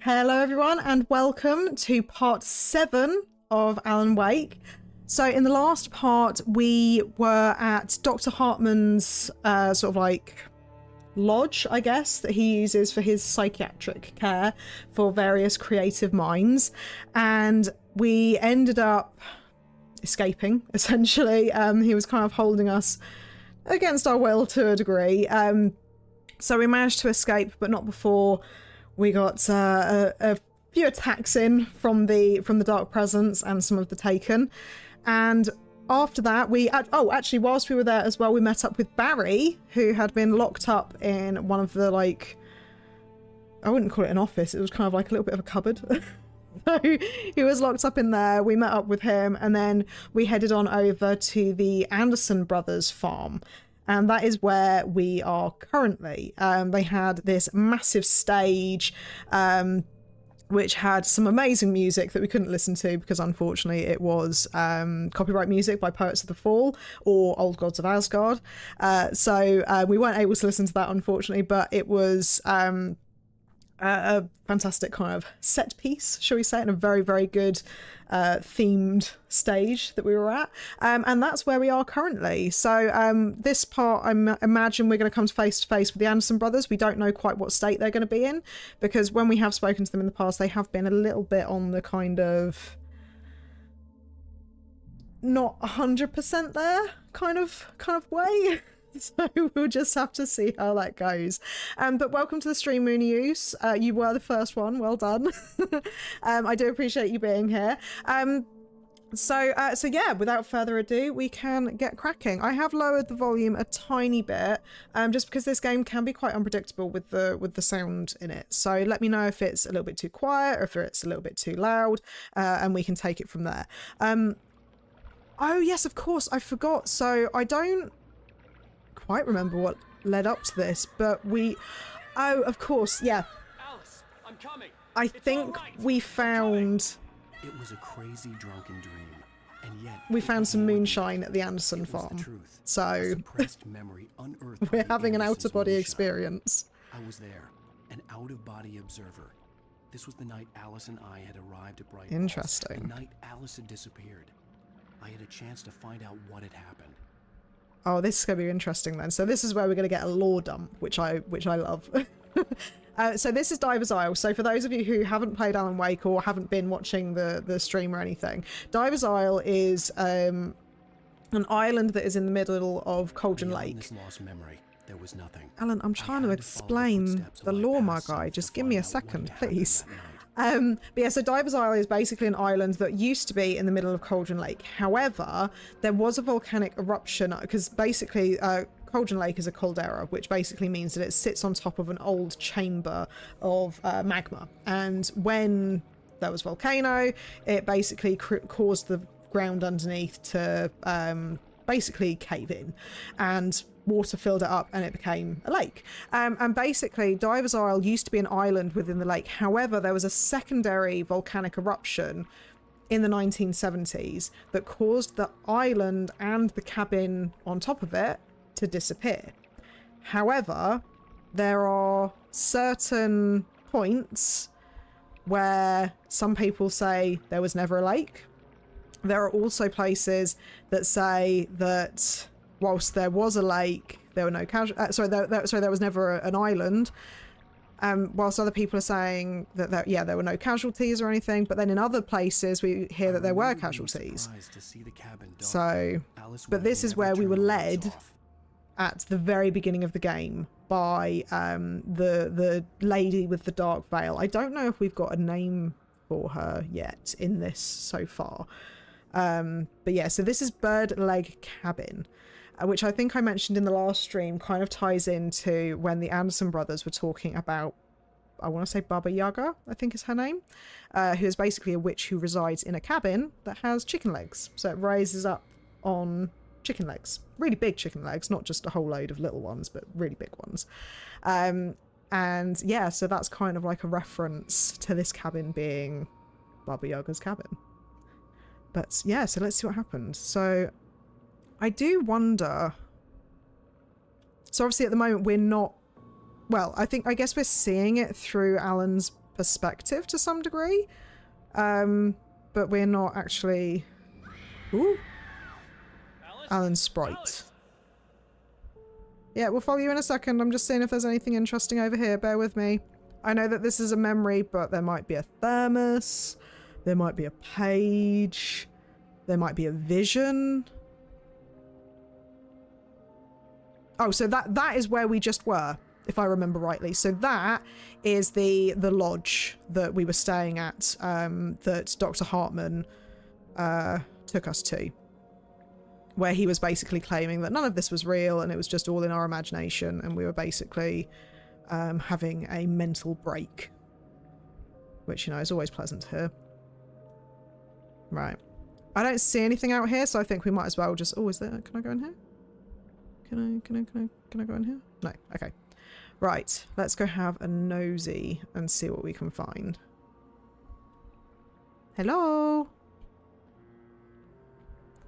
Hello everyone and welcome to part 7 of Alan Wake. So in the last part we were at Dr. Hartman's sort of like lodge, I guess, that he uses for his psychiatric care for various creative minds, and we ended up escaping essentially. He was kind of holding us against our will to a degree, so we managed to escape, but not before we got a few attacks in from the Dark Presence and some of the Taken. And after that, actually, whilst we were there as well, we met up with Barry, who had been locked up in one of the, like, I wouldn't call it an office, it was kind of like a little bit of a cupboard. So he was locked up in there. We met up with him, and then we headed on over to the Anderson brothers farm. And that is where we are currently. They had this massive stage, which had some amazing music that we couldn't listen to because unfortunately it was copyright music by Poets of the Fall or Old Gods of Asgard. So we weren't able to listen to that, unfortunately, but it was a fantastic kind of set piece, shall we say, and a very, very good themed stage that we were at. And that's where we are currently. So this part, I imagine we're going to come face to face with the Anderson brothers. We don't know quite what state they're going to be in, because when we have spoken to them in the past, they have been a little bit on the kind of not 100% there kind of way. So we'll just have to see how that goes. But welcome to the stream, Mooniuse. You were the first one. Well done. I do appreciate you being here. So yeah, without further ado, we can get cracking. I have lowered the volume a tiny bit, just because this game can be quite unpredictable with the sound in it. So let me know if it's a little bit too quiet or if it's a little bit too loud, and we can take it from there. Oh yes, of course, I forgot. So I don't quite remember what led up to this, but oh, of course, yeah. Alice, I'm coming. I think we found... It was a crazy drunken dream, and yet we found some moonshine at the Anderson farm. So we're having an out-of-body experience. I was there, an out-of-body observer. This was the night Alice and I had arrived at Bright. Interesting. The night Alice had disappeared. I had a chance to find out what had happened. Oh, this is going to be interesting then. So this is where we're going to get a lore dump, which I love. So this is Diver's Isle. So for those of you who haven't played Alan Wake or haven't been watching the stream or anything, Diver's Isle is an island that is in the middle of Cauldron Lake. This lost memory, there was nothing. Alan, I'm trying to explain the lore, my guy. Just give me a second, please. But yeah, so Diver's Isle is basically an island that used to be in the middle of Cauldron Lake. However, there was a volcanic eruption, because basically Cauldron Lake is a caldera, which basically means that it sits on top of an old chamber of magma. And when there was volcano, it basically caused the ground underneath to basically cave in, and water filled it up and it became a lake. And basically Diver's Isle used to be an island within the lake. However, there was a secondary volcanic eruption in the 1970s that caused the island and the cabin on top of it to disappear. However, there are certain points where some people say there was never a lake. There are also places that say that whilst there was a lake, there were no there was never an island. Whilst other people are saying that yeah, there were no casualties or anything, but then in other places we hear that there were casualties. So, but this is where we were led at the very beginning of the game by the lady with the dark veil. I don't know if we've got a name for her yet in this so far. But yeah, so this is Bird Leg Cabin, which I think I mentioned in the last stream, kind of ties into when the Anderson brothers were talking about, I want to say Baba Yaga, I think is her name, who is basically a witch who resides in a cabin that has chicken legs. So it raises up on chicken legs, really big chicken legs, not just a whole load of little ones, but really big ones. And yeah, so that's kind of like a reference to this cabin being Baba Yaga's cabin. But yeah, so let's see what happened. So I do wonder, so obviously at the moment we're not, well, I guess we're seeing it through Alan's perspective to some degree. But we're not actually... Ooh. Alan Sprite. Yeah, we'll follow you in a second. I'm just seeing if there's anything interesting over here. Bear with me. I know that this is a memory, but there might be a thermos. There might be a page. There might be a vision. Oh, so that is where we just were, if I remember rightly. So that is the lodge that we were staying at, that Dr. Hartman took us to, where he was basically claiming that none of this was real and it was just all in our imagination, and we were basically having a mental break, which, you know, is always pleasant to hear. Right. I don't see anything out here, so I think we might as well just... Oh, is there... Can I go in here? Can I go in here? No. Okay. Right. Let's go have a nosy and see what we can find. Hello?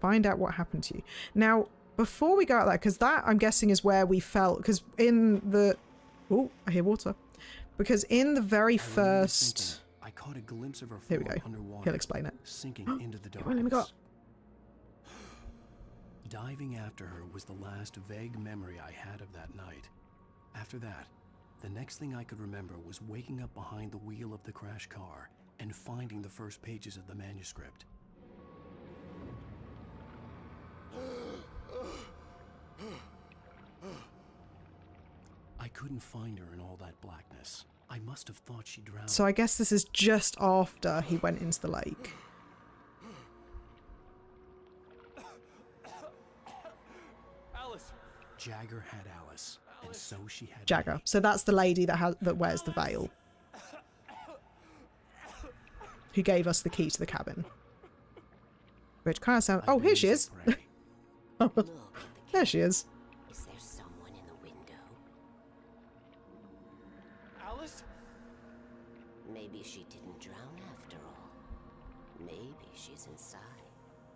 Find out what happened to you. Now, before we go out there, because that, I'm guessing, is where we felt... Because in the... Oh, I hear water. Because in the very first... I caught a glimpse of her Here we go. Underwater, He'll explain it. Sinking into the darkness. Wait, let me go. Diving after her was the last vague memory I had of that night. After that, the next thing I could remember was waking up behind the wheel of the crash car and finding the first pages of the manuscript. I couldn't find her in all that blackness. I must have thought she drowned. So I guess this is just after he went into the lake. Alice. Jagger had Alice, and so she had Jagger. me. So that's the lady that wears the veil, who gave us the key to the cabin. Which kind of sounds... Oh, here she is. There she is. Is there someone in the window? Alice? Maybe she didn't drown after all. Maybe she's inside.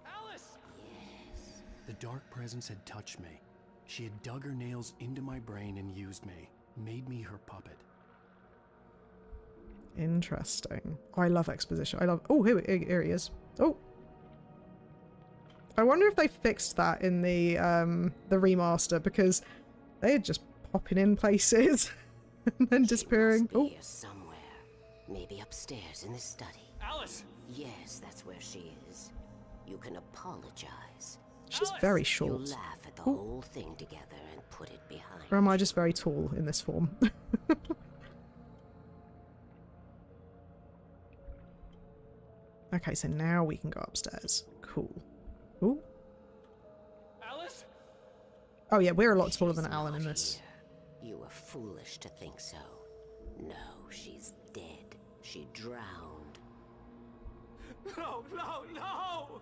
Alice! Yes. The dark presence had touched me. She had dug her nails into my brain and used me, made me her puppet. Interesting. Oh, I love exposition. I love... Oh, here he is. Oh. I wonder if they fixed that in the remaster, because they're just popping in places and then disappearing. She must be here somewhere. Maybe upstairs in the study. Alice! Yes, that's where she is. You can apologize. She's very You short. laugh at the whole thing together and put it behind. Or am I just very tall in this form? Okay, so now we can go upstairs. Cool. Ooh. Alice? Oh yeah, we're a lot taller She's than Alan in not this. here. You were foolish to think so. No, she's dead. She drowned. No, no, no!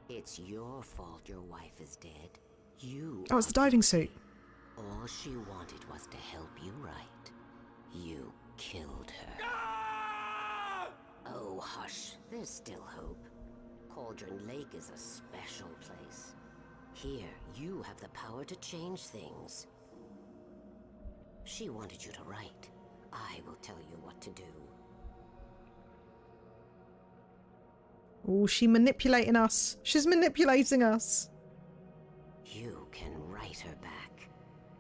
It's your fault your wife is dead. You... Oh, it's the diving suit. All she wanted was to help you right. You killed her. Ah! Oh, hush. There's still hope. Cauldron Lake is a special place. Here, you have the power to change things. She wanted you to write. I will tell you what to do. Oh, she's manipulating us. She's manipulating us. You can write her back.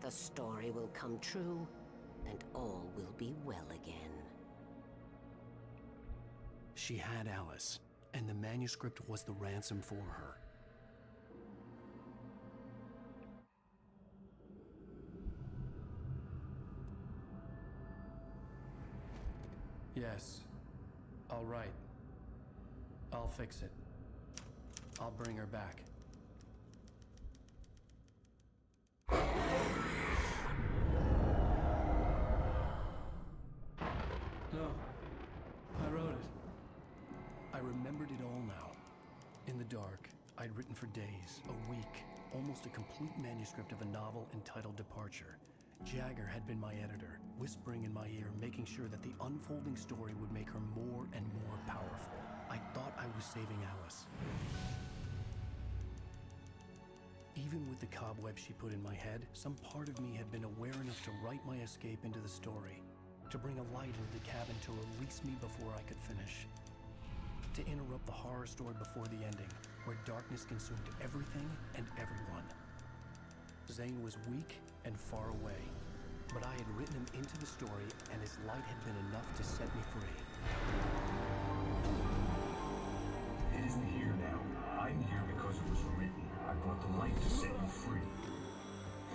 The story will come true, and all will be well again. She had Alice, and the manuscript was the ransom for her. Yes, I'll write. I'll fix it. I'll bring her back. No, I wrote it. I remembered it all now. In the dark, I'd written for days, a week, almost a complete manuscript of a novel entitled Departure. Jagger had been my editor, whispering in my ear, making sure that the unfolding story would make her more and more powerful. I thought I was saving Alice. Even with the cobwebs she put in my head, some part of me had been aware enough to write my escape into the story. to bring a light into the cabin to release me before I could finish. To interrupt the horror story before the ending, where darkness consumed everything and everyone. Zane was weak and far away, but I had written him into the story, and his light had been enough to set me free. It isn't here now. I'm here because it was written. I brought the light to set you free.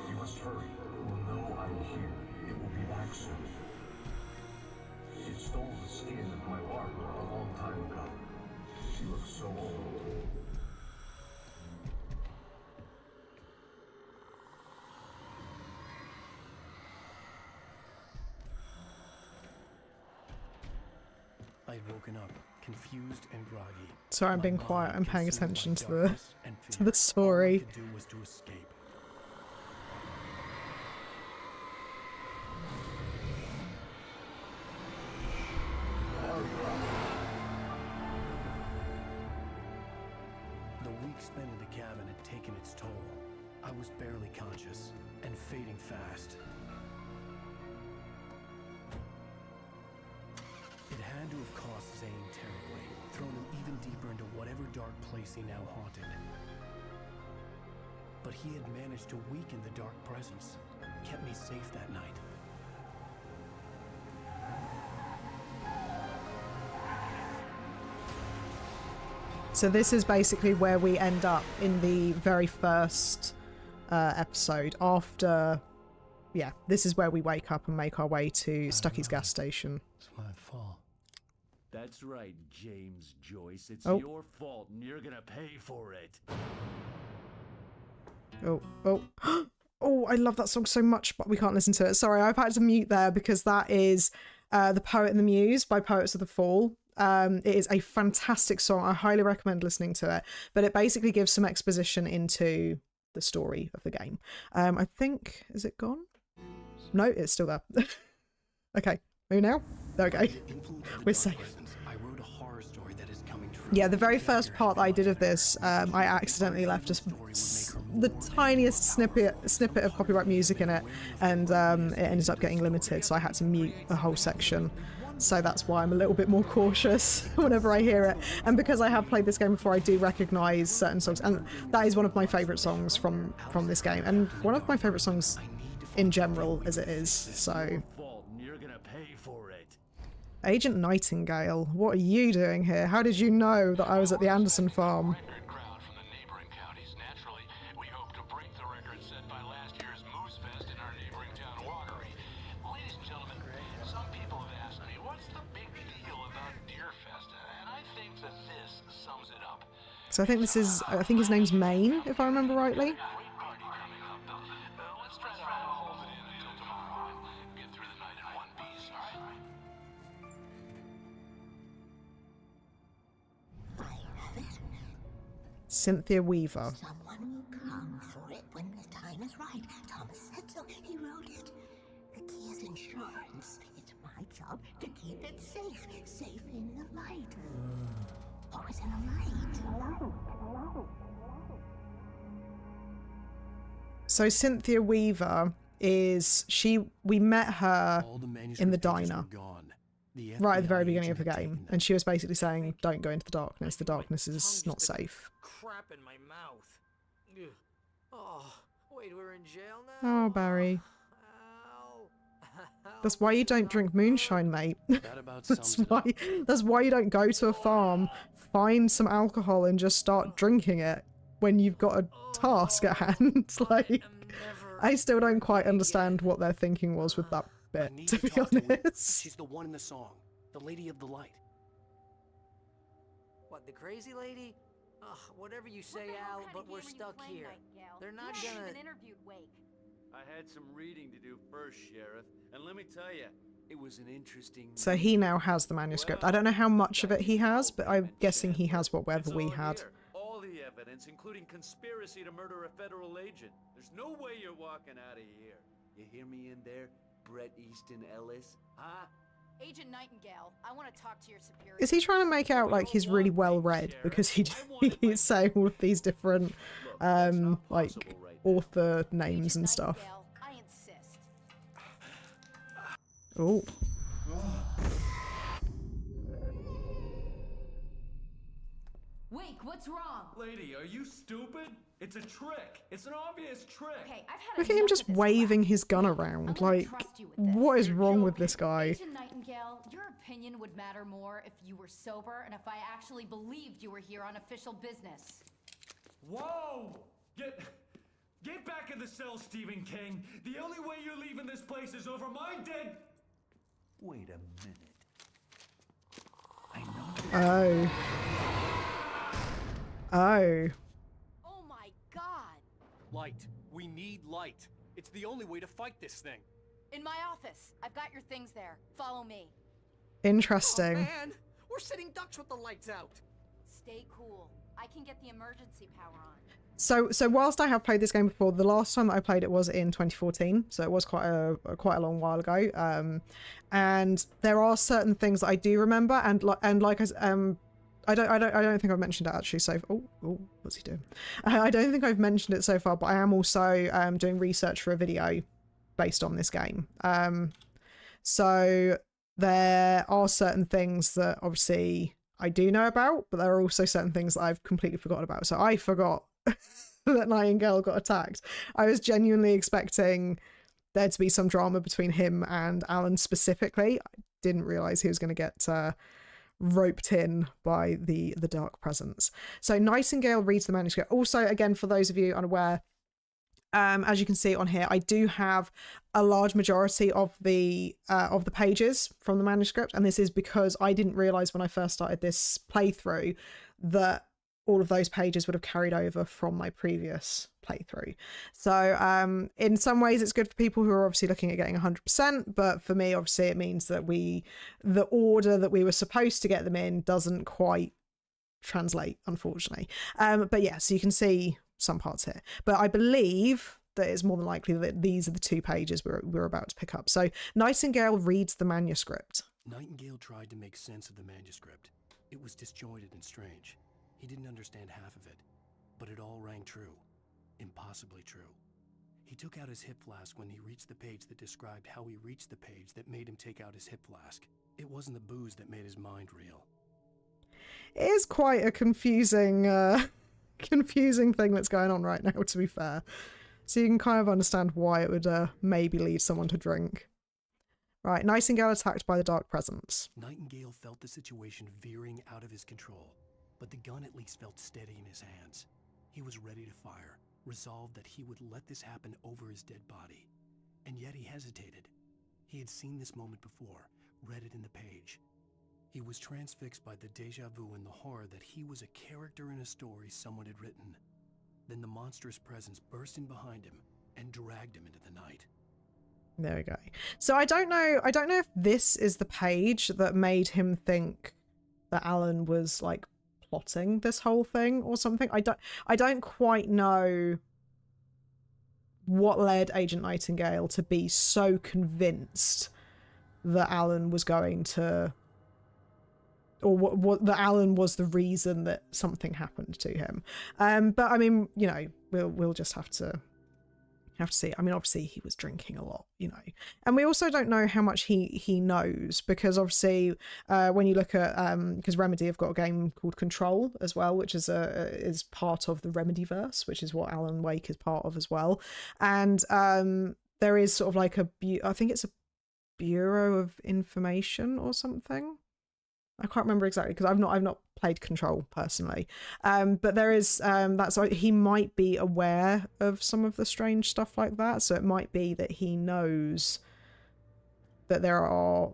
You must hurry. It will know I'm here. It will be back soon. It stole the skin of my Barbara a long time ago. She looks so old. I had woken up, confused and groggy. Sorry, I'm being quiet. I'm paying attention to the story. All I could do was to escape. The week spent in the cabin had taken its toll. I was barely conscious and fading fast. It had to have cost Zane terribly, thrown him even deeper into whatever dark place he now haunted. But he had managed to weaken the dark presence, kept me safe that night. So this is basically where we end up in the very first episode. After, yeah, this is where we wake up and make our way to Stucky's gas station. It's my fault. That's right, James Joyce. It's Oh. your fault, and you're gonna pay for it. Oh, oh. Oh, I love that song so much, but we can't listen to it. Sorry, I've had to mute there because that is The Poet and the Muse by Poets of the Fall. It is a fantastic song. I highly recommend listening to it. But it basically gives some exposition into the story of the game. I think, is it gone? No, it's still there. Okay, who now? Okay, we're safe. I wrote a horror story that is coming true. Yeah, the very first part that I did of this, I accidentally left the tiniest snippet of copyright music in it, and it ended up getting limited, so I had to mute the whole section. So that's why I'm a little bit more cautious whenever I hear it. And because I have played this game before, I do recognise certain songs, and that is one of my favourite songs from this game, and one of my favourite songs in general as it is. So, You're gonna pay for it. Agent Nightingale, what are you doing here? How did you know that I was at the Anderson farm? Crowd from the neighboring counties. Naturally, we hope to break the record set by last year's Moose Fest in our neighboring town, Watery. Ladies and gentlemen, some people have asked me, what's the big deal about Deer Fest? And I think that this sums it up. So I think this is, I think his name's Maine, if I remember rightly. Great party coming up. Let's try to hold it in until tomorrow and get through the night in one piece, all right? Cynthia Weaver. Someone will come for it when the time is right. Thomas said so. He wrote it. The key is insurance. It's my job to keep it safe. Safe in the light. Always in the light. So Cynthia Weaver is, we met her All the manuscript in the pages diner. were gone. The right at the very FBI beginning of the agent had game, taken them. and she was basically saying, don't go into the darkness. The darkness is not safe. Crap in my mouth. Ugh. Oh, wait, we're in jail now? Oh, Barry. Ow. That's why you don't drink moonshine, mate. That about sums it up. That's why you don't go to a farm, find some alcohol, and just start drinking it when you've got a task at hand. Like, I still don't quite understand what their thinking was with that I bit, need to be talk to her. honest. She's the one in the song, the Lady of the Light. What, the crazy lady? Ugh, whatever you say, Al, but we're stuck here. They're not gonna... interviewed Wake. I had some reading to do first, Sheriff, and let me tell you, it was an interesting. So he now has the manuscript. I don't know how much of it he has, but I'm guessing he has whatever we had. All the evidence, including conspiracy to murder a federal agent. There's no way you're walking out of here. You hear me in there, Bret Easton Ellis? Huh? Agent Nightingale, I want to talk to your superior. Is he trying to make out like he's really well read because he's saying all of these different like author names and stuff? I insist. Oh, Wake, what's wrong? Lady, are you stupid? It's a trick. It's an obvious trick. Okay, I've had Look at him enough just of this waving crap. his gun I around. wouldn't Like, trust you with this. what is You're wrong with joking. this guy? Agent Nightingale, your opinion would matter more if you were sober and if I actually believed you were here on official business. Whoa! Get back in the cell, Stephen King. The only way you're leaving this place is over my dead. Wait a minute. I know. Oh. Oh my god! Light. We need light. It's the only way to fight this thing. In my office. I've got your things there. Follow me. Interesting. Oh, man, we're sitting ducks with the lights out. Stay cool. I can get the emergency power on. So whilst I have played this game before, the last time that I played it was in 2014, so it was quite a long while ago. And there are certain things that I do remember, and like I don't think I've mentioned it actually. So what's he doing? I don't think I've mentioned it so far, but I am also doing research for a video based on this game. So there are certain things that obviously I do know about, but there are also certain things that I've completely forgotten about. So I forgot that Nightingale got attacked. I was genuinely expecting there to be some drama between him and Alan specifically. I didn't realize he was going to get roped in by the dark presence. So Nightingale reads the manuscript. Also, again, for those of you unaware, as you can see on here, I do have a large majority of the pages from the manuscript, and this is because I didn't realize when I first started this playthrough that all of those pages would have carried over from my previous playthrough. So in some ways it's good for people who are obviously looking at getting 100%, but for me obviously it means that the order that we were supposed to get them in doesn't quite translate, unfortunately. But yeah, so you can see some parts here, but I believe that it's more than likely that these are the two pages we're about to pick up. So Nightingale reads the manuscript. Nightingale tried to make sense of the manuscript. It was disjointed and strange. He didn't understand half of it, but it all rang true. Impossibly true. He took out his hip flask when he reached the page that described how he reached the page that made him take out his hip flask. It wasn't the booze that made his mind reel. It is quite a confusing thing that's going on right now, to be fair. So you can kind of understand why it would maybe lead someone to drink. Right, Nightingale attacked by the dark presence. Nightingale felt the situation veering out of his control, but the gun at least felt steady in his hands. He was ready to fire, resolved that he would let this happen over his dead body. And yet he hesitated. He had seen this moment before, read it in the page. He was transfixed by the deja vu and the horror that he was a character in a story someone had written. Then the monstrous presence burst in behind him and dragged him into the night. There we go. So I don't know if this is the page that made him think that Alan was like plotting this whole thing or something. I don't quite know what led Agent Nightingale to be so convinced that Alan was going to, or what that Alan was the reason that something happened to him. But I mean, you know, we'll just have to see. I mean, obviously he was drinking a lot, you know, and we also don't know how much he knows, because obviously when you look at because Remedy have got a game called Control as well, which is part of the Remedyverse, which is what Alan Wake is part of as well. And there is sort of like I think it's a Bureau of Information or something. I can't remember exactly because I've not played Control personally, but there is that's he might be aware of some of the strange stuff like that, so it might be that he knows that there are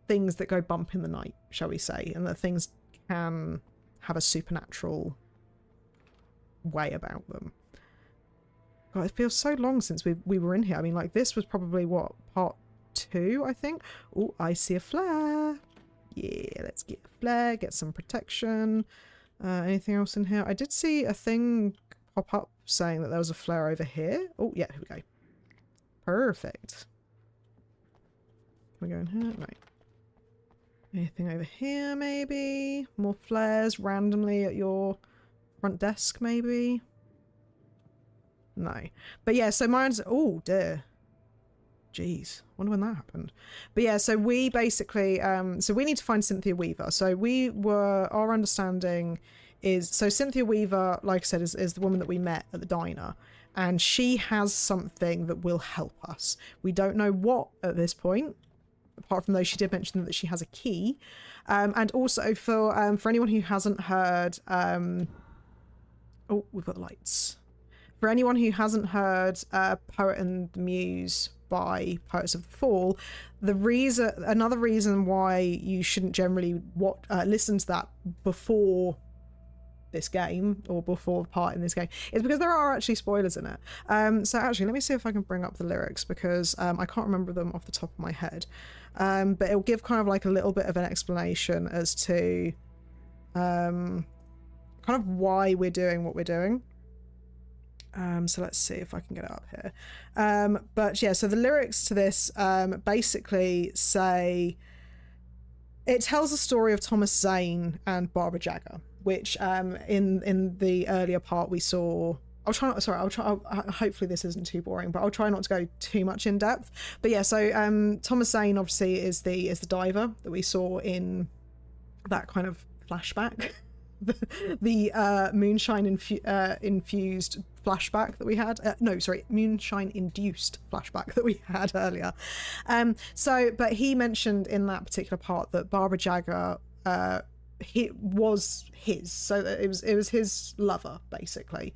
things that go bump in the night, shall we say, and that things can have a supernatural way about them. God, it feels so long since we were in here. I mean, like, this was probably what, part 2, I think. Oh, I see a flare. Yeah, let's get a flare, get some protection. Anything else in here? I did see a thing pop up saying that there was a flare over here. Oh, yeah, here we go. Perfect. Can we go in here? No. Anything over here, maybe? More flares randomly at your front desk, maybe? No. But yeah, so mine's... Oh, dear. Jeez, wonder when that happened. But yeah, so we basically so we need to find Cynthia Weaver. So our understanding is, so Cynthia Weaver, like I said, is the woman that we met at the diner, and she has something that will help us. We don't know what at this point, apart from though she did mention that she has a key. And also for anyone who hasn't heard, oh, we've got the lights. For anyone who hasn't heard Poet and the Muse by Poets of the Fall, another reason why you shouldn't generally listen to that before this game, or before the part in this game, is because there are actually spoilers in it. So actually, let me see if I can bring up the lyrics, because I can't remember them off the top of my head. But it'll give kind of like a little bit of an explanation as to kind of why we're doing what we're doing. So let's see if I can get it up here. But yeah, so the lyrics to this basically say, it tells the story of Thomas Zane and Barbara Jagger, which in the earlier part we saw. Hopefully this isn't too boring, but I'll try not to go too much in depth. But yeah, so Thomas Zane obviously is the diver that we saw in that kind of flashback. the moonshine infused flashback that we had. Moonshine induced flashback that we had earlier. But he mentioned in that particular part that Barbara Jagger was his, so it was his lover basically,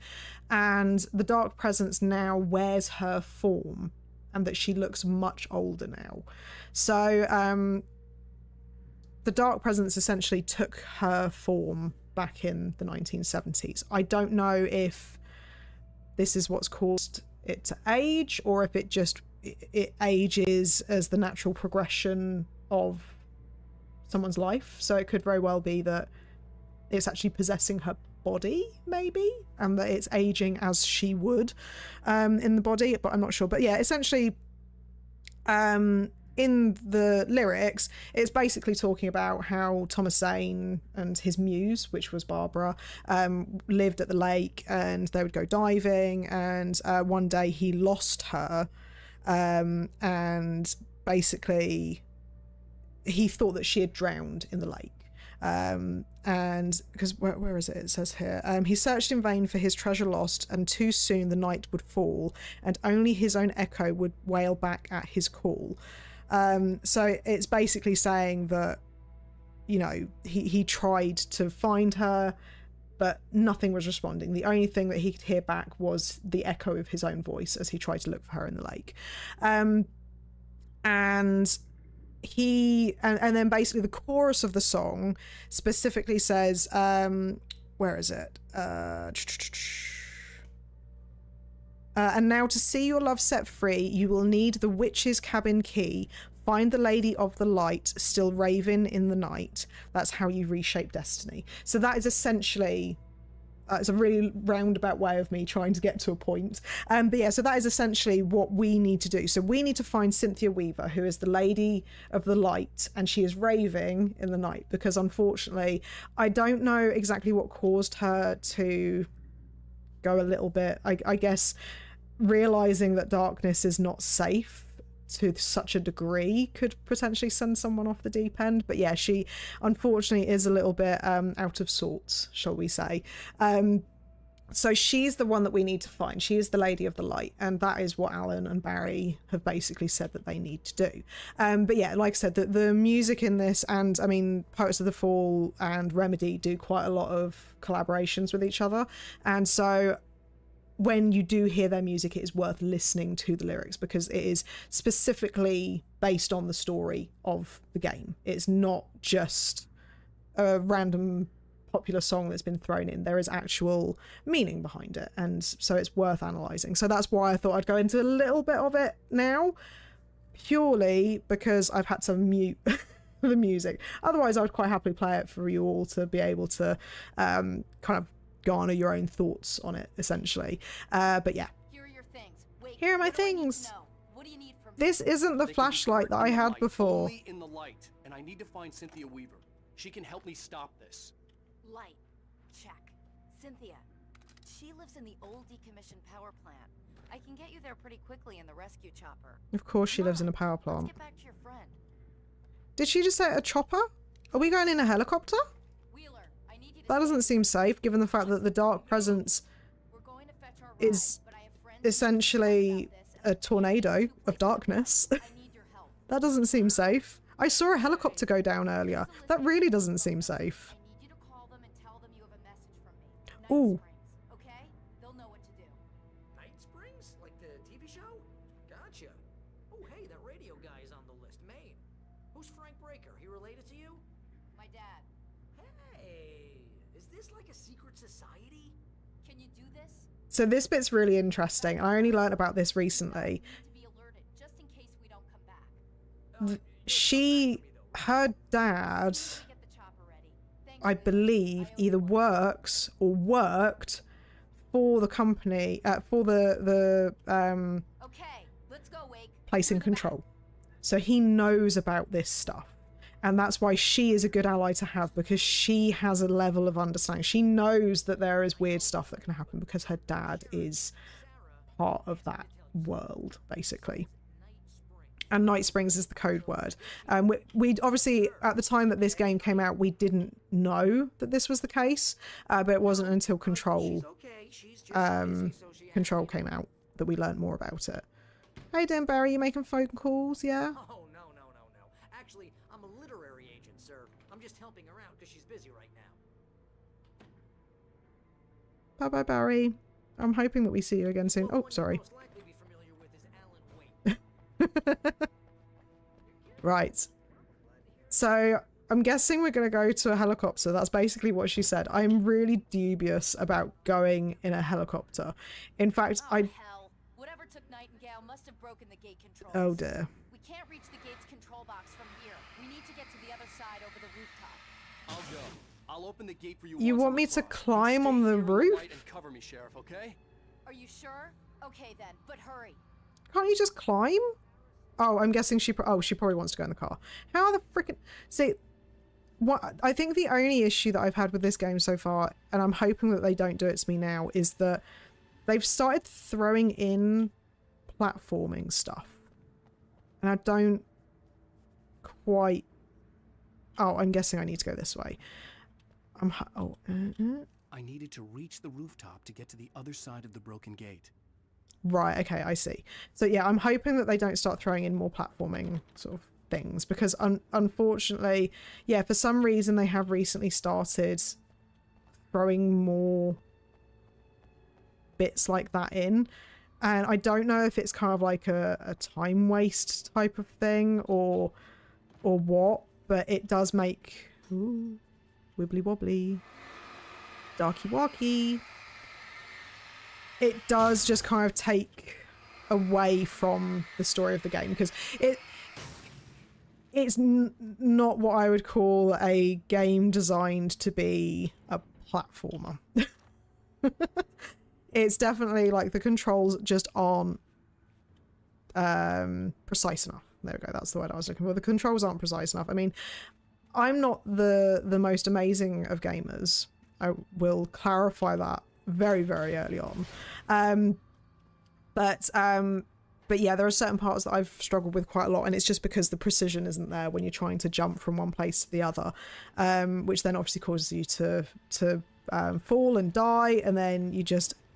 and the dark presence now wears her form, and that she looks much older now. So the dark presence essentially took her form back in the 1970s. I don't know if this is what's caused it to age, or if it ages as the natural progression of someone's life. So it could very well be that it's actually possessing her body, maybe, and that it's aging as she would in the body, but I'm not sure. But yeah, essentially in the lyrics, it's basically talking about how Thomas Zane and his muse, which was Barbara, lived at the lake, and they would go diving, and one day he lost her, and basically he thought that she had drowned in the lake. And because where is it? It says here, he searched in vain for his treasure lost, and too soon the night would fall, and only his own echo would wail back at his call. So it's basically saying that, you know, he tried to find her, but nothing was responding. The only thing that he could hear back was the echo of his own voice as he tried to look for her in the lake. And then basically the chorus of the song specifically says, where is it? And now to see your love set free, you will need the witch's cabin key. Find the lady of the light, still raving in the night. That's how you reshape destiny. So that is essentially, it's a really roundabout way of me trying to get to a point. But yeah, so that is essentially what we need to do. So we need to find Cynthia Weaver, who is the lady of the light, and she is raving in the night, because unfortunately, I don't know exactly what caused her to go a little bit, I guess, realizing that darkness is not safe to such a degree could potentially send someone off the deep end. But yeah, she unfortunately is a little bit out of sorts, shall we say. So she's the one that we need to find. She is the lady of the light, and that is what Alan and Barry have basically said that they need to do. But yeah, like I said, the music in this, and I mean, Poets of the Fall and Remedy do quite a lot of collaborations with each other, and so when you do hear their music, it is worth listening to the lyrics, because it is specifically based on the story of the game. It's not just a random popular song that's been thrown in. There is actual meaning behind it, and so it's worth analysing. So that's why I thought I'd go into a little bit of it now, purely because I've had to mute the music. Otherwise, I would quite happily play it for you all to be able to kind of garner your own thoughts on it, essentially. But yeah, Here are your things. Wait, here are my what do I need to things. know? What do you need from me? This isn't the flashlight that I had before. Only in the light, and I need to find Cynthia Weaver. She can help me stop this. Light. Check. Cynthia. She lives in the old decommissioned power plant. I can get you there pretty quickly in the rescue chopper. Of course she lives in a power Let's plant. get back to your friend. Did she just say a chopper? Are we going in a helicopter? Wheeler, I need you That doesn't seem safe, given the fact that the dark presence is essentially a tornado of darkness. That doesn't seem safe. I saw a helicopter go down earlier. That really doesn't seem safe. Ooh. Okay? They'll know what to do. Night Springs? Like the TV show? Gotcha. Oh, hey, that radio guy is on the list. Maine. Who's Frank Breaker? He related to you? My dad. Hey, is this like a secret society? Can you do this? So this bit's really interesting. I only learned about this recently. To be alerted, just in case we don't come back. Her dad, Get the chopper ready. Thanks, I Liz. believe, either works or worked for the company, for the Okay, let's go, Wake. place in control. So he knows about this stuff. And that's why she is a good ally to have, because she has a level of understanding. She knows that there is weird stuff that can happen because her dad is part of that world, basically. And Night Springs is the code word. We obviously, at the time that this game came out, we didn't know that this was the case, but it wasn't until Control came out that we learned more about it. Hey, Dan Barry, you making phone calls? Yeah. Oh, no. Actually, I'm a literary agent, sir. I'm just helping her out because she's busy right now. Bye bye, Barry. I'm hoping that we see you again soon. Oh, sorry. Most likely be familiar with is Alan Wake. Right. So I'm guessing we're going to go to a helicopter. That's basically what she said. I'm really dubious about going in a helicopter. In fact, Oh, hell. Whatever took Nightingale must have broken the gate controls. Oh dear. We can't reach the gate's control box from here. We need to get to the other side over the rooftop. I'll go. I'll open the gate for you. You once want I'm me to across. climb You on stay the here in roof? light and cover me, Sheriff, okay? Are you sure? Okay then, but hurry. Can't you just climb? Oh, I'm guessing she probably wants to go in the car. How the frickin'... See, what I think the only issue that I've had with this game so far, and I'm hoping that they don't do it to me now, is that they've started throwing in platforming stuff. And I don't quite... Oh, I'm guessing I need to go this way. I needed to reach the rooftop to get to the other side of the broken gate. Right, okay, I see. So yeah, I'm hoping that they don't start throwing in more platforming sort of things, because unfortunately, yeah, for some reason they have recently started throwing more bits like that in, and I don't know if it's kind of like a time waste type of thing or what, but it does make wibbly wobbly, darky walky. It does just kind of take away from the story of the game, because it's not what I would call a game designed to be a platformer. It's definitely like the controls just aren't precise enough. There we go, that's the word I was looking for. The controls aren't precise enough. I mean, I'm not the most amazing of gamers. I will clarify that very, very early on. But yeah, there are certain parts that I've struggled with quite a lot, and it's just because the precision isn't there when you're trying to jump from one place to the other, which then obviously causes you to fall and die, and then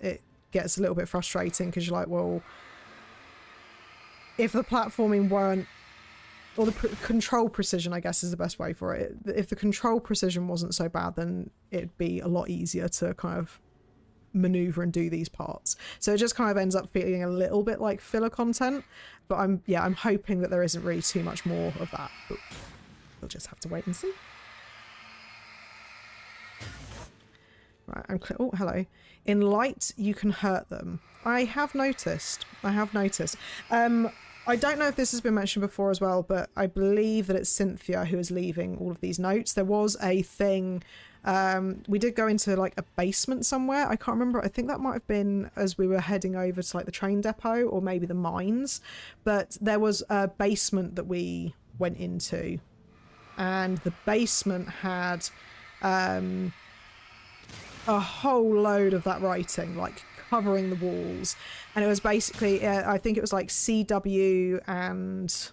it gets a little bit frustrating because you're like, well, if the platforming weren't, or the control precision, I guess is the best way for it. If the control precision wasn't so bad, then it'd be a lot easier to kind of maneuver and do these parts. So it just kind of ends up feeling a little bit like filler content, but I'm hoping that there isn't really too much more of that, but we'll just have to wait and see. Right, oh, hello. In light you can hurt them. I have noticed. I don't know if this has been mentioned before as well, but I believe that it's Cynthia who is leaving all of these notes. There was a thing, we did go into like a basement somewhere. I can't remember. I think that might have been as we were heading over to like the train depot or maybe the mines. But there was a basement that we went into, and the basement had a whole load of that writing, like covering the walls, and it was basically I think it was like CW and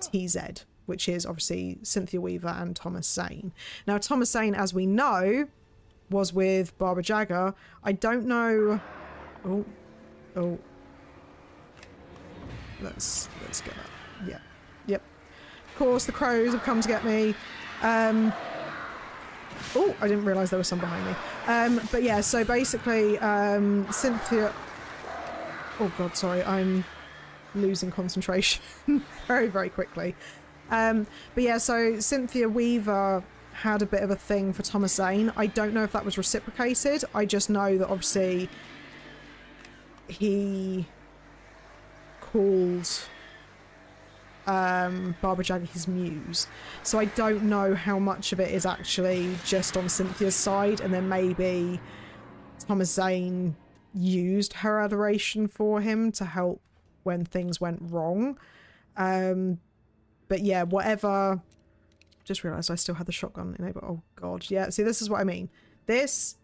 TZ, which is obviously Cynthia Weaver and Thomas Zane. Now Thomas Zane, as we know, was with Barbara Jagger. I don't know. Oh. Let's get that. Yeah. Yep. Of course, the crows have come to get me. Oh, I didn't realise there was some behind me. But yeah, so basically, Cynthia... Oh god, sorry, I'm losing concentration very, very quickly. But yeah, so Cynthia Weaver had a bit of a thing for Thomas Zane. I don't know if that was reciprocated. I just know that obviously he called Barbara Jagger his muse. So I don't know how much of it is actually just on Cynthia's side, and then maybe Thomas Zane used her adoration for him to help when things went wrong. But yeah, whatever. Just realised I still had the shotgun enabled. Oh god, yeah. See, this is what I mean. This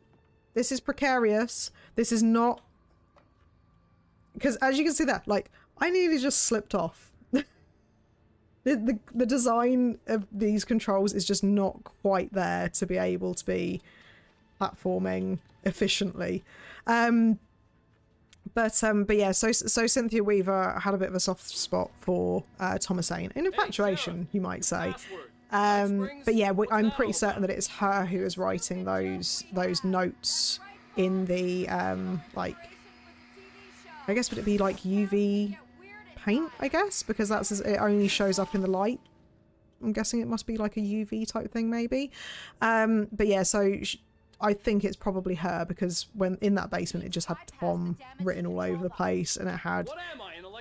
is precarious. This is not... Because as you can see that, like, I nearly just slipped off. The design of these controls is just not quite there to be able to be platforming efficiently. But yeah, so Cynthia Weaver had a bit of a soft spot for Thomas Zane. An infatuation, you might say. But yeah, I'm pretty certain that it's her who is writing those notes in the like, I guess would it be like UV paint, I guess, because that's it only shows up in the light. I'm guessing it must be like a UV type thing, maybe. But yeah, so I think it's probably her, because when in that basement it just had Tom written all over the place, and it had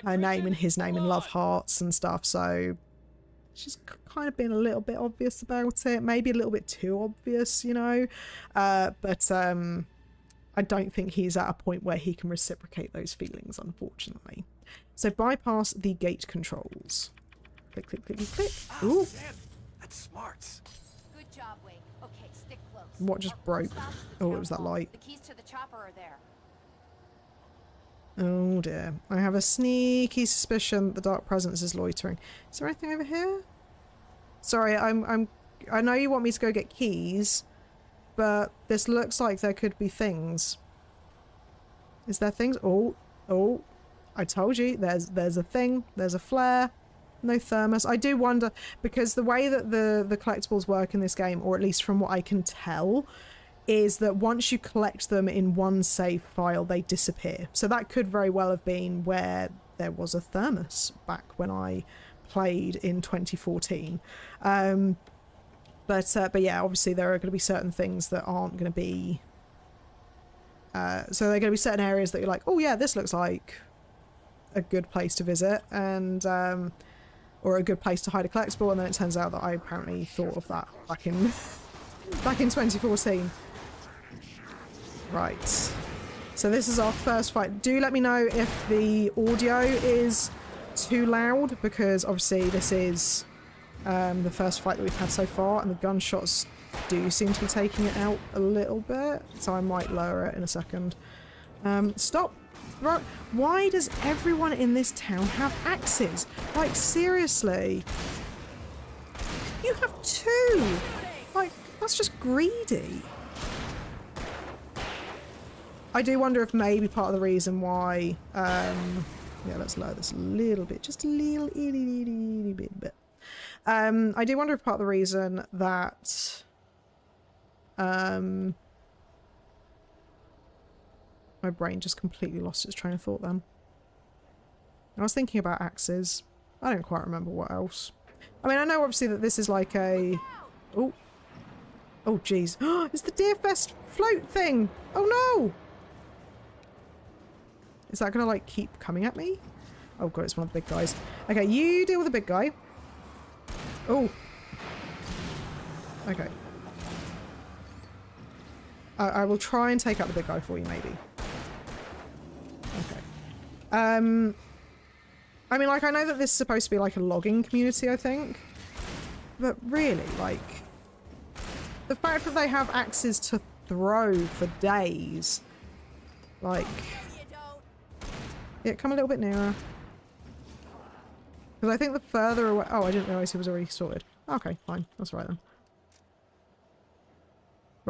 her name and his name in love hearts and stuff. So she's kind of been a little bit obvious about it, maybe a little bit too obvious, you know. But I don't think he's at a point where he can reciprocate those feelings, unfortunately. So bypass the gate controls. Click, click, click, click. Ooh. That's smart. Good job, Wake. Okay, stick close. What just broke? Oh, it was that light. The keys to the chopper are there. Oh dear. I have a sneaky suspicion that the dark presence is loitering. Is there anything over here? Sorry, I know you want me to go get keys, but this looks like there could be things. Is there things? Oh, I told you, there's a thing, there's a flare. No thermos. I do wonder, because the way that the collectibles work in this game, or at least from what I can tell, is that once you collect them in one save file, they disappear. So that could very well have been where there was a thermos back when I played in 2014. But yeah, obviously there are going to be certain things that aren't going to be... so there are going to be certain areas that you're like, oh yeah, this looks like a good place to visit, and... or a good place to hide a collectible, and then it turns out that I apparently thought of that back in 2014. Right. So this is our first fight. Do let me know if the audio is too loud, because obviously this is the first fight that we've had so far, and the gunshots do seem to be taking it out a little bit, so I might lower it in a second. Stop! Right. Why does everyone in this town have axes? Like, seriously. You have two! Like, that's just greedy. I do wonder if maybe part of the reason why... yeah, let's lower this a little bit. Just a little bit. I do wonder if part of the reason that... my brain just completely lost its train of thought then. I was thinking about axes. I don't quite remember what else. I mean, I know obviously that this is like a... Oh. Oh, jeez. It's the Deerfest float thing! Oh, no! Is that going to, like, keep coming at me? Oh, God, it's one of the big guys. Okay, you deal with the big guy. Oh. Okay. I will try and take out the big guy for you, maybe. Okay. I mean, like, I know that this is supposed to be like a logging community, I think. But really, like, the fact that they have axes to throw for days, like, yeah, come a little bit nearer. Because I think the further away... Oh, I didn't realise he was already sorted. Okay, fine. That's right then.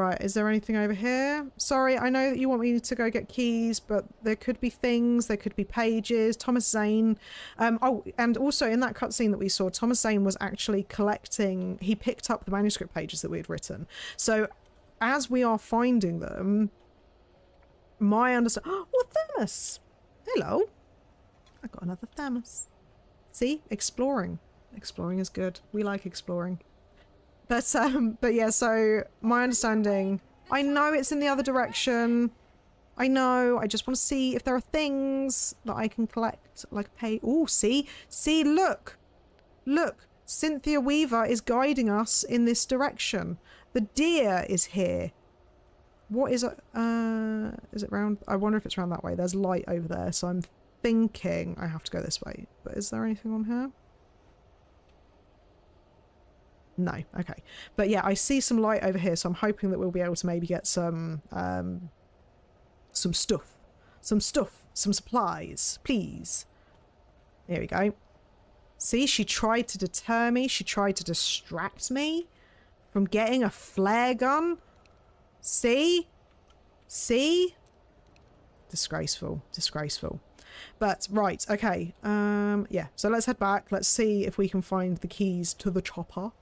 Right, is there anything over here? Sorry, I know that you want me to go get keys, but there could be things, there could be pages. Thomas Zane. Oh, and also in that cutscene that we saw, Thomas Zane was actually collecting, he picked up the manuscript pages that we had written. So as we are finding them, my understanding... Oh, thermos! Hello. I got another thermos. See? Exploring. Exploring is good. We like exploring. But yeah, so my understanding, I know it's in the other direction. I know, I just want to see if there are things that I can collect, like pay. Oh, see, look, Cynthia Weaver is guiding us in this direction. The deer is here. What is it? Is it round? I wonder if it's round that way. There's light over there, so I'm thinking I have to go this way. But is there anything on here? No, okay. But yeah, I see some light over here, so I'm hoping that we'll be able to maybe get some stuff. Some supplies, please. There we go. See, she tried to deter me. She tried to distract me from getting a flare gun. See? See? Disgraceful. Disgraceful. But, right, okay. Yeah, so let's head back. Let's see if we can find the keys to the chopper.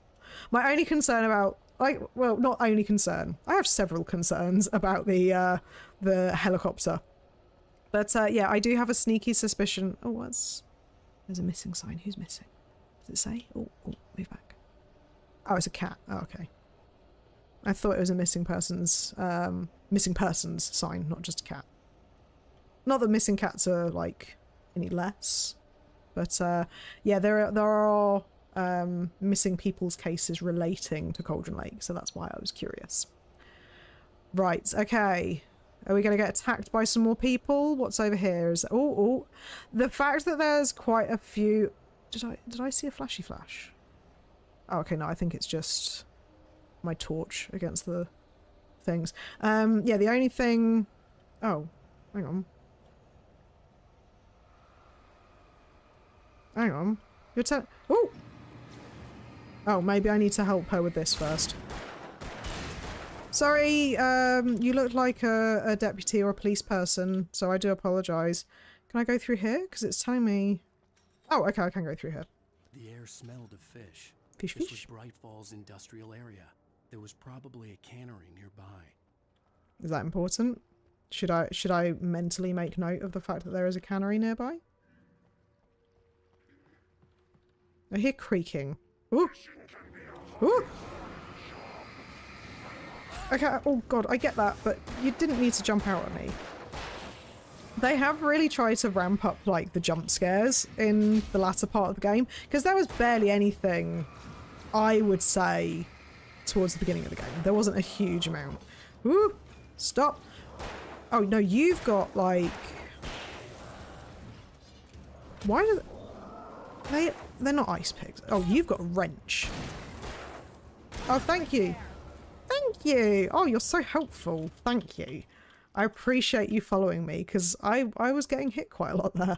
My only concern about, like, well, not only concern. I have several concerns about the helicopter. But, yeah, I do have a sneaky suspicion. Oh, what's... There's a missing sign. Who's missing? Does it say? Oh, move back. Oh, it's a cat. Oh, okay. I thought it was a missing persons sign, not just a cat. Not that missing cats are, like, any less. But, yeah, there are missing people's cases relating to Cauldron Lake, so that's why I was curious. Right, okay. Are we going to get attacked by some more people? What's over here? Is the fact that there's quite a few... Did I see a flashy flash? Oh, okay, no, I think it's just my torch against the things. Yeah, the only thing... Oh, hang on. Hang on. You're telling... Oh! Oh, maybe I need to help her with this first. Sorry, you look like a deputy or a police person, so I do apologise. Can I go through here? Because it's telling me... Oh, okay, I can go through here. The air smelled of fish. Fish. This was Bright Falls industrial area. There was probably a cannery nearby. Is that important? Should I mentally make note of the fact that there is a cannery nearby? I hear creaking. Ooh! Ooh! Okay, oh god, I get that, but you didn't need to jump out at me. They have really tried to ramp up, like, the jump scares in the latter part of the game, because there was barely anything, I would say, towards the beginning of the game. There wasn't a huge amount. Ooh! Stop! Oh, no, you've got, like... Why do they're not ice pigs. Oh, you've got a wrench. Oh, thank you. Thank you. Oh, you're so helpful. Thank you. I appreciate you following me, because I was getting hit quite a lot there.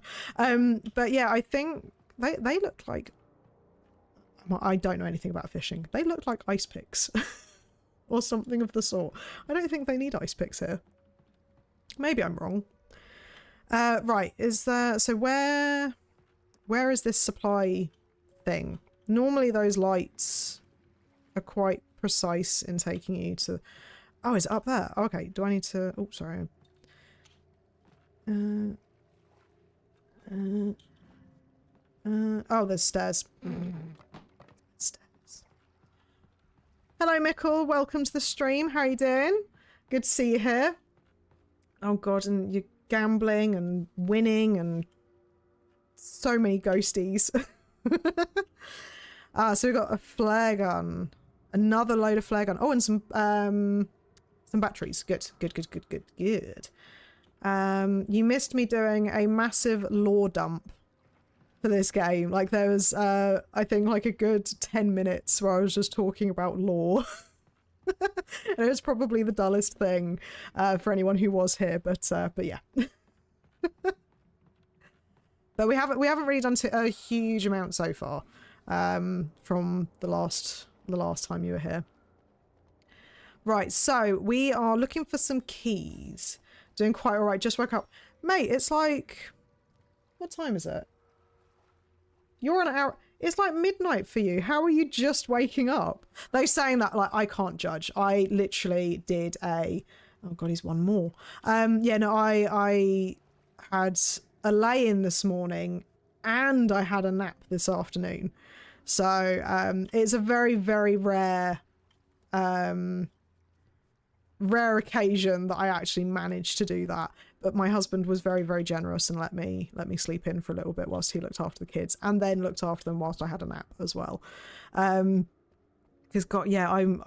But yeah, I think they look like... Well, I don't know anything about fishing. They look like ice picks. Or something of the sort. I don't think they need ice picks here. Maybe I'm wrong. Right, is there... So where is this supply thing? Normally those lights are quite precise in taking you to... Oh, is it up there? Okay, do I need to... Oh, sorry. Oh, there's stairs. Stairs. Hello, Mickle. Welcome to the stream. How are you doing? Good to see you here. Oh, God, and you're gambling and winning and so many ghosties. So we've got a flare gun. Another load of flare gun. Oh, and some batteries. Good. You missed me doing a massive lore dump for this game. Like, there was, I think, like a good 10 minutes where I was just talking about lore. And it was probably the dullest thing for anyone who was here, but yeah. But we haven't really done a huge amount so far from the last time you were here. Right, so we are looking for some keys. Doing quite all right. Just woke up. Mate, it's like... What time is it? You're an hour... It's like midnight for you. How are you just waking up? They're saying that, like, I can't judge. I literally did a... Oh, God, he's one more. Yeah, no, I had a lay-in this morning and I had a nap this afternoon. So it's a very, very rare occasion that I actually managed to do that. But my husband was very, very generous and let me sleep in for a little bit whilst he looked after the kids, and then looked after them whilst I had a nap as well. Because God, yeah, I'm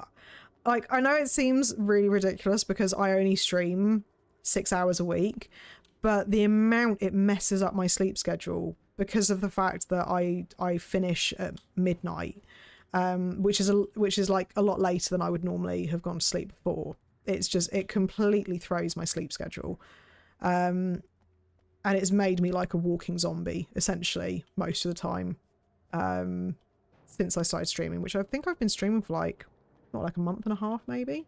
like, I know it seems really ridiculous because I only stream 6 hours a week, but the amount it messes up my sleep schedule because of the fact that I finish at midnight, which is like a lot later than I would normally have gone to sleep before. It's just, it completely throws my sleep schedule. And it's made me like a walking zombie, essentially, most of the time, since I started streaming, which I think I've been streaming for like, not like a month and a half, maybe?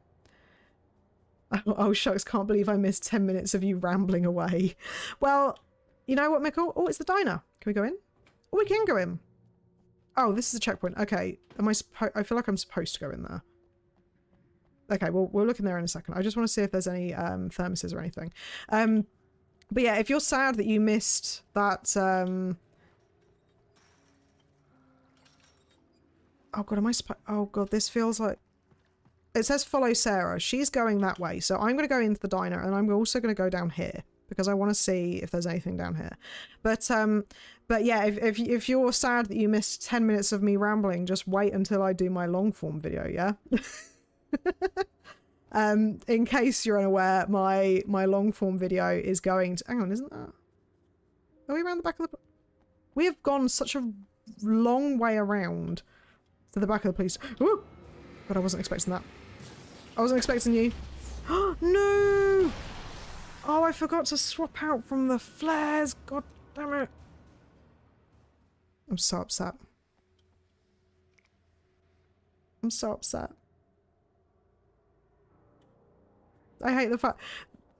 Oh, shucks, can't believe I missed 10 minutes of you rambling away. Well, you know what, Michael? Oh, it's the diner. Can we go in? Oh, we can go in. Oh, this is a checkpoint. Okay. I feel like I'm supposed to go in there. Okay, well, we'll look in there in a second. I just want to see if there's any thermoses or anything. But yeah, if you're sad that you missed that... Oh god, oh god, this feels like... It says follow Sarah. She's going that way. So I'm going to go into the diner and I'm also going to go down here because I want to see if there's anything down here. But yeah, if you're sad that you missed 10 minutes of me rambling, just wait until I do my long form video, yeah? In case you're unaware, my long form video is going to... Hang on, isn't that... Are we around the back of the... We have gone such a long way around to the back of the police... Ooh! But I wasn't expecting that. I wasn't expecting you. No! Oh, I forgot to swap out from the flares. God damn it. I'm so upset. I'm so upset. I hate the fact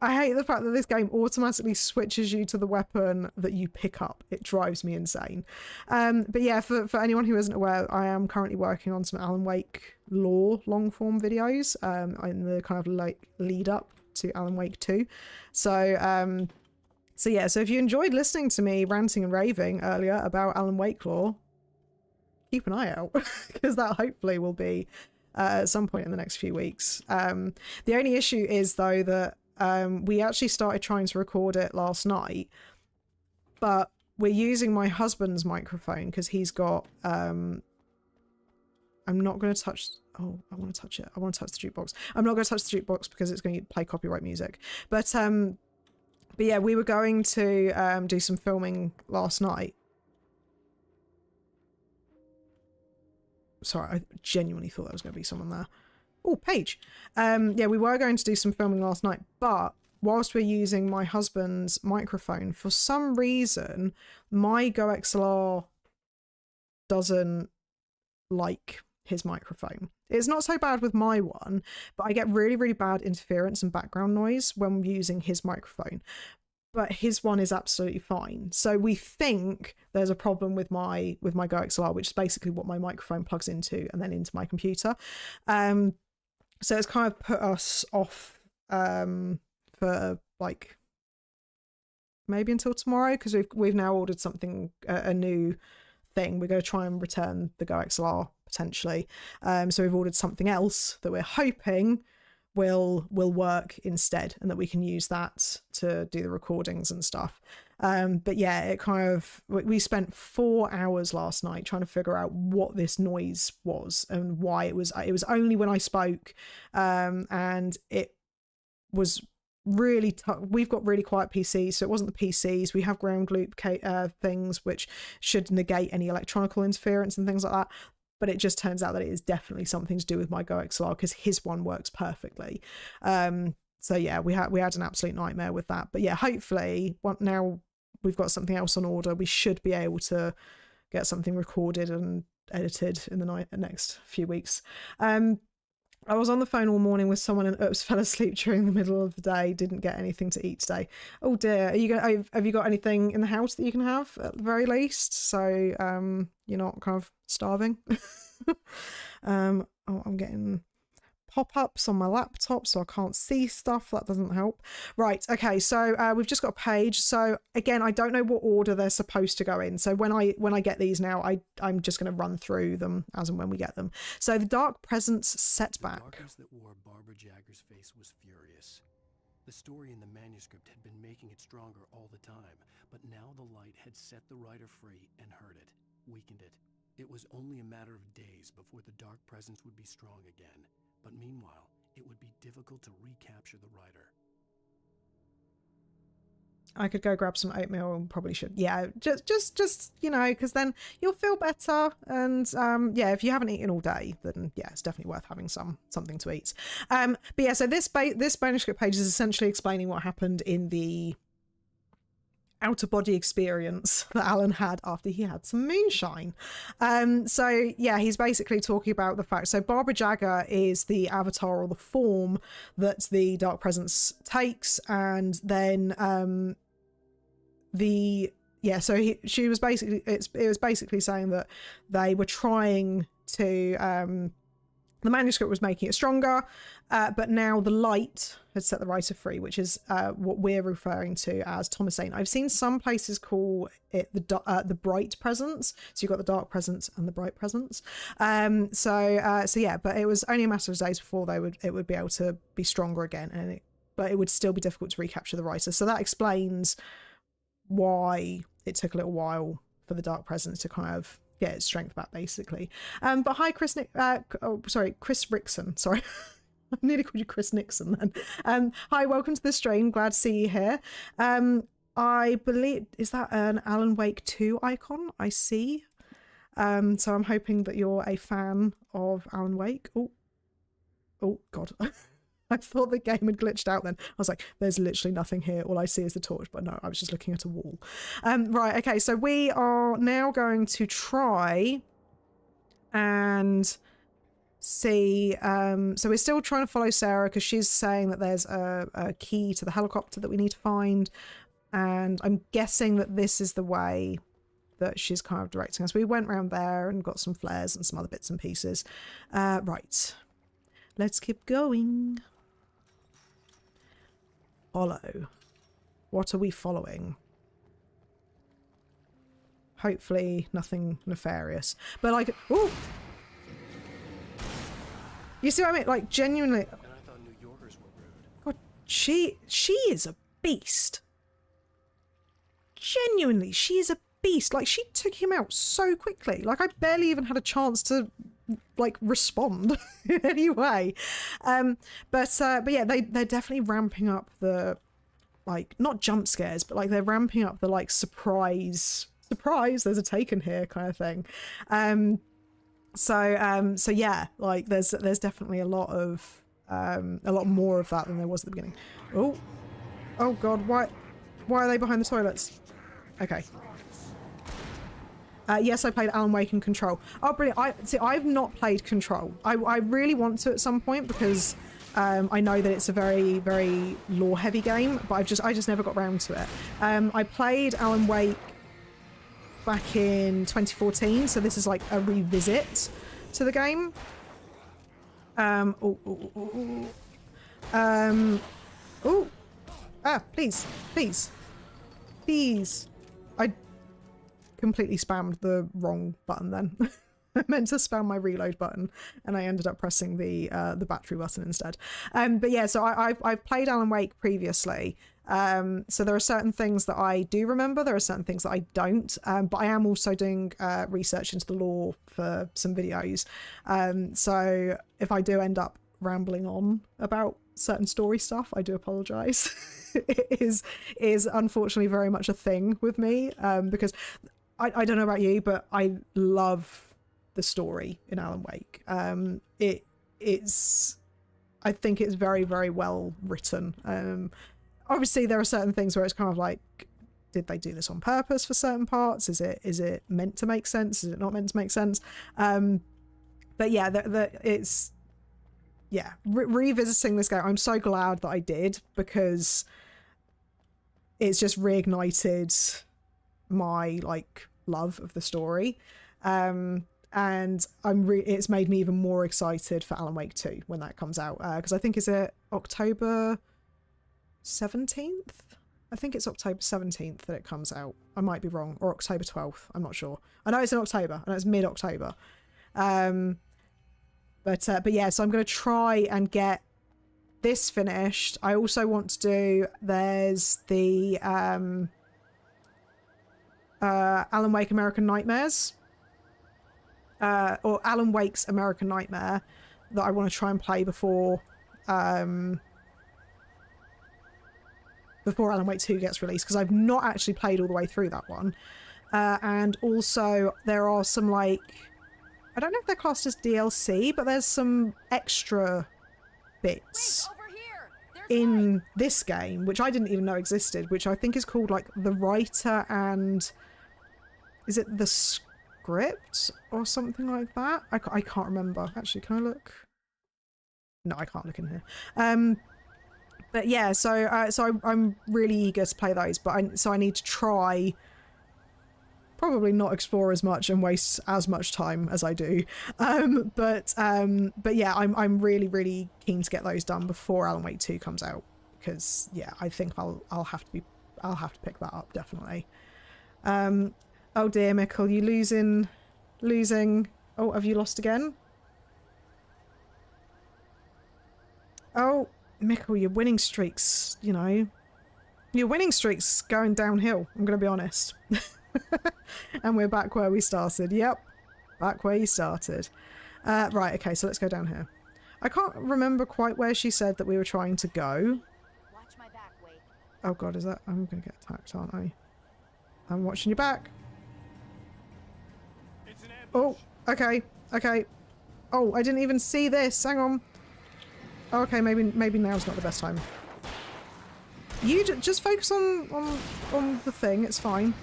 that this game automatically switches you to the weapon that you pick up. It drives me insane. But yeah, for anyone who isn't aware, I am currently working on some Alan Wake lore long form videos in the kind of like lead up to Alan Wake 2. So yeah, so if you enjoyed listening to me ranting and raving earlier about Alan Wake lore, keep an eye out because that hopefully will be at some point in the next few weeks. The only issue is though that we actually started trying to record it last night, but we're using my husband's microphone because he's got I'm not going to touch... Oh, I want to touch it. I want to touch the jukebox. I'm not going to touch the jukebox because it's going to play copyright music. But yeah, we were going to do some filming last night. Sorry, I genuinely thought there was going to be someone there. Oh, Paige. Yeah, we were going to do some filming last night, but whilst we're using my husband's microphone, for some reason, my Go XLR doesn't like his microphone. It's not so bad with my one, but I get really, really bad interference and background noise when using his microphone. But his one is absolutely fine. So we think there's a problem with my Go XLR, which is basically what my microphone plugs into and then into my computer. So it's kind of put us off for like maybe until tomorrow because we've now ordered something, a new thing. We're going to try and return the Go XLR potentially. So we've ordered something else that we're hoping will work instead and that we can use that to do the recordings and stuff. But yeah, it kind of, we spent 4 hours last night trying to figure out what this noise was and why it was only when I spoke, and it was really we've got really quiet PCs, so it wasn't the PCs. We have ground loop things which should negate any electronical interference and things like that. But it just turns out that it is definitely something to do with my Go XLR because his one works perfectly. So yeah, we had an absolute nightmare with that. But yeah, hopefully now we've got something else on order, we should be able to get something recorded and edited in the next few weeks. I was on the phone all morning with someone and oops, fell asleep during the middle of the day. Didn't get anything to eat today. Oh dear. Have you got anything in the house that you can have at the very least? So you're not kind of starving. Oh, I'm getting pop-ups on my laptop so I can't see stuff. That doesn't help. Right, okay, so we've just got a page. So again, I don't know what order they're supposed to go in. So when I get these now, I'm just going to run through them as and when we get them. So the Dark Presence setback. The darkness that wore Barbara Jagger's face was furious. The story in the manuscript had been making it stronger all the time, but now the light had set the writer free and hurt it, weakened it. It was only a matter of days before the Dark Presence would be strong again. But meanwhile, it would be difficult to recapture the writer. I could go grab some oatmeal and probably should. Yeah, just you know, because then you'll feel better. And yeah, if you haven't eaten all day, then yeah, it's definitely worth having something to eat. But yeah, so this manuscript page is essentially explaining what happened in the out-of-body experience that Alan had after he had some moonshine. So yeah, he's basically talking about the fact, so Barbara Jagger is the avatar or the form that the Dark Presence takes, and then she was basically, it was basically saying that they were trying to the manuscript was making it stronger, but now the light had set the writer free, which is what we're referring to as Thomasine. I've seen some places call it the bright presence. So you've got the dark presence and the bright presence. So yeah, but it was only a matter of days before it would be able to be stronger again, but it would still be difficult to recapture the writer. So that explains why it took a little while for the dark presence to kind of get its strength back, basically. But hi, Chris Rickson. Sorry. I nearly called you Chris Nixon then. Hi, welcome to the stream. Glad to see you here. I believe, is that an Alan Wake 2 icon I see? So I'm hoping that you're a fan of Alan Wake. Oh God. I thought the game had glitched out then. I was like, there's literally nothing here. All I see is the torch. But no, I was just looking at a wall. Right, okay, so we are now going to try and see. So we're still trying to follow Sarah because she's saying that there's a key to the helicopter that we need to find. And I'm guessing that this is the way that she's kind of directing us. We went around there and got some flares and some other bits and pieces. Right. Let's keep going. Follow. What are we following? Hopefully nothing nefarious. But like, ooh! You see what I mean? Like, genuinely. And I thought New Yorkers were rude. God, she is a beast. Genuinely, she is a beast. Like, she took him out so quickly. Like, I barely even had a chance to like respond in any way. But yeah, they're definitely ramping up the, like, not jump scares, but like they're ramping up the like surprise there's a taken here kind of thing. So yeah, like there's definitely a lot more of that than there was at the beginning. Oh God, why are they behind the toilets? Okay. Yes, I played Alan Wake and Control. Oh, brilliant. I've not played Control. I really want to at some point because I know that it's a very, very lore-heavy game, but I just never got around to it. I played Alan Wake back in 2014, so this is like a revisit to the game. Please. I completely spammed the wrong button then. I meant to spam my reload button and I ended up pressing the battery button instead. But yeah, so I've played Alan Wake previously. So there are certain things that I do remember, there are certain things that I don't, but I am also doing research into the lore for some videos. So if I do end up rambling on about certain story stuff, I do apologize. It is unfortunately very much a thing with me, because I don't know about you, but I love the story in Alan Wake. I think it's very, very well written. Obviously there are certain things where it's kind of like, did they do this on purpose for certain parts? Is it meant to make sense? Is it not meant to make sense? But yeah, yeah, revisiting this game, I'm so glad that I did, because it's just reignited my like love of the story. And it's made me even more excited for Alan Wake 2 when that comes out, because I think, is it October 17th? I think it's October 17th that it comes out. I might be wrong, or October 12th. I'm not sure. I know it's in October. I know it's mid-October. But yeah, so I'm going to try and get this finished. I also want to do, there's the Alan Wake American Nightmares, or Alan Wake's American Nightmare, that I want to try and play before Alan Wake 2 gets released, because I've not actually played all the way through that one. And also there are some, like, I don't know if they're classed as DLC, but there's some extra bits in this game, which I didn't even know existed, which I think is called, like, the writer and... is it the script or something like that? I can't remember. Actually, can I look? No, I can't look in here. But yeah, so I'm really eager to play those, but I need to try probably not explore as much and waste as much time as I do. But yeah, I'm really keen to get those done before Alan Wake 2 comes out, because yeah, I think I'll have to pick that up definitely. Oh dear, Mikkel, you losing. Oh, have you lost again? Oh, Mikkel, your winning streak's, you know, your winning streak's going downhill, I'm going to be honest. And we're back where we started. Yep, back where you started. Right, okay, so let's go down here. I can't remember quite where she said that we were trying to go. Watch my back, Wake. Oh god, is that... I'm going to get attacked, aren't I? I'm watching your back. Oh, okay, okay. Oh, I didn't even see this. Hang on. Oh, okay, maybe now's not the best time. You just focus on the thing. It's fine.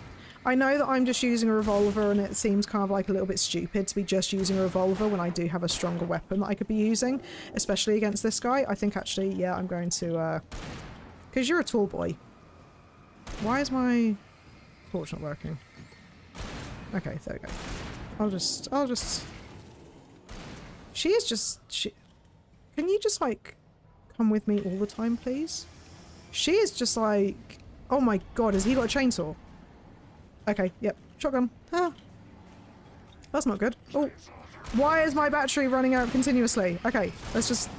I know that I'm just using a revolver, and it seems kind of like a little bit stupid to be just using a revolver when I do have a stronger weapon that I could be using, especially against this guy. I think actually, yeah, I'm going to, because you're a tall boy. Why is my torch not working? Okay, there we go. I'll just... She is just... Can you just, like, come with me all the time, please? She is just like... Oh my god, has he got a chainsaw? Okay, yep. Shotgun. Ah. That's not good. Oh. Why is my battery running out continuously? Okay, let's just...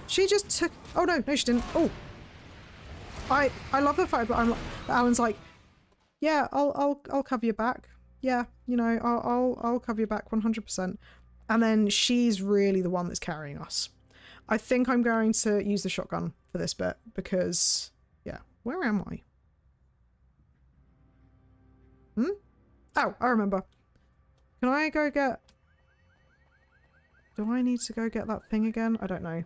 She just took... Oh no, she didn't. Oh. I love the fact that that Alan's like, yeah, I'll cover your back. Yeah, you know, I'll cover your back 100%. And then she's really the one that's carrying us. I think I'm going to use the shotgun for this bit because, yeah, where am I? Oh, I remember. Can I go get... Do I need to go get that thing again? I don't know.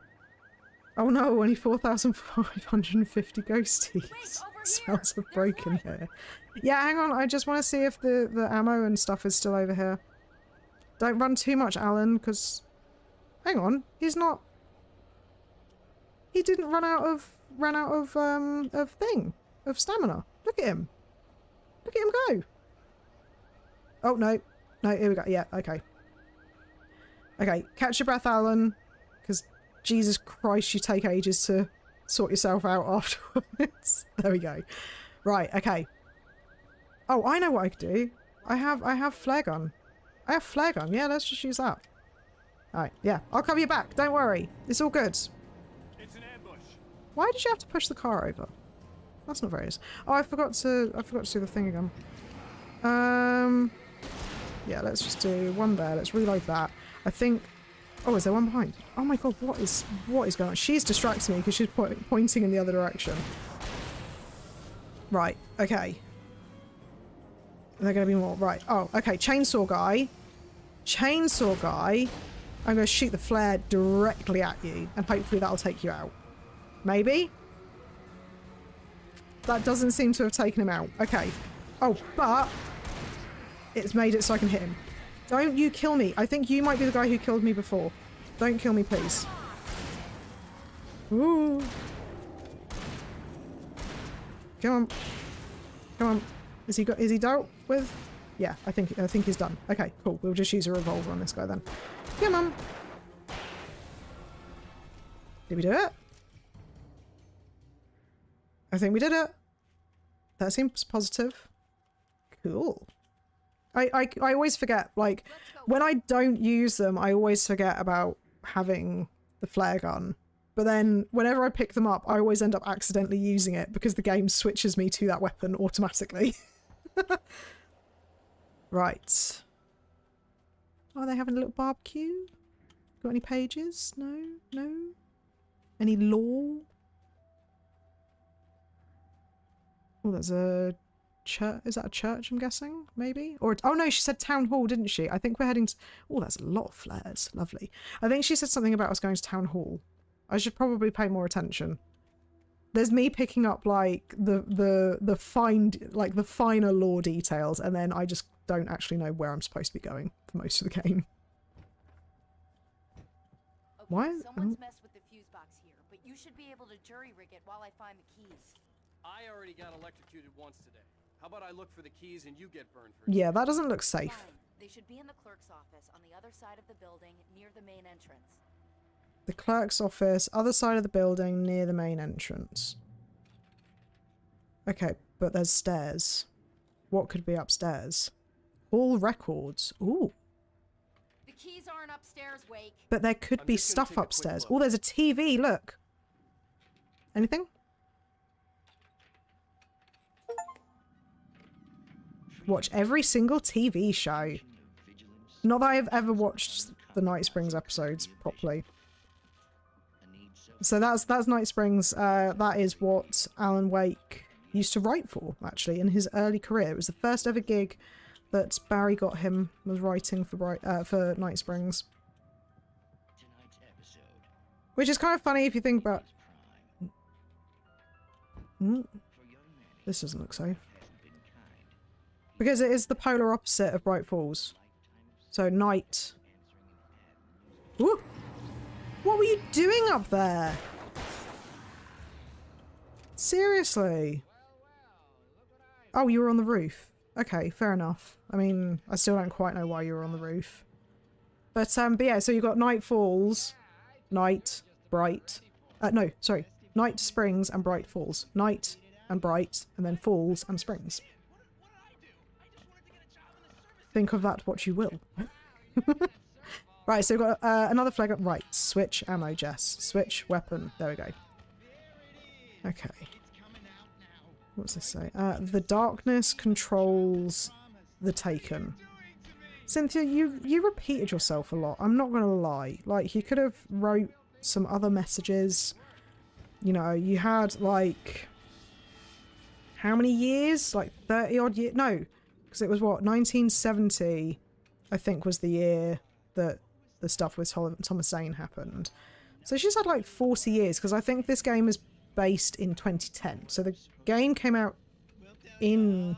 Oh no, only 4,550 ghosties. Smells of broken here. Yeah, hang on, I just want to see if the ammo and stuff is still over here. Don't run too much, Alan, because... Hang on, he's not... He didn't run out of stamina. Look at him. Look at him go. Oh, no. No, here we go. Yeah, okay. Okay, catch your breath, Alan, because Jesus Christ, you take ages to sort yourself out afterwards. There we go. Right, okay. Oh, I know what I could do. I have flare gun. I have flare gun. Yeah, let's just use that. Alright, yeah. I'll cover your back. Don't worry. It's all good. It's an ambush. Why did you have to push the car over? That's not very nice. Oh, I forgot to do the thing again. Yeah, let's just do one there. Let's reload that. I think... Oh, is there one behind? Oh my god, what is going on? She's distracting me because she's pointing in the other direction. Right, okay. Are there going to be more? Right. Oh, okay. Chainsaw guy. Chainsaw guy. I'm going to shoot the flare directly at you, and hopefully that'll take you out. Maybe? That doesn't seem to have taken him out. Okay. Oh, but it's made it so I can hit him. Don't you kill me. I think you might be the guy who killed me before. Don't kill me, please. Ooh. Come on. Come on. Is he dealt with? Yeah, I think he's done. Okay, cool. We'll just use a revolver on this guy then. Come on. Did we do it? I think we did it. That seems positive. Cool. I always forget, like, when I don't use them, I always forget about having the flare gun. But then, whenever I pick them up, I always end up accidentally using it because the game switches me to that weapon automatically. Right. Are they having a little barbecue? Got any pages? No? No? Any lore? Oh, there's a church. Is that a church, I'm guessing? Maybe? Or, oh no, she said town hall, didn't she? I think we're heading to... Oh, that's a lot of flares. Lovely. I think she said something about us going to town hall. I should probably pay more attention. There's me picking up, like, the finer lore details, and then I just don't actually know where I'm supposed to be going for most of the game. Okay, Why? Someone's messed with the fuse box here, but you should be able to jury rig it while I find the keys. I already got electrocuted once today. How about I look for the keys and you get burned for Yeah, that doesn't look safe. Fine. They should be in the clerk's office on the other side of the building near the main entrance. The clerk's office, other side of the building, near the main entrance. Okay, but there's stairs. What could be upstairs? All records. Ooh. The keys aren't upstairs, Wake. But there could be stuff upstairs. Oh, there's a TV, look. Anything? Watch every single TV show. Not that I've ever watched the Night Springs episodes properly. So that's Night Springs. That is what Alan Wake used to write for, actually, in his early career. It was the first ever gig that Barry got him, was writing for Night Springs. Which is kind of funny if you think about... This doesn't look safe. Because it is the polar opposite of Bright Falls. So, night. Ooh! What were you doing up there? Seriously? Oh, you were on the roof. Okay, fair enough. I mean, I still don't quite know why you were on the roof. But yeah, so you've got Night Falls, Night, Bright. No, sorry. Night Springs and Bright Falls. Night and Bright, and then Falls and Springs. Think of that what you will. Right, so we've got another flag up. Right, switch ammo, Jess. Switch weapon. There we go. Okay. What's this say? The darkness controls the Taken. Cynthia, you repeated yourself a lot. I'm not going to lie. Like, you could have wrote some other messages. You know, you had, like... How many years? Like, 30 odd years? No. Because it was, what, 1970, I think, was the year that the stuff with Thomas Zane happened. So she's had, like, 40 years. Because I think this game is based in 2010. So the game came out in...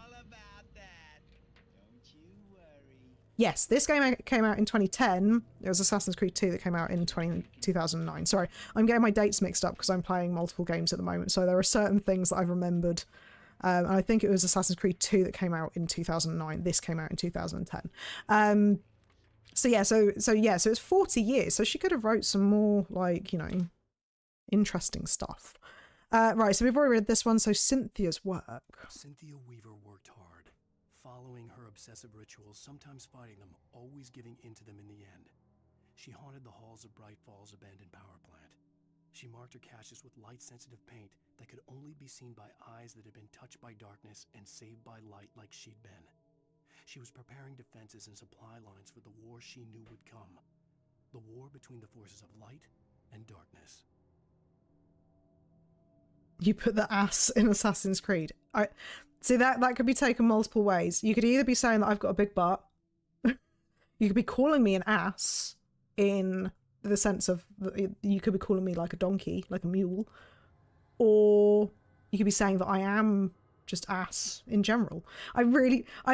Yes, this game came out in 2010. It was Assassin's Creed 2 that came out in 2009. Sorry, I'm getting my dates mixed up because I'm playing multiple games at the moment. So there are certain things that I've remembered. And I think it was Assassin's Creed 2 that came out in 2009. This came out in 2010. So it's 40 years. So she could have wrote some more, like, you know, interesting stuff. Right, so we've already read this one. So Cynthia's work. Cynthia Weaver worked hard, following her obsessive rituals, sometimes fighting them, always giving in to them in the end. She haunted the halls of Bright Falls' abandoned power plant. She marked her caches with light-sensitive paint that could only be seen by eyes that had been touched by darkness and saved by light like she'd been. She was preparing defenses and supply lines for the war she knew would come. The war between the forces of light and darkness. You put the ass in Assassin's Creed. I see that could be taken multiple ways. You could either be saying that I've got a big butt. You could be calling me an ass in the sense of you could be calling me like a donkey, like a mule, or you could be saying that I am just ass in general. I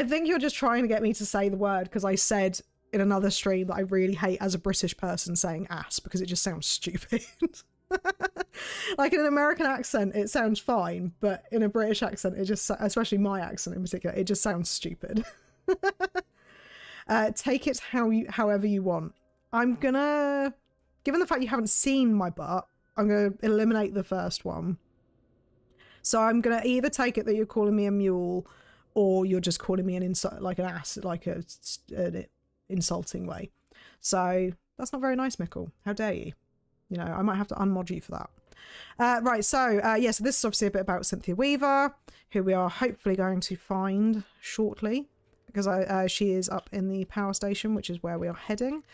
think you're just trying to get me to say the word because I said in another stream that I really hate as a British person saying ass because it just sounds stupid. Like in an American accent, it sounds fine, but in a British accent, it just, especially my accent in particular, it just sounds stupid. Take it however you want. I'm gonna, given the fact you haven't seen my butt, I'm gonna eliminate the first one. So I'm gonna either take it that you're calling me a mule, or you're just calling me an insult, like an ass, like an insulting way. So that's not very nice, Mickle. How dare you? You know, I might have to unmod you for that. Right, so yeah, so this is obviously a bit about Cynthia Weaver, who we are hopefully going to find shortly, because she is up in the power station, which is where we are heading.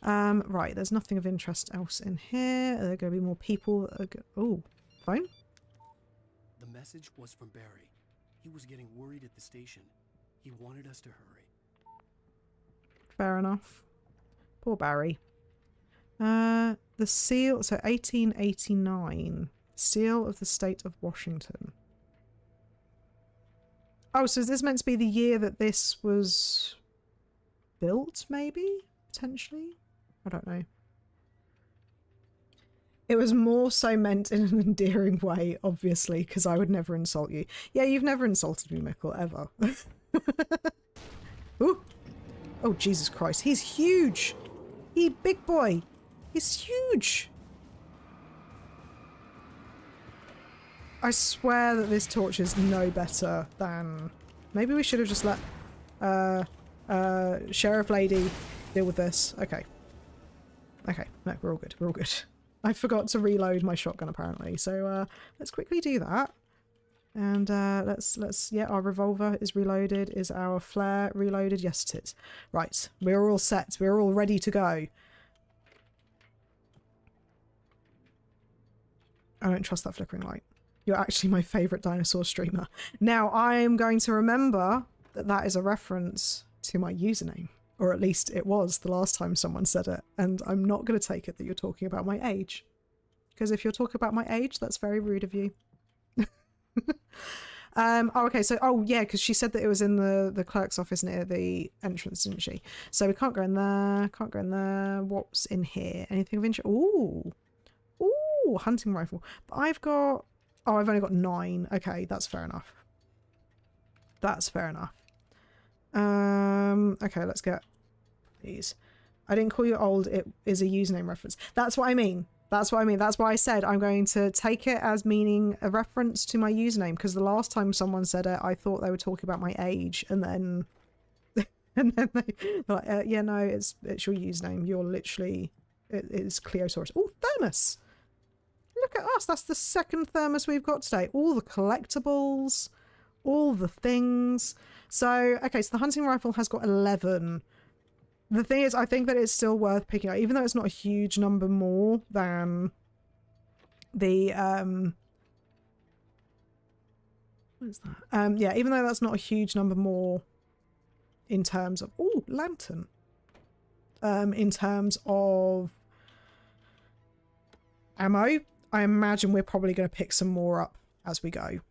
Right, there's nothing of interest else in here. Are there going to be more people that are oh, phone? The message was from Barry. He was getting worried at the station. He wanted us to hurry. Fair enough. Poor Barry. The seal, so 1889. Seal of the State of Washington. Oh, so is this meant to be the year that this was built, maybe? Potentially? I don't know. It was more so meant in an endearing way, obviously, because I would never insult you. Yeah, you've never insulted me, Mickle, ever. Ooh. Oh, Jesus Christ. He's huge. He big boy. He's huge. I swear that this torch is no better than... Maybe we should have just let Sheriff Lady deal with this. Okay. Okay. No, we're all good. We're all good. I forgot to reload my shotgun apparently. So let's quickly do that. And let's yeah, our revolver is reloaded. Is our flare reloaded? Yes, it is. Right. We're all set. We're all ready to go. I don't trust that flickering light. You're actually my favourite dinosaur streamer. Now, I'm going to remember that that is a reference to my username. Or at least it was the last time someone said it. And I'm not going to take it that you're talking about my age. Because if you're talking about my age, that's very rude of you. Oh, okay, so, oh, yeah, because she said that it was in the clerk's office near the entrance, didn't she? So we can't go in there, can't go in there. What's in here? Anything of interest? Ooh. Ooh, hunting rifle. But I've got... Oh, I've only got 9. Okay, that's fair enough. That's fair enough. Okay, let's get these. I didn't call you old. It is a username reference. That's what I mean. That's what I mean. That's why I said I'm going to take it as meaning a reference to my username, because the last time someone said it, I thought they were talking about my age, and then and then they're like, yeah, no, it's your username. You're literally it's Cleosaurus. Oh, thermos. Look at us. That's the second thermos we've got today. All the collectibles, all the things. So, okay, so the hunting rifle has got 11. The thing is, I think that it's still worth picking up, even though it's not a huge number more than the, what is that? Yeah, even though that's not a huge number more in terms of, oh, lantern. In terms of ammo, I imagine we're probably going to pick some more up as we go.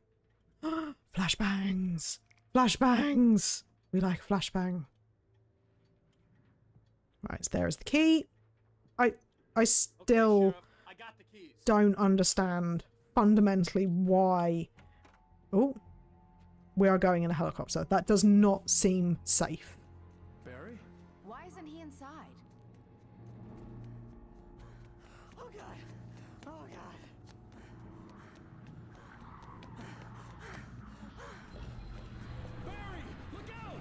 Flashbangs! Flashbangs! We like a flashbang. Right, so there is the key. I still don't understand fundamentally why... Oh, we are going in a helicopter. That does not seem safe. Barry? Why isn't he inside? Oh god. Oh god. Barry! Look out!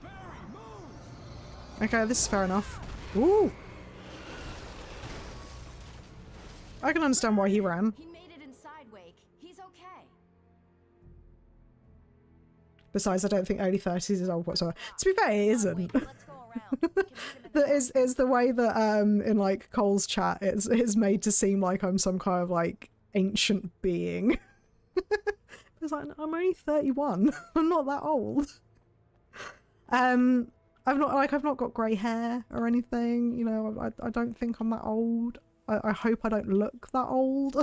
Barry, move! Okay, this is fair enough. Ooh! I can understand why he ran. He made it inside, Wake. He's okay. Besides, I don't think early 30s is old whatsoever. To be fair, it isn't. Let's go around. We can meet him in the That is the way that in like Cole's chat it's made to seem like I'm some kind of like ancient being. It's like, I'm only 31. I'm not that old. I've not got grey hair or anything, you know. I don't think I'm that old. I hope I don't look that old.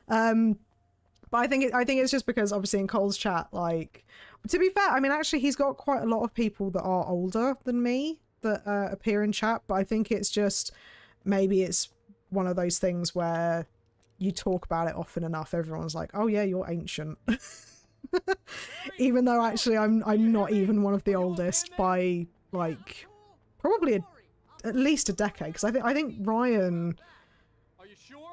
But I think it's just because obviously in Cole's chat, like, to be fair, I mean, actually he's got quite a lot of people that are older than me that appear in chat, but I think it's just maybe it's one of those things where you talk about it often enough, everyone's like, oh yeah, you're ancient. Even though actually I'm not even one of the oldest by like probably at least a decade, because I think Ryan,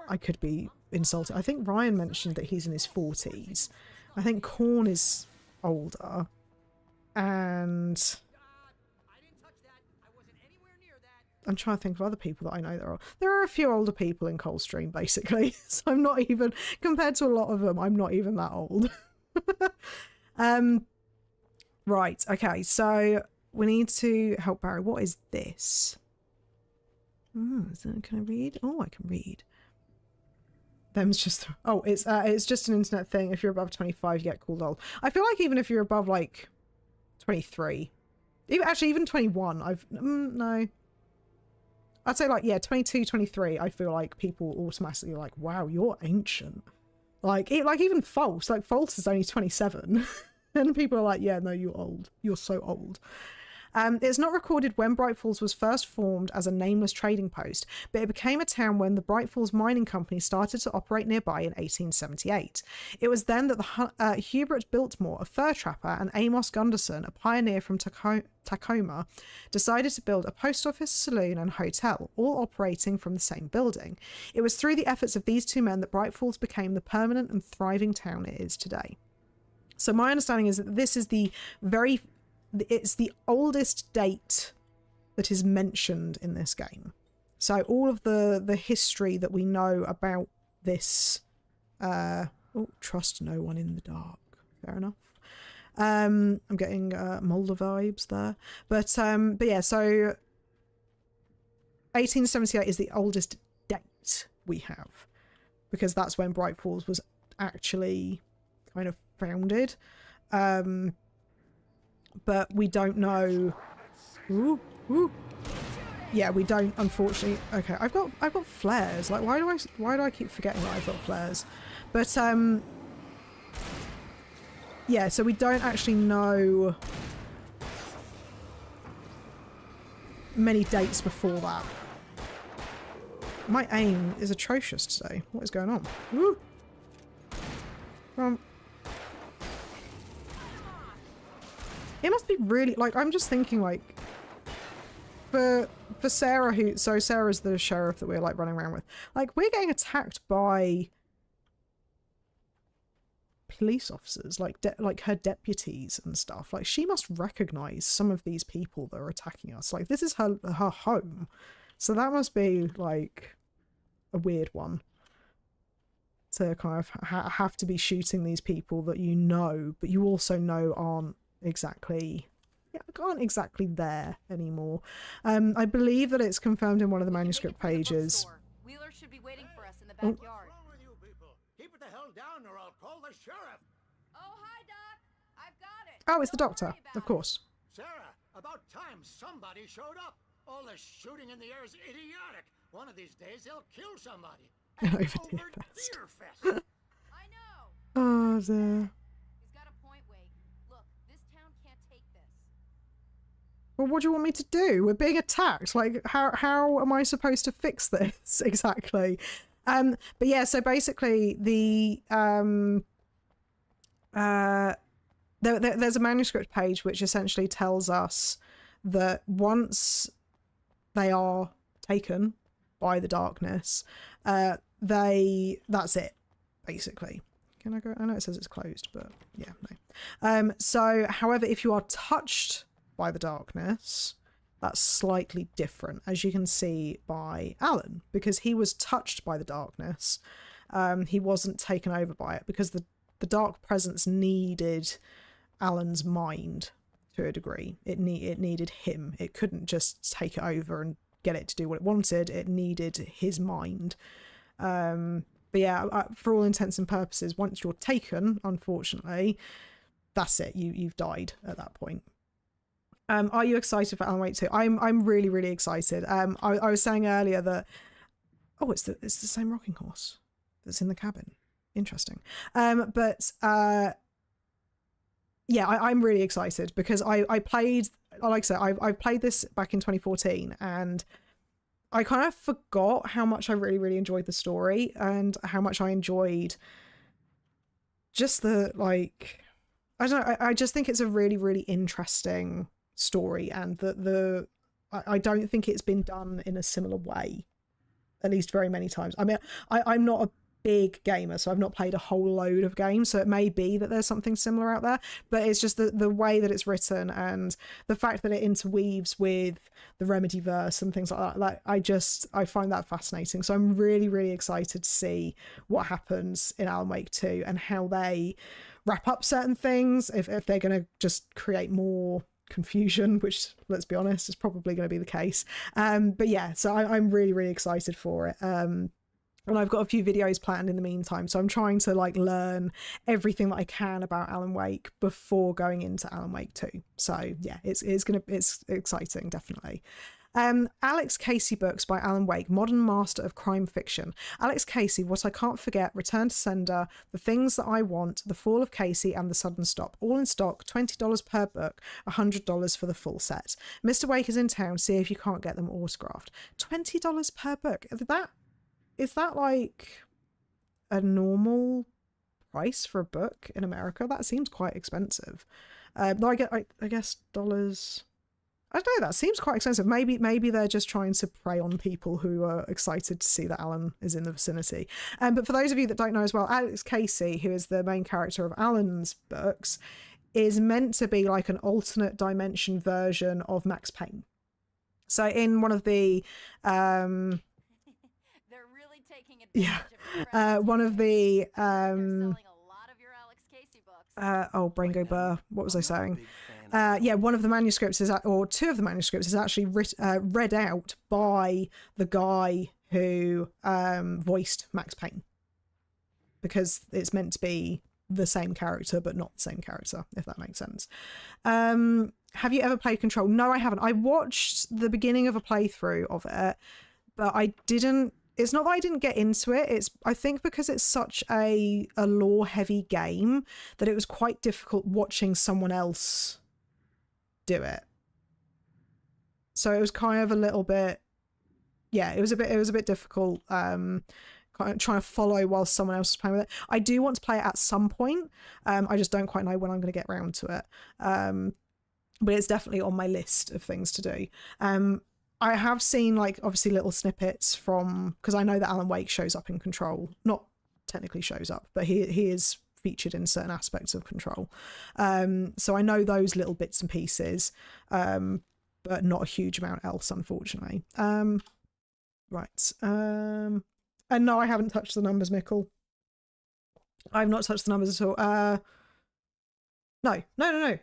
I could be insulted, I think Ryan mentioned that he's in his 40s. I think Korn is older, and I'm trying to think of other people that I know that are. There are a few older people in Coldstream, basically. So I'm not even, compared to a lot of them, I'm not even that old. Right, okay, so we need to help Barry. What is this? Can I read? Oh, I can read. Them's just, oh, it's just an internet thing. If you're above 25, you get called old. I feel like even if you're above like 23, even 21, no. I'd say like, yeah, 22, 23, I feel like people automatically are like, wow, you're ancient. Like even False, like False is only 27. And people are like, yeah, no, you're old. You're so old. It's not recorded when Bright Falls was first formed as a nameless trading post, but it became a town when the Bright Falls Mining Company started to operate nearby in 1878. It was then that the Hubert Biltmore, a fur trapper, and Amos Gunderson, a pioneer from Tacoma, decided to build a post office, saloon, and hotel, all operating from the same building. It was through the efforts of these two men that Bright Falls became the permanent and thriving town it is today. So my understanding is that this is it's the oldest date that is mentioned in this game. So all of the history that we know about this, trust no one in the dark. Fair enough. I'm getting Mulder vibes there, but yeah. So 1878 is the oldest date we have, because that's when Bright Falls was actually kind of founded. But we don't know. Ooh. Yeah, we don't, unfortunately. Okay, I've got flares. Like, why do I keep forgetting that I've got flares? But yeah, so we don't actually know many dates before that. My aim is atrocious today. What is going on? Woo! It must be really, like, I'm just thinking, like, for Sarah, so Sarah's the sheriff that we're, like, running around with. Like, we're getting attacked by police officers, like her deputies and stuff. Like, she must recognize some of these people that are attacking us. Like, this is her home. So that must be, like, a weird one. To kind of have to be shooting these people that you know, but you also know aren't exactly there anymore. I believe that it's confirmed in one of the manuscript pages. Wheeler should be waiting for us in the backyard. What's wrong with you people? Keep it the hell down or I'll call the sheriff. Oh, hi, Doc. I've got it. Oh, it's the doctor, of course. Sarah, about time somebody showed up. All this shooting in the air is idiotic. One of these days they'll kill somebody. Over Deer Fest. I know. Oh, dear. He's got a point, Wake. Look, this town can't take this. Well, what do you want me to do? We're being attacked. Like, how am I supposed to fix this exactly? But yeah, so basically there's a manuscript page which essentially tells us that once they are taken by the darkness, that's it, basically. Can I go? I know it says it's closed, but yeah, no. So, however, if you are touched by the darkness, that's slightly different, as you can see by Alan, because he was touched by the darkness. He wasn't taken over by it, because the dark presence needed Alan's mind to a degree. It needed him. It couldn't just take it over and get it to do what it wanted. It needed his mind. But yeah, for all intents and purposes, once you're taken, unfortunately, that's it. You've died at that point. Are you excited for Alan Wake 2? I'm really, really excited. I was saying earlier that it's the same rocking horse that's in the cabin. Interesting. Yeah, I'm really excited because I played, like I said, I played this back in 2014, and I kind of forgot how much I really enjoyed the story and how much I enjoyed just the, like, I don't know, I just think it's a really interesting story, and I don't think it's been done in a similar way, at least very many times. I mean, I'm not a big gamer, so I've not played a whole load of games, so it may be that there's something similar out there, but it's just the way that it's written and the fact that it interweaves with the Remedy verse and things like that. Like, I find that fascinating. So I'm really excited to see what happens in Alan Wake 2 and how they wrap up certain things, if they're going to just create more confusion, which, let's be honest, is probably going to be the case. But yeah, so I'm really excited for it. And I've got a few videos planned in the meantime, so I'm trying to like learn everything that I can about Alan Wake before going into Alan Wake 2. So yeah, it's exciting, definitely. Alex Casey books by Alan Wake, modern master of crime fiction. Alex Casey, What I Can't Forget, Return to Sender, The Things That I Want, The Fall of Casey, and The Sudden Stop. All in stock, $20 per book, $100 for the full set. Mr. Wake is in town, see if you can't get them autographed. $20 per book. Is that like a normal price for a book in America? That seems quite expensive. I guess dollars. I don't know, that seems quite expensive. Maybe they're just trying to prey on people who are excited to see that Alan is in the vicinity. But for those of you that don't know as well, Alex Casey, who is the main character of Alan's books, is meant to be like an alternate dimension version of Max Payne. So in one of the one of the brain go burr, what was I saying? One of the manuscripts is, or two of the manuscripts is actually read out by the guy who voiced Max Payne, because it's meant to be the same character but not the same character, if that makes sense. Have you ever played Control? No, I haven't. I watched the beginning of a playthrough of it, but I didn't. It's not that I didn't get into it. It's, I think, because it's such a lore heavy game that it was quite difficult watching someone else do it. So it was kind of a little bit, yeah, it was a bit difficult kind of trying to follow while someone else is playing with it. I do want to play it at some point. I just don't quite know when I'm going to get around to it. But it's definitely on my list of things to do. I have seen, like, obviously little snippets from, because I know that Alan Wake shows up in Control. Not technically shows up, but he is featured in certain aspects of Control. So I know those little bits and pieces, but not a huge amount else, unfortunately. Right. And no, I haven't touched the numbers, Mickle. I've not touched the numbers at all. No.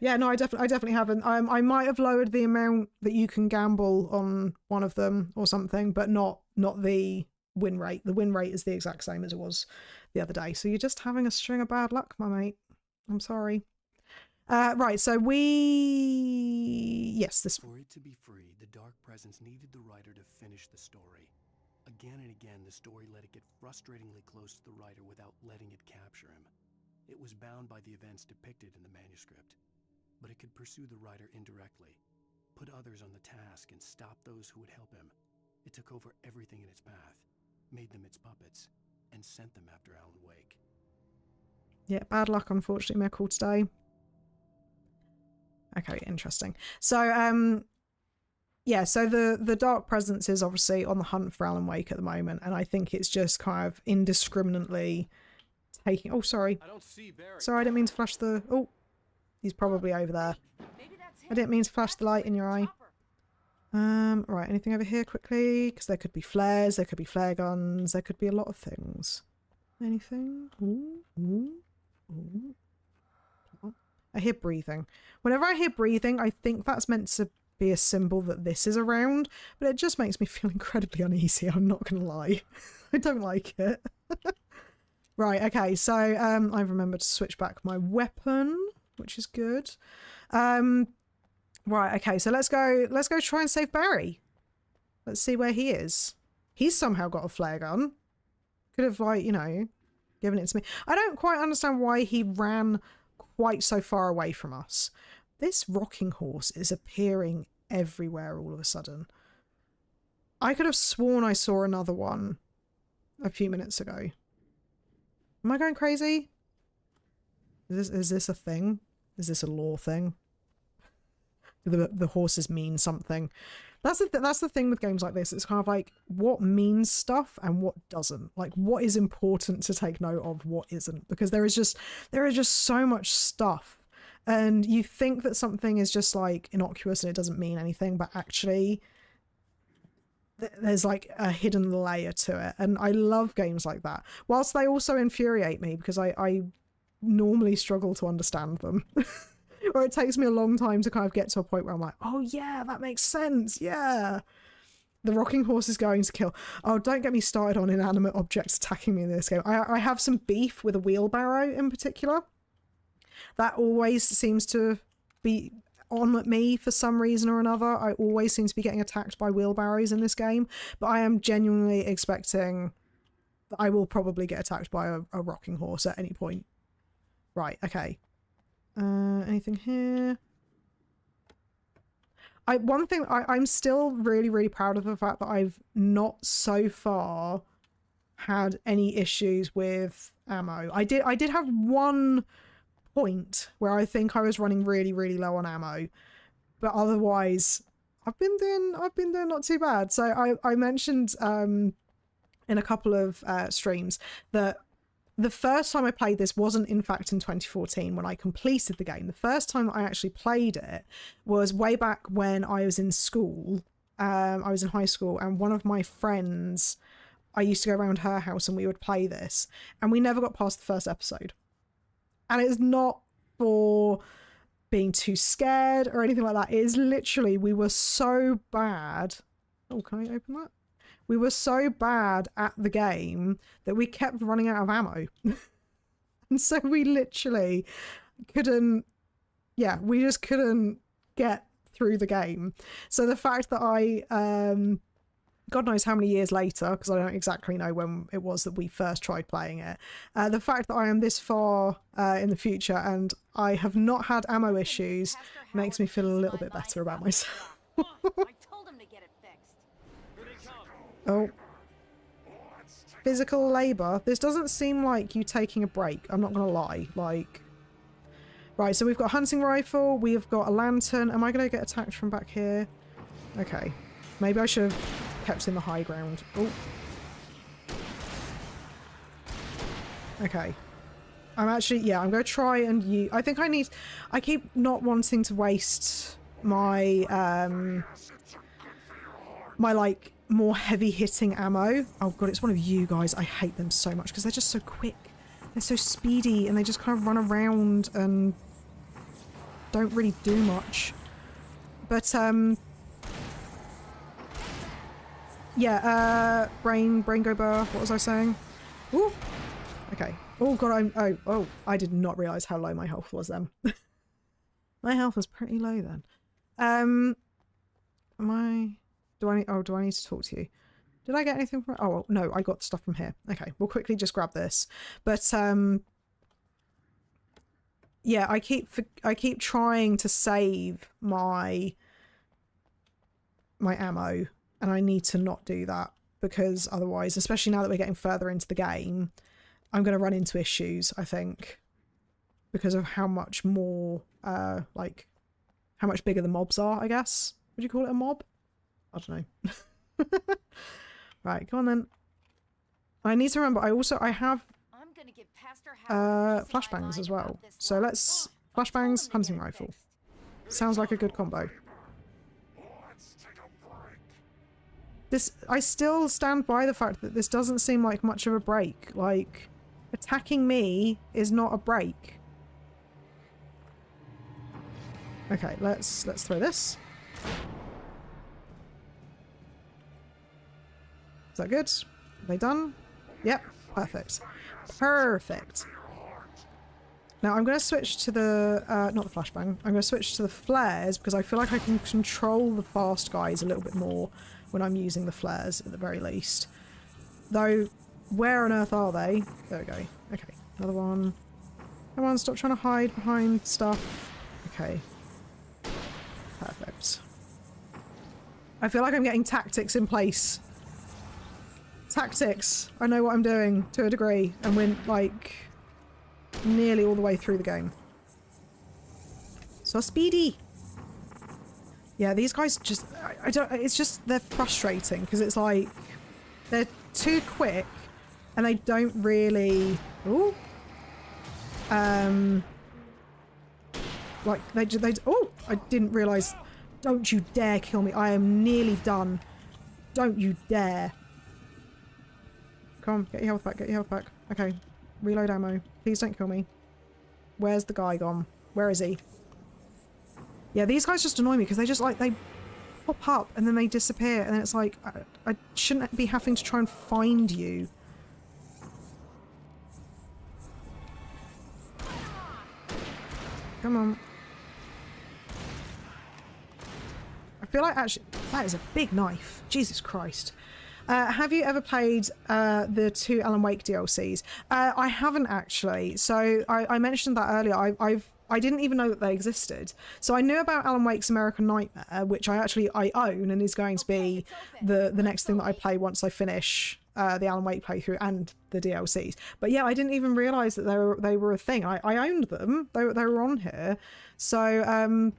Yeah, no, I definitely haven't. I might have lowered the amount that you can gamble on one of them or something, but not the win rate. The win rate is the exact same as it was the other day. So you're just having a string of bad luck, my mate. I'm sorry. Right, so For it to be free, the Dark Presence needed the writer to finish the story. Again and again, the story let it get frustratingly close to the writer without letting it capture him. It was bound by the events depicted in the manuscript, but it could pursue the writer indirectly, put others on the task, and stop those who would help him. It took over everything in its path, made them its puppets, and sent them after Alan Wake. Yeah, bad luck, unfortunately, Mickle, today. Okay, interesting. So, yeah, so the Dark Presence is obviously on the hunt for Alan Wake at the moment, and I think it's just kind of indiscriminately taking... Oh, sorry. Sorry, I didn't mean to flash the... Oh, he's probably over there. I didn't mean to flash the light in your eye. Right, anything over here quickly? Because there could be flares, there could be flare guns, there could be a lot of things. Anything? Ooh. I hear breathing. Whenever I hear breathing, I think that's meant to be a symbol that this is around, but it just makes me feel incredibly uneasy, I'm not gonna lie. I don't like it. Right, okay, so I've remembered to switch back my weapon, which is good. Right, okay, so let's go try and save Barry. Let's see where he is. He's somehow got a flare gun. Could have, like, you know, given it to me. I don't quite understand why he ran quite so far away from us. This rocking horse is appearing everywhere all of a sudden. I could have sworn I saw another one a few minutes ago. Am I going crazy? Is this a thing? Is this a lore thing? Do the horses mean something? That's the thing with games like this. It's kind of like what means stuff and what doesn't. Like what is important to take note of, what isn't. Because there is just so much stuff. And you think that something is just like innocuous and it doesn't mean anything, but actually there's like a hidden layer to it. And I love games like that. Whilst they also infuriate me because I normally struggle to understand them. Or it takes me a long time to kind of get to a point where I'm like, oh yeah, that makes sense, yeah. The rocking horse is going to kill. Oh, don't get me started on inanimate objects attacking me in this game. I have some beef with a wheelbarrow in particular. That always seems to be on me for some reason or another. I always seem to be getting attacked by wheelbarrows in this game, but I am genuinely expecting that I will probably get attacked by a rocking horse at any point. Right, okay. Anything here? One thing, I'm still really, really proud of the fact that I've not so far had any issues with ammo. I did have one point where I think I was running really, really low on ammo, but otherwise I've been doing not too bad. So I mentioned in a couple of streams that the first time I played this wasn't in fact in 2014 when I completed the game. The first time I actually played it was way back when I was in school. I was in high school, and one of my friends, I used to go around her house and we would play this, and we never got past the first episode. And it's not for being too scared or anything like that. It is literally, we were so bad. Oh, can I open that? We were so bad at the game that we kept running out of ammo. And so we literally couldn't, yeah, we just couldn't get through the game. So the fact that I, God knows how many years later, because I don't exactly know when it was that we first tried playing it, the fact that I am this far in the future and I have not had ammo issues makes me feel a little bit better about myself. Oh. Physical labour. This doesn't seem like you taking a break. I'm not going to lie. Like, right, so we've got a hunting rifle. We've got a lantern. Am I going to get attacked from back here? Okay. Maybe I should have kept in the high ground. Oh. Okay. I'm actually, yeah, I'm going to try and use... I think I keep not wanting to waste my, my, like, more heavy hitting ammo. Oh god, it's one of you guys. I hate them so much because they're just so quick. They're so speedy and they just kind of run around and don't really do much. But yeah, brain go bar. What was I saying? Ooh. Okay. Oh god, I did not realize how low my health was then. My health was pretty low then. Do I need to talk to you? Did I get anything from... Oh, no, I got stuff from here. Okay, we'll quickly just grab this. But, yeah, I keep trying to save my ammo, and I need to not do that, because otherwise, especially now that we're getting further into the game, I'm going to run into issues, I think, because of how much more, like, how much bigger the mobs are, I guess. Would you call it a mob? I don't know. Right, come on then. I need to remember, I have flashbangs as well. So let's... Flashbangs, hunting rifle. Sounds like a good combo. This... I still stand by the fact that this doesn't seem like much of a break. Like, attacking me is not a break. Okay, let's throw this. Is that good? Are they done? Yep. Perfect. Perfect. Now I'm going to switch to the... not the flashbang. I'm going to switch to the flares because I feel like I can control the fast guys a little bit more when I'm using the flares at the very least. Though, where on earth are they? There we go. Okay. Another one. Come on, stop trying to hide behind stuff. Okay. Perfect. I feel like I'm getting tactics in place. Tactics. I know what I'm doing to a degree, and we're like nearly all the way through the game. So speedy. Yeah, these guys just, I don't, it's just, they're frustrating because it's like they're too quick and they don't really, ooh, like they, oh, I didn't realise. Don't you dare kill me. I am nearly done. Don't you dare. Come on, get your health back, get your health back. Okay, reload ammo. Please don't kill me. Where's the guy gone? Where is he? Yeah, these guys just annoy me because they just like, they pop up and then they disappear and then it's like, I shouldn't be having to try and find you. Come on. I feel like actually, that is a big knife. Jesus Christ. Have you ever played the 2 Alan Wake DLCs? I haven't actually. So I mentioned that earlier. I didn't even know that they existed. So I knew about Alan Wake's American Nightmare, which I own and is going to be the next thing that I play once I finish the Alan Wake playthrough and the DLCs. But yeah, I didn't even realise that they were a thing. I owned them. They were on here. So,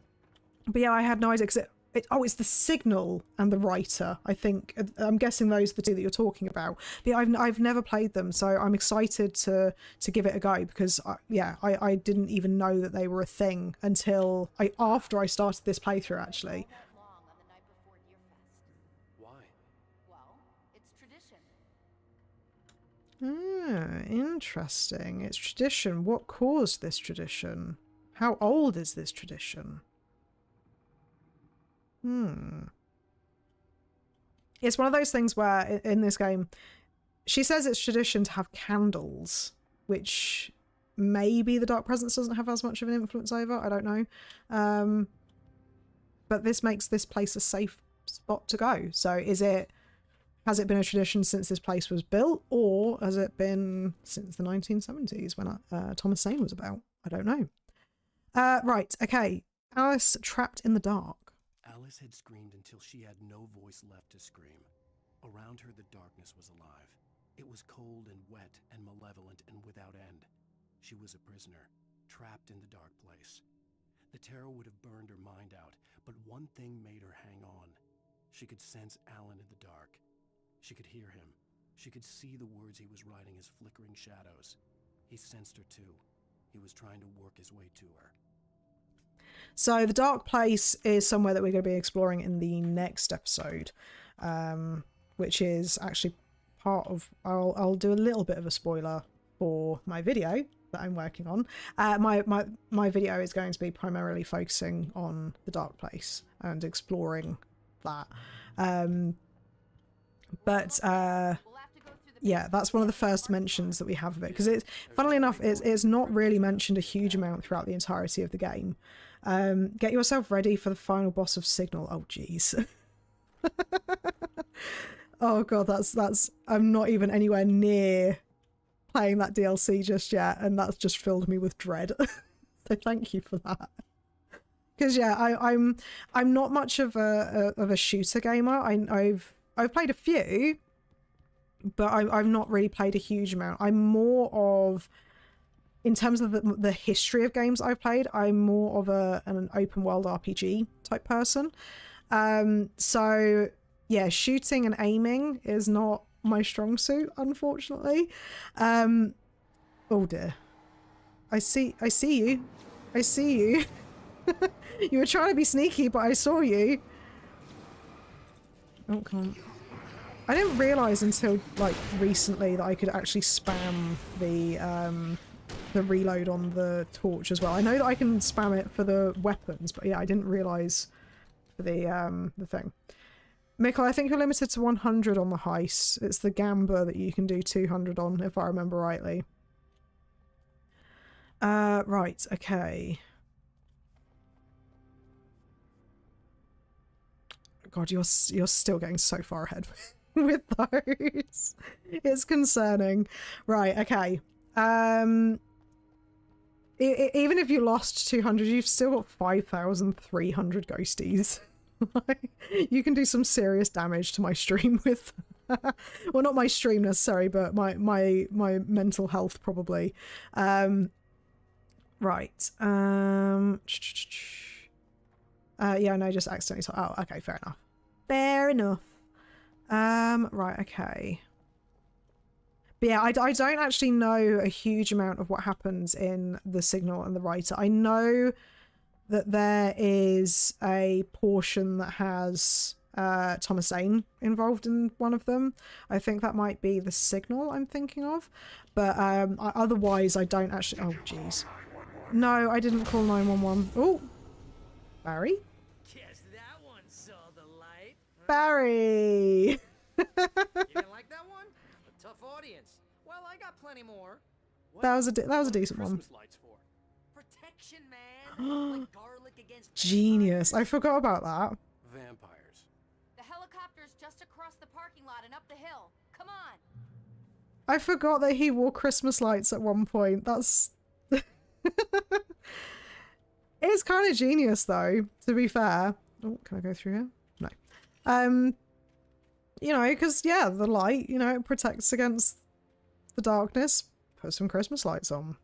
but yeah, I had no idea because it's the Signal and the Writer, I think. I'm guessing those are the two that you're talking about. But yeah, I've never played them, so I'm excited to give it a go because, I didn't even know that they were a thing until after I started this playthrough, actually. Why? Well, it's tradition. Ah, interesting. It's tradition. What caused this tradition? How old is this tradition? It's one of those things where in this game, she says it's tradition to have candles, which maybe the Dark Presence doesn't have as much of an influence over. I don't know. But this makes this place a safe spot to go. So has it been a tradition since this place was built, or has it been since the 1970s when Thomas Sane was about? I don't know. Right, okay. Alice trapped in the dark. Alice had screamed until she had no voice left to scream. Around her, the darkness was alive. It was cold and wet and malevolent and without end. She was a prisoner, trapped in the dark place. The terror would have burned her mind out, but one thing made her hang on. She could sense Alan in the dark. She could hear him. She could see the words he was writing as flickering shadows. He sensed her too. He was trying to work his way to her. So the dark place is somewhere that we're going to be exploring in the next episode, which is actually part of, I'll do a little bit of a spoiler for my video that I'm working on. My video is going to be primarily focusing on the dark place and exploring that. Yeah, that's one of the first mentions that we have of it, because funnily enough, it's not really mentioned a huge amount throughout the entirety of the game. Get yourself ready for the final boss of Signal. Oh jeez. Oh god, that's I'm not even anywhere near playing that DLC just yet, and that's just filled me with dread. So thank you for that. Because yeah, I'm not much of a shooter gamer. I've played a few, but I've not really played a huge amount. I'm more of, in terms of the history of games I've played, I'm more of an open world RPG type person. So yeah, shooting and aiming is not my strong suit, unfortunately. Oh dear. I see you. I see you. You were trying to be sneaky, but I saw you. Oh, come on. I didn't realise until like recently that I could actually spam the reload on the torch as well. I know that I can spam it for the weapons, but yeah, I didn't realise for the thing. Mikkel, I think you're limited to 100 on the heist. It's the Gamba that you can do 200 on, if I remember rightly. Right, okay. God, you're still getting so far ahead with those. It's concerning. Right, okay. Even if you lost 200, you've still got 5,300 ghosties. You can do some serious damage to my stream with, well, not my stream necessarily, but my mental health probably. Right. Yeah, no, just accidentally. Oh, okay, fair enough. Fair enough. Right, okay. But yeah, I don't actually know a huge amount of what happens in The Signal and The Writer. I know that there is a portion that has Thomas Zane involved in one of them. I think that might be The Signal I'm thinking of. But otherwise, I don't actually... Oh, jeez. No, I didn't call 911. Oh, Barry? Guess that one saw the light. Barry! You didn't like that one? A tough audience. Well, I got plenty more. That was a decent one. Christmas lights for? Protection, man. Like garlic against Genius. I forgot about that. Vampires. The helicopter's just across the parking lot and up the hill. Come on. I forgot that he wore Christmas lights at one point. That's... It's kind of genius, though, to be fair. Oh, can I go through here? No. You know, because, yeah, the light, you know, it protects against the darkness. Put some Christmas lights on.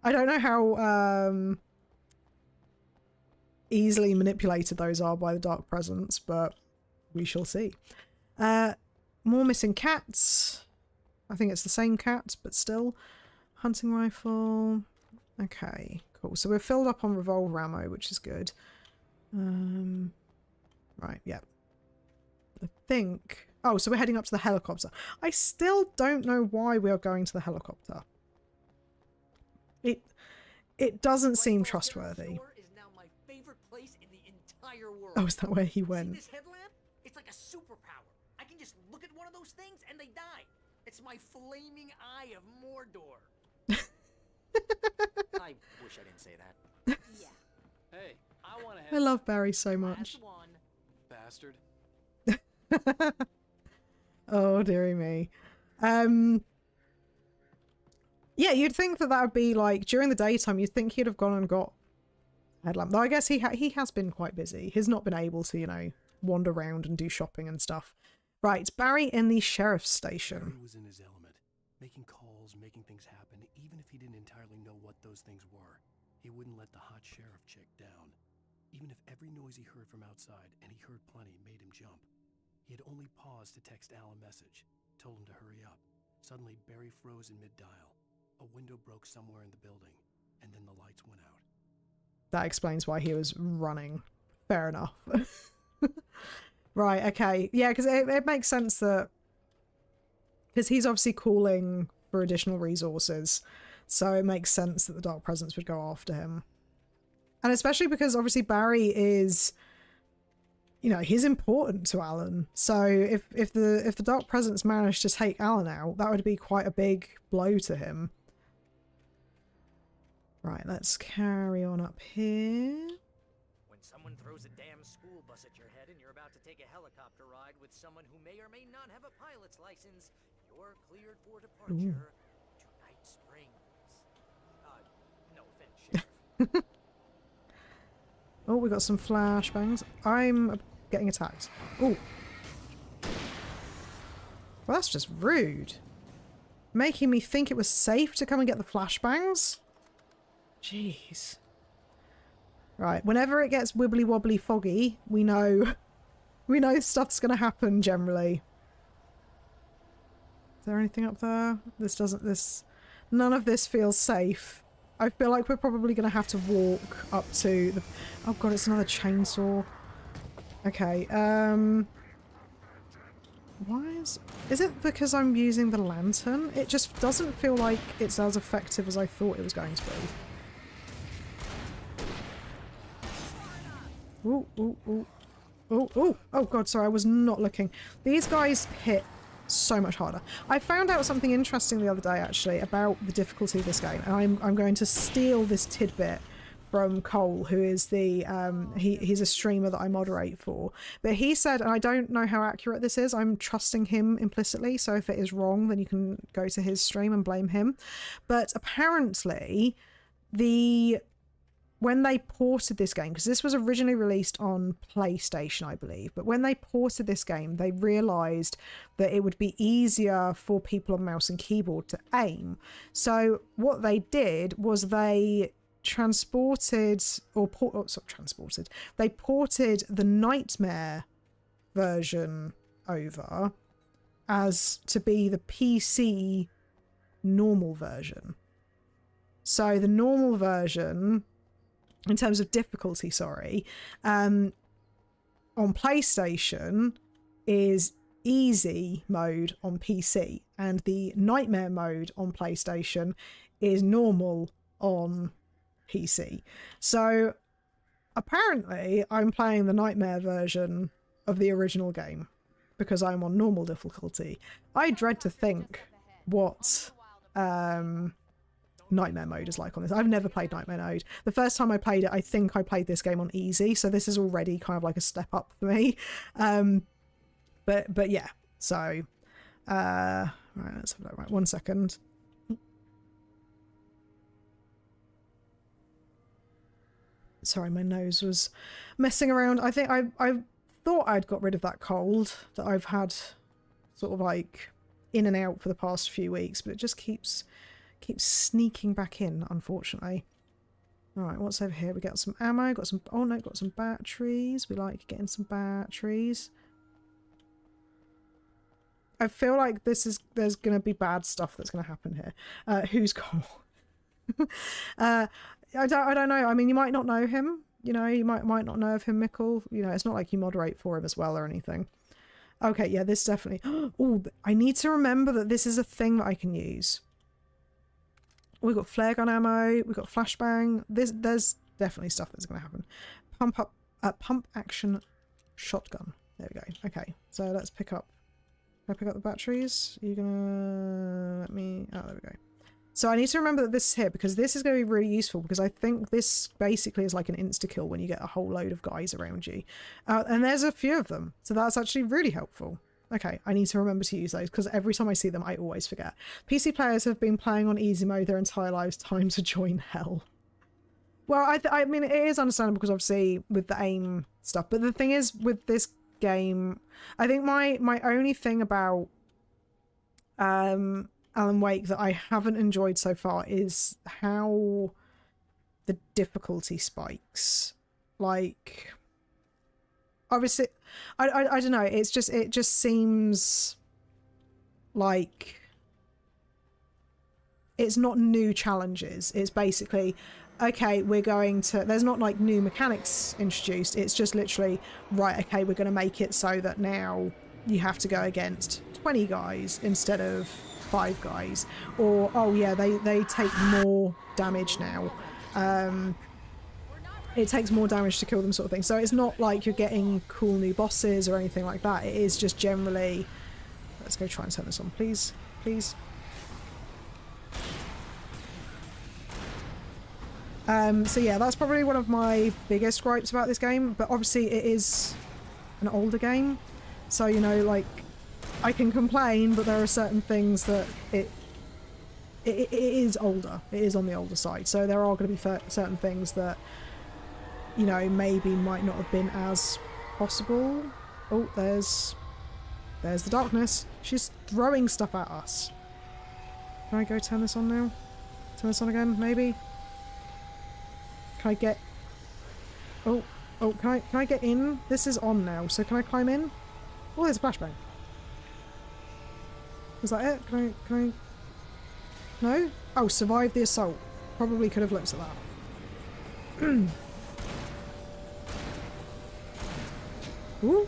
I don't know how easily manipulated those are by the dark presence, but we shall see. More missing cats. I think it's the same cat, but still. Hunting rifle. Okay, cool. So we're filled up on revolver ammo, which is good. Right, yeah. I think... Oh, so we're heading up to the helicopter. I still don't know why we are going to the helicopter. It doesn't seem trustworthy. Is now my favorite place in the entire world. Oh, is that where he went? See this headlamp? It's like a superpower. I can just look at one of those things and they die. It's my flaming eye of Mordor. I wish I didn't say that. Yeah. Hey, I want to I love Barry so much. Last one. Bastard. Oh, dearie me. Yeah, you'd think that would be like during the daytime. You'd think he'd have gone and got a headlamp. Though I guess he has been quite busy. He's not been able to, you know, wander around and do shopping and stuff. Right, Barry in the sheriff's station. Barry was in his element, making calls, making things happen, even if he didn't entirely know what those things were. He wouldn't let the hot sheriff chick down. Even if every noise he heard from outside, and he heard plenty, made him jump. He had only paused to text Al a message, told him to hurry up. Suddenly, Barry froze in mid-dial. A window broke somewhere in the building, and then the lights went out. That explains why he was running. Fair enough. Right, okay. Yeah, because it makes sense that... Because he's obviously calling for additional resources, so it makes sense that the Dark Presence would go after him. And especially because obviously Barry is... You know, he's important to Alan. So if the Dark Presence managed to take Alan out, that would be quite a big blow to him. Right, let's carry on up here. When someone throws a damn school bus at your head and you're about to take a helicopter ride with someone who may or may not have a pilot's license, you're cleared for departure to Night Springs. No offense, Sheriff. Oh, we got some flashbangs. I'm getting attacked. Oh. Well, that's just rude. Making me think it was safe to come and get the flashbangs? Jeez. Right, whenever it gets wibbly wobbly foggy, we know stuff's gonna happen generally. Is there anything up there? None of this feels safe. I feel like we're probably gonna have to walk up to the... Oh god, it's another chainsaw. Okay, why is it because I'm using the lantern? It just doesn't feel like it's as effective as I thought it was going to be. Ooh, ooh, ooh. Oh, oh, oh god, sorry, I was not looking. These guys hit so much harder. I found out something interesting the other day, actually, about the difficulty of this game, and I'm going to steal this tidbit from Cole, who is the, he's a streamer that I moderate for. But he said, and I don't know how accurate this is, I'm trusting him implicitly, so if it is wrong, then you can go to his stream and blame him. But apparently, the when they ported this game, because this was originally released on PlayStation, I believe, but when they ported this game, they realized that it would be easier for people on mouse and keyboard to aim. So what they did was they they ported the Nightmare version over as to be the PC normal version. So the normal version, in terms of difficulty, on PlayStation is easy mode on PC, and the Nightmare mode on PlayStation is normal on PC. So apparently I'm playing the Nightmare version of the original game because I'm on normal difficulty. I dread to think what Nightmare mode is like on this. I've never played Nightmare mode. The first time I played it, I think I played this game on easy, so this is already kind of like a step up for me. But yeah, so right, let's have that. Right, 1 second. Sorry, my nose was messing around. I think I thought I'd got rid of that cold that I've had sort of like in and out for the past few weeks, but it just keeps sneaking back in, unfortunately. All right, what's over here? We got some ammo, got some, oh no, got some batteries. We like getting some batteries. I feel like there's going to be bad stuff that's going to happen here. Who's Cole? I don't know. I mean, you might not know him. You know, you might not know of him, Mickle. You know, it's not like you moderate for him as well or anything. Okay, yeah, this definitely... Oh, I need to remember that this is a thing that I can use. We've got flare gun ammo. We've got flashbang. There's definitely stuff that's going to happen. Pump action shotgun. There we go. Okay, so let's pick up... Can I pick up the batteries? Are you gonna let me... Oh, there we go. So I need to remember that this is here, because this is going to be really useful, because I think this basically is like an insta-kill when you get a whole load of guys around you. And there's a few of them, so that's actually really helpful. Okay, I need to remember to use those, because every time I see them, I always forget. PC players have been playing on easy mode their entire lives. Time to join hell. Well, I mean, it is understandable, because obviously with the aim stuff, but the thing is, with this game, I think my only thing about Alan Wake that I haven't enjoyed so far is how the difficulty spikes. Like, obviously, I don't know. It just seems like it's not new challenges. It's basically, okay, we're going to... There's not like new mechanics introduced. It's just literally, right, okay, we're going to make it so that now you have to go against 20 guys instead of 5 guys, or oh yeah, they take more damage now. It takes more damage to kill them, sort of thing. So it's not like you're getting cool new bosses or anything like that. It is just generally... Let's go try and turn this on, please. Please. So yeah, that's probably one of my biggest gripes about this game, but obviously it is an older game, so you know, like, I can complain, but there are certain things that it is older. It is on the older side. So there are going to be certain things that, you know, maybe might not have been as possible. Oh, there's the darkness. She's throwing stuff at us. Can I go turn this on now? Turn this on again, maybe? Can I get... Oh, can I get in? This is on now, so can I climb in? Oh, there's a flashbang. Was that it? Can I... No? Oh, survive the assault. Probably could have looked at that. Ooh.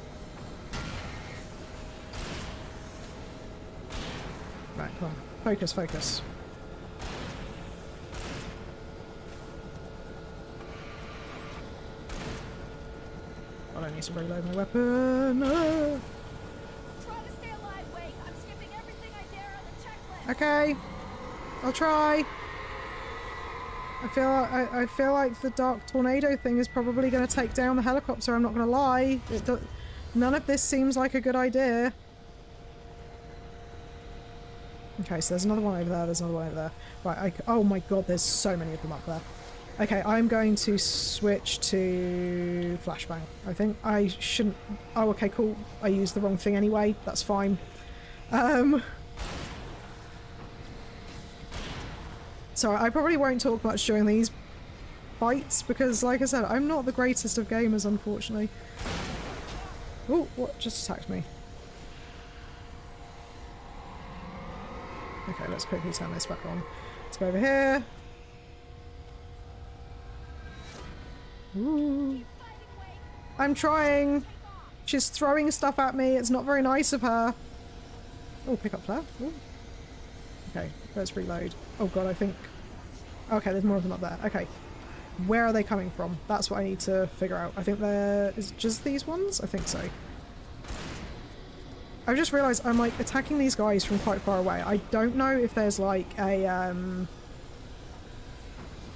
Right, come on. Focus, focus. I don't need to reload my weapon. Ah. Okay, I'll try. I feel like the dark tornado thing is probably going to take down the helicopter. I'm not going to lie. None of this seems like a good idea. Okay, so there's another one over there. There's another one over there. Right. Oh my god, there's so many of them up there. Okay, I'm going to switch to flashbang. I think I shouldn't... Oh, okay, cool. I used the wrong thing anyway. That's fine. So I probably won't talk much during these fights because, like I said, I'm not the greatest of gamers, unfortunately. Oh, what just attacked me? Okay, let's quickly turn this back on. Let's go over here. Ooh. I'm trying. She's throwing stuff at me. It's not very nice of her. Oh, pick up flare. Ooh. Okay, let's reload. Oh god, I think... Okay, there's more of them up there. Okay. Where are they coming from? That's what I need to figure out. I think they're... Is it just these ones? I think so. I've just realised I'm, like, attacking these guys from quite far away. I don't know if there's, like, a,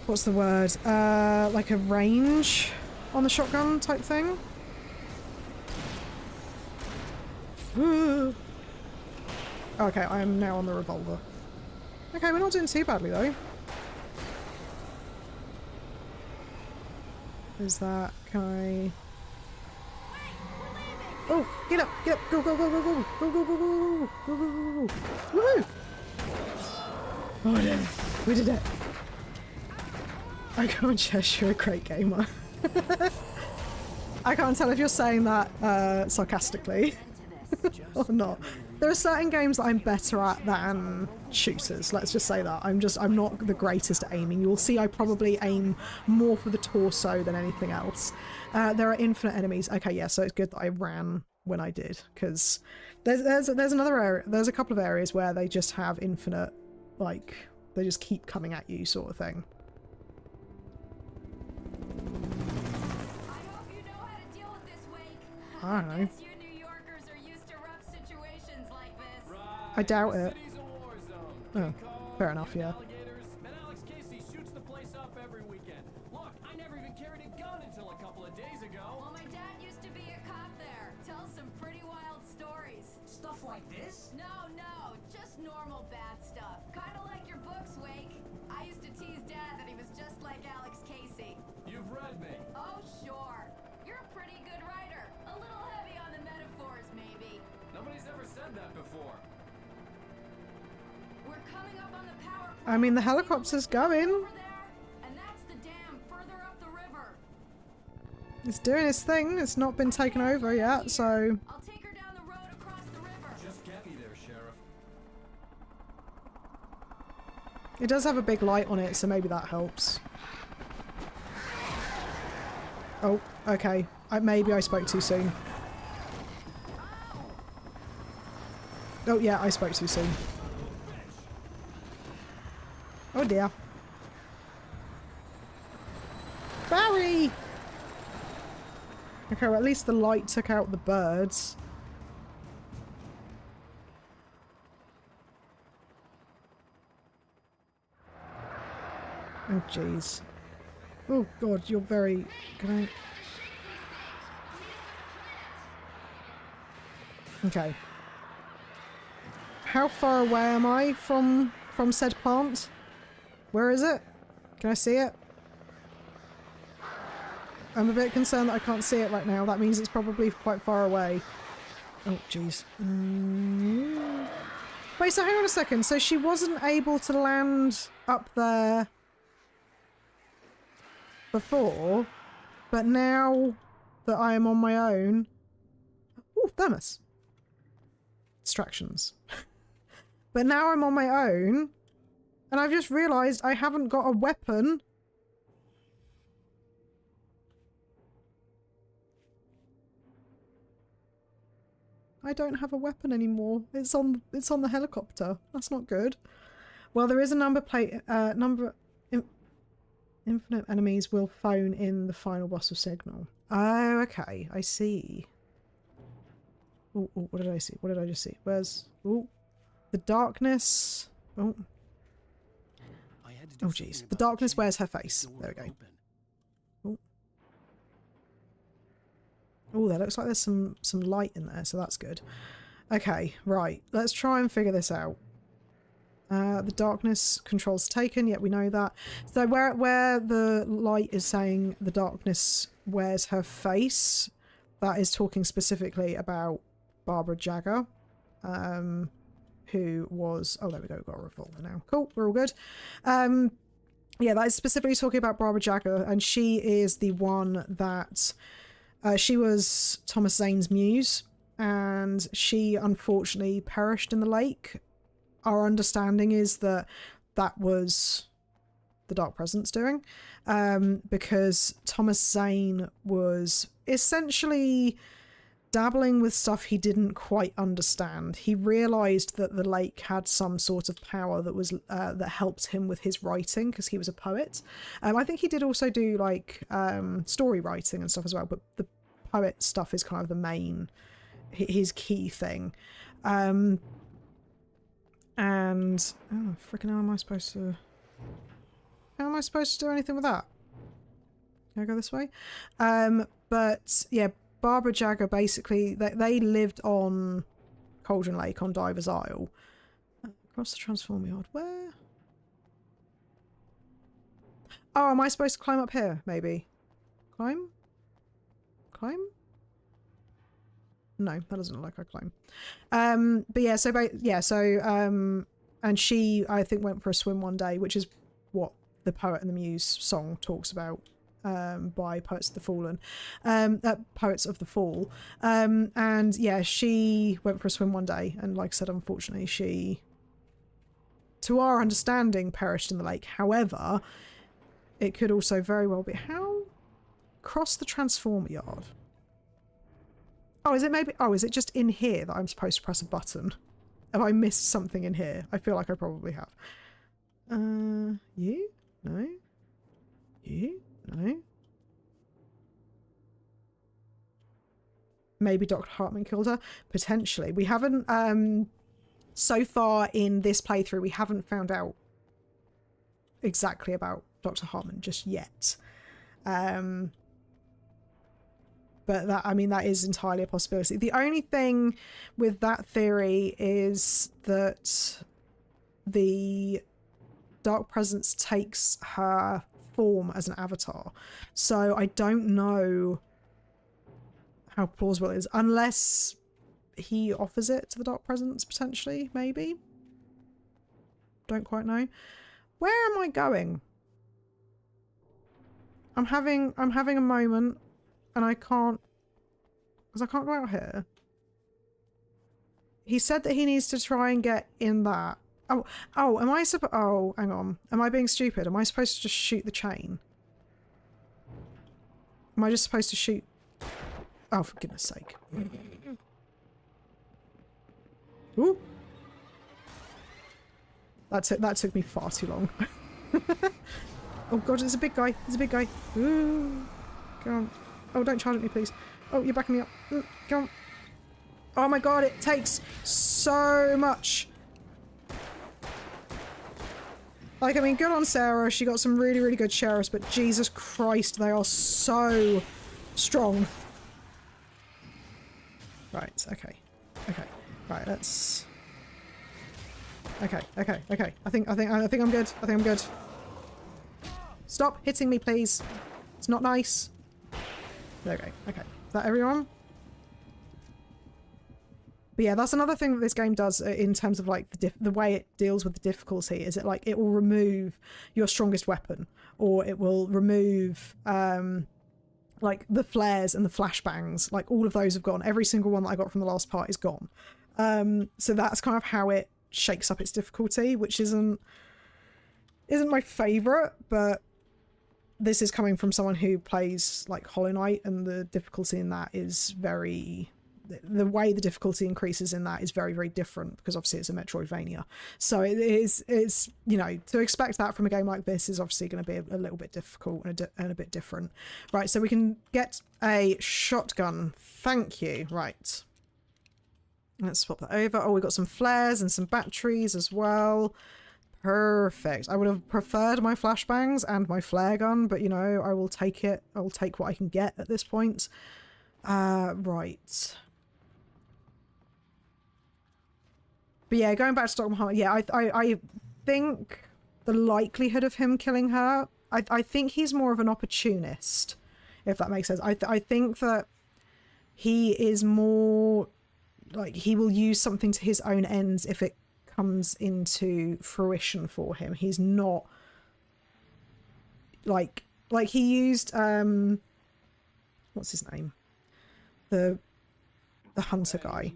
what's the word? Like a range on the shotgun type thing? Ooh. Okay, I am now on the revolver. Okay, we're not doing too badly, though. Is that... Can I... Oh, get up, go, go, go, go, go, go, go, go, go, go, go, go, go, go, woohoo! Oh no, we did it. I can't judge you're a great gamer. I can't tell if you're saying that sarcastically or not. There are certain games that I'm better at than shooters, let's just say that. I'm not the greatest at aiming. You'll see I probably aim more for the torso than anything else. There are infinite enemies. Okay, yeah, so it's good that I ran when I did, because there's another area, there's a couple of areas where they just have infinite, like, they just keep coming at you sort of thing. I hope you know how to deal with this, Wake. I don't know. Guess you New Yorkers are used to rough situations like this. I doubt it. Oh, fair enough, yeah. And Alex Casey shoots the place up every weekend. Look, I never even carried a gun until a couple of days ago. Well, my dad used to be a cop there. Tells some pretty wild stories. Stuff like this? No, just normal bad stuff. Kind of like your books, Wake. I used to tease Dad that he was just like Alex Casey. You've read me. Oh, sure. You're a pretty good writer. A little heavy on the metaphors, maybe. Nobody's ever said that before. We're coming up on the power plant. I mean, the helicopter's going. Over there, and that's the dam further up the river. It's doing its thing. It's not been taken over yet, so... I'll take her down the road across the river. Just get me there, Sheriff. It does have a big light on it, so maybe that helps. Oh, okay. Maybe I spoke too soon. Oh yeah, I spoke too soon. Oh dear. Barry! Okay, well at least the light took out the birds. Oh jeez. Oh god, you're very... Can I... Okay. How far away am I from said plant? Where is it? Can I see it? I'm a bit concerned that I can't see it right now. That means it's probably quite far away. Oh, jeez. Wait, so hang on a second. So she wasn't able to land up there before, but now that I am on my own... Ooh, thermos. Distractions. But now I'm on my own, and I've just realised I haven't got a weapon. I don't have a weapon anymore. It's on the helicopter. That's not good. Well, there is a number plate. Infinite enemies will phone in the final boss of Signal. Oh, okay. I see. Oh, what did I see? What did I just see? Where's... Oh. The darkness... Oh. Oh, jeez. The darkness wears her face. There we go. Oh. Oh, that looks like there's some light in there, so that's good. Okay, right. Let's try and figure this out. The darkness controls taken. Yeah, we know that. So where the light is saying the darkness wears her face, that is talking specifically about Barbara Jagger, who was... Oh, there we go. We've got a revolver now. Cool. We're all good. Yeah, that is specifically talking about Barbara Jagger, and she is the one that... she was Thomas Zane's muse, and she unfortunately perished in the lake. Our understanding is that that was the Dark Presence doing, because Thomas Zane was essentially dabbling with stuff he didn't quite understand. He realised that the lake had some sort of power that was that helped him with his writing, because he was a poet. I think he did also do like story writing and stuff as well, but the poet stuff is kind of the main, his key thing. And oh freaking how am I supposed to do anything with that? Can I go this way? But yeah, Barbara Jagger, basically they lived on Cauldron Lake on Diver's Isle. Across the transform yard. Where? Oh, am I supposed to climb up here? Maybe. Climb? No, that doesn't look like I climb. But yeah, and she, I think, went for a swim one day, which is what the Poet and the Muse song talks about, by Poets of the Fallen, Poets of the Fall. And yeah, she went for a swim one day, and like I said, unfortunately, she, to our understanding, perished in the lake. However, it could also very well be... How? Cross the transformer yard. Oh, is it maybe... Oh, is it just in here that I'm supposed to press a button? Have I missed something in here? I feel like I probably have. You? No? You? No? Maybe Dr. Hartman killed her? Potentially. We haven't... so far in this playthrough, we haven't found out exactly about Dr. Hartman just yet. But that, I mean, that is entirely a possibility. The only thing with that theory is that the Dark Presence takes her form as an avatar. So I don't know how plausible it is, unless he offers it to the Dark Presence, potentially, maybe. Don't quite know. Where am I going? I'm having a moment. And I can't, because I can't go out here. He said that he needs to try and get in that. Oh, am I supposed... Oh, hang on. Am I being stupid? Am I supposed to just shoot the chain? Am I just supposed to shoot... Oh, for goodness sake. Ooh. That took me far too long. Oh god, it's a big guy. It's a big guy. Ooh. Go on. Oh, don't charge at me, please. Oh, you're backing me up. Come on. Oh my god, it takes so much. Like, I mean, good on Sarah. She got some really, really good sheriffs, but Jesus Christ, they are so strong. Right, okay. Okay. Right, let's... Okay. I think I'm good. I think I'm good. Stop hitting me, please. It's not nice. There we go. Okay. Is that everyone? But yeah, that's another thing that this game does in terms of like the way it deals with the difficulty, is it like it will remove your strongest weapon, or it will remove like the flares and the flashbangs. Like all of those have gone. Every single one that I got from the last part is gone. So that's kind of how it shakes up its difficulty, which isn't my favourite, but this is coming from someone who plays like Hollow Knight, and the difficulty in that is very... The way the difficulty increases in that is very, very different, because obviously it's a Metroidvania. So it's you know, to expect that from a game like this is obviously going to be a little bit difficult and a bit different. Right, so we can get a shotgun. Thank you. Right. Let's swap that over. Oh, we've got some flares and some batteries as well. Perfect. I would have preferred my flashbangs and my flare gun, but you know, I will take it. I'll take what I can get at this point. Right. But yeah, going back to Stockholm Heart, yeah, I think the likelihood of him killing her, I think he's more of an opportunist, if that makes sense. I think that he is more like he will use something to his own ends if it comes into fruition for him. He's not like he used what's his name, the hunter guy.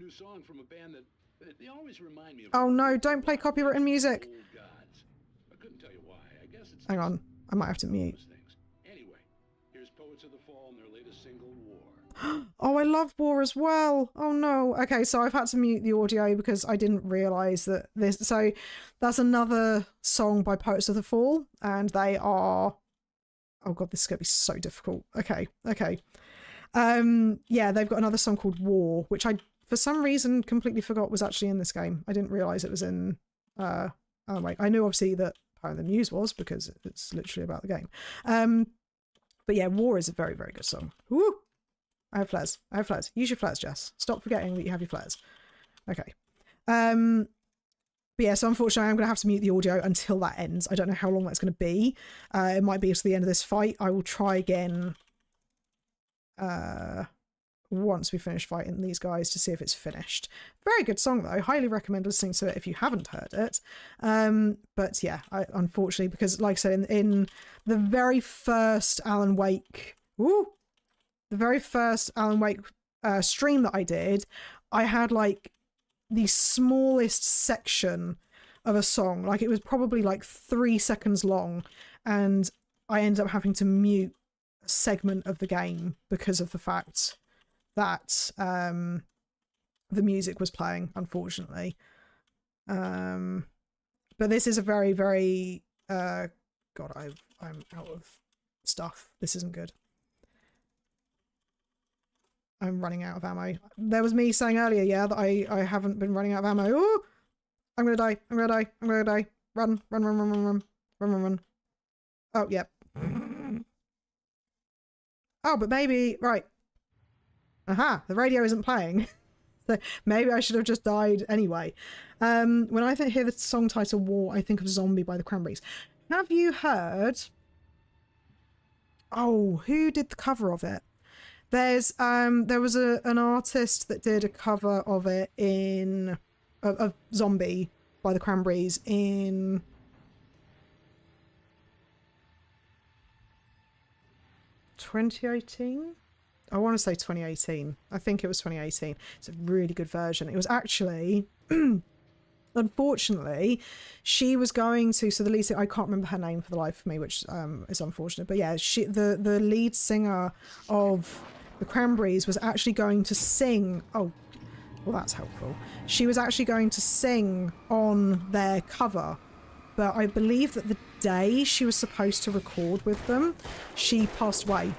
Oh no, don't play copywritten music. Hang on, I might have to mute. Oh, I love War as well. Oh no. Okay, so I've had to mute the audio because I didn't realise that this... So that's another song by Poets of the Fall, and they are... Oh god, this is going to be so difficult. Okay. Yeah, they've got another song called War, which I, for some reason, completely forgot was actually in this game. I didn't realise it was in... Oh wait, I knew obviously that Power of the Muse was, because it's literally about the game. But yeah, War is a very, very good song. Woo! I have flares. Use your flares, Jess. Stop forgetting that you have your flares. Okay. But yeah, so unfortunately I'm going to have to mute the audio until that ends. I don't know how long that's going to be. It might be to the end of this fight. I will try again once we finish fighting these guys to see if it's finished. Very good song though. Highly recommend listening to it if you haven't heard it. But yeah, unfortunately, because like I said, in the very first Alan Wake... Ooh! The very first Alan Wake stream that I did, I had like the smallest section of a song. Like it was probably like 3 seconds long, and I ended up having to mute a segment of the game because of the fact that the music was playing, unfortunately. But this is a very, very... God, I'm out of stuff. This isn't good. I'm running out of ammo. There was me saying earlier, yeah, that I haven't been running out of ammo. Ooh! I'm gonna die. Run. Oh, yep. Oh, but maybe... Right. Aha! The radio isn't playing. So maybe I should have just died anyway. When I hear the song title War, I think of Zombie by the Cranberries. Have you heard... Oh, who did the cover of it? There was an artist that did a cover of it of Zombie by the Cranberries in 2018. I want to say 2018. I think it was 2018. It's a really good version. It was actually unfortunately, she was going to... So the lead singer, I can't remember her name for the life of me, which is unfortunate. But yeah, the lead singer of the Cranberries was actually going to sing... Oh, well, that's helpful. She was actually going to sing on their cover. But I believe that the day she was supposed to record with them, she passed away.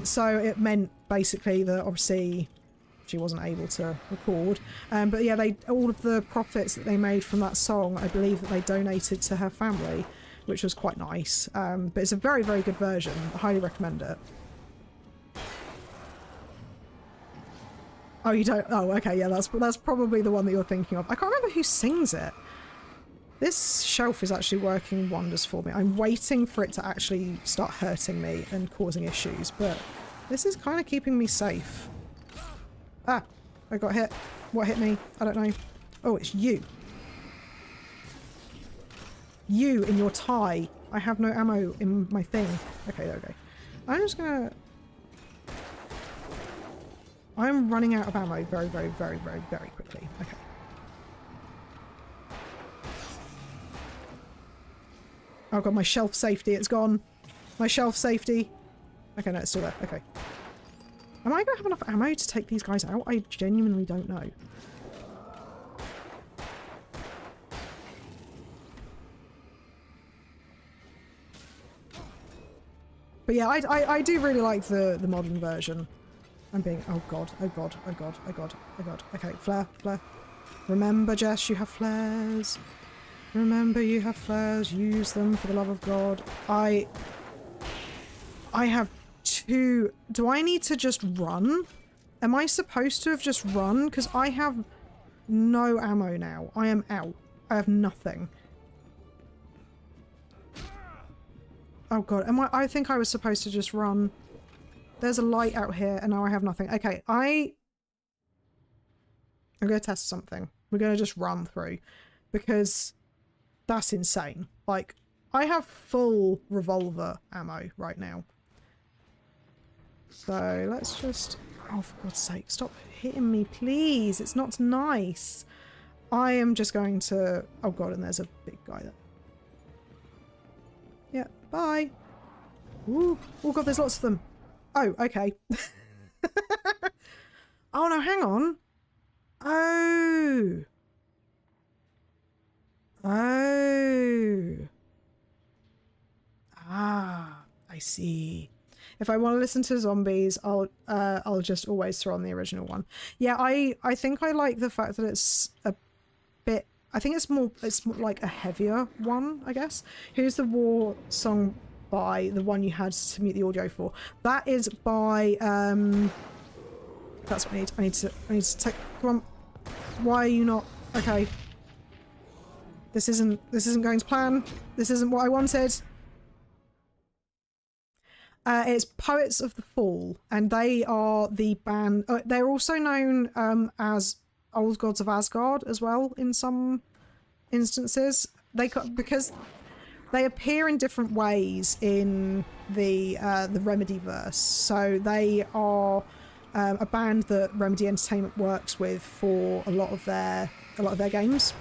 So it meant basically that obviously she wasn't able to record. But yeah, all of the profits that they made from that song, I believe that they donated to her family, which was quite nice. But it's a very, very good version. I highly recommend it. Oh, you don't? Oh, okay, yeah, that's probably the one that you're thinking of. I can't remember who sings it. This shelf is actually working wonders for me. I'm waiting for it to actually start hurting me and causing issues, but this is kind of keeping me safe. Ah, I got hit. What hit me? I don't know. Oh, it's you. You in your tie. I have no ammo in my thing. Okay, there we go. I'm just gonna... I'm running out of ammo very, very, very, very, very quickly. Okay. Oh god, my shelf safety, it's gone. My shelf safety. Okay, no, it's still there. Okay. Am I going to have enough ammo to take these guys out? I genuinely don't know. But yeah, I do really like the modern version. I'm being... Oh god, oh god, oh god, oh god, oh god. Okay, flare, flare. Remember, Jess, you have flares. Remember, you have flares. Use them for the love of God. I have two... Do I need to just run? Am I supposed to have just run? Because I have no ammo now. I am out. I have nothing. Oh god, I think I was supposed to just run. There's a light out here and now I have nothing. Okay, I'm gonna test something. We're gonna just run through because that's insane. Like, I have full revolver ammo right now. So let's just, oh for God's sake, stop hitting me please. It's not nice. I am just going to, oh god, and there's a big guy there. Yeah, bye. Ooh. Oh god, there's lots of them. Oh, okay. Oh no, hang on. Oh. Oh. Ah, I see. If I want to listen to zombies, I'll just always throw on the original one. Yeah, I think I like the fact that it's a bit, I think it's more like a heavier one, I guess. Here's the war song by the one you had to mute the audio for. That is by that's what I need. I need to take, come on. Why are you not okay? This isn't going to plan. This isn't what I wanted. It's Poets of the Fall, and they are the band. They're also known as Old Gods of Asgard as well in some instances. Because they appear in different ways in the Remedy verse. So they are a band that Remedy Entertainment works with for a lot of their games.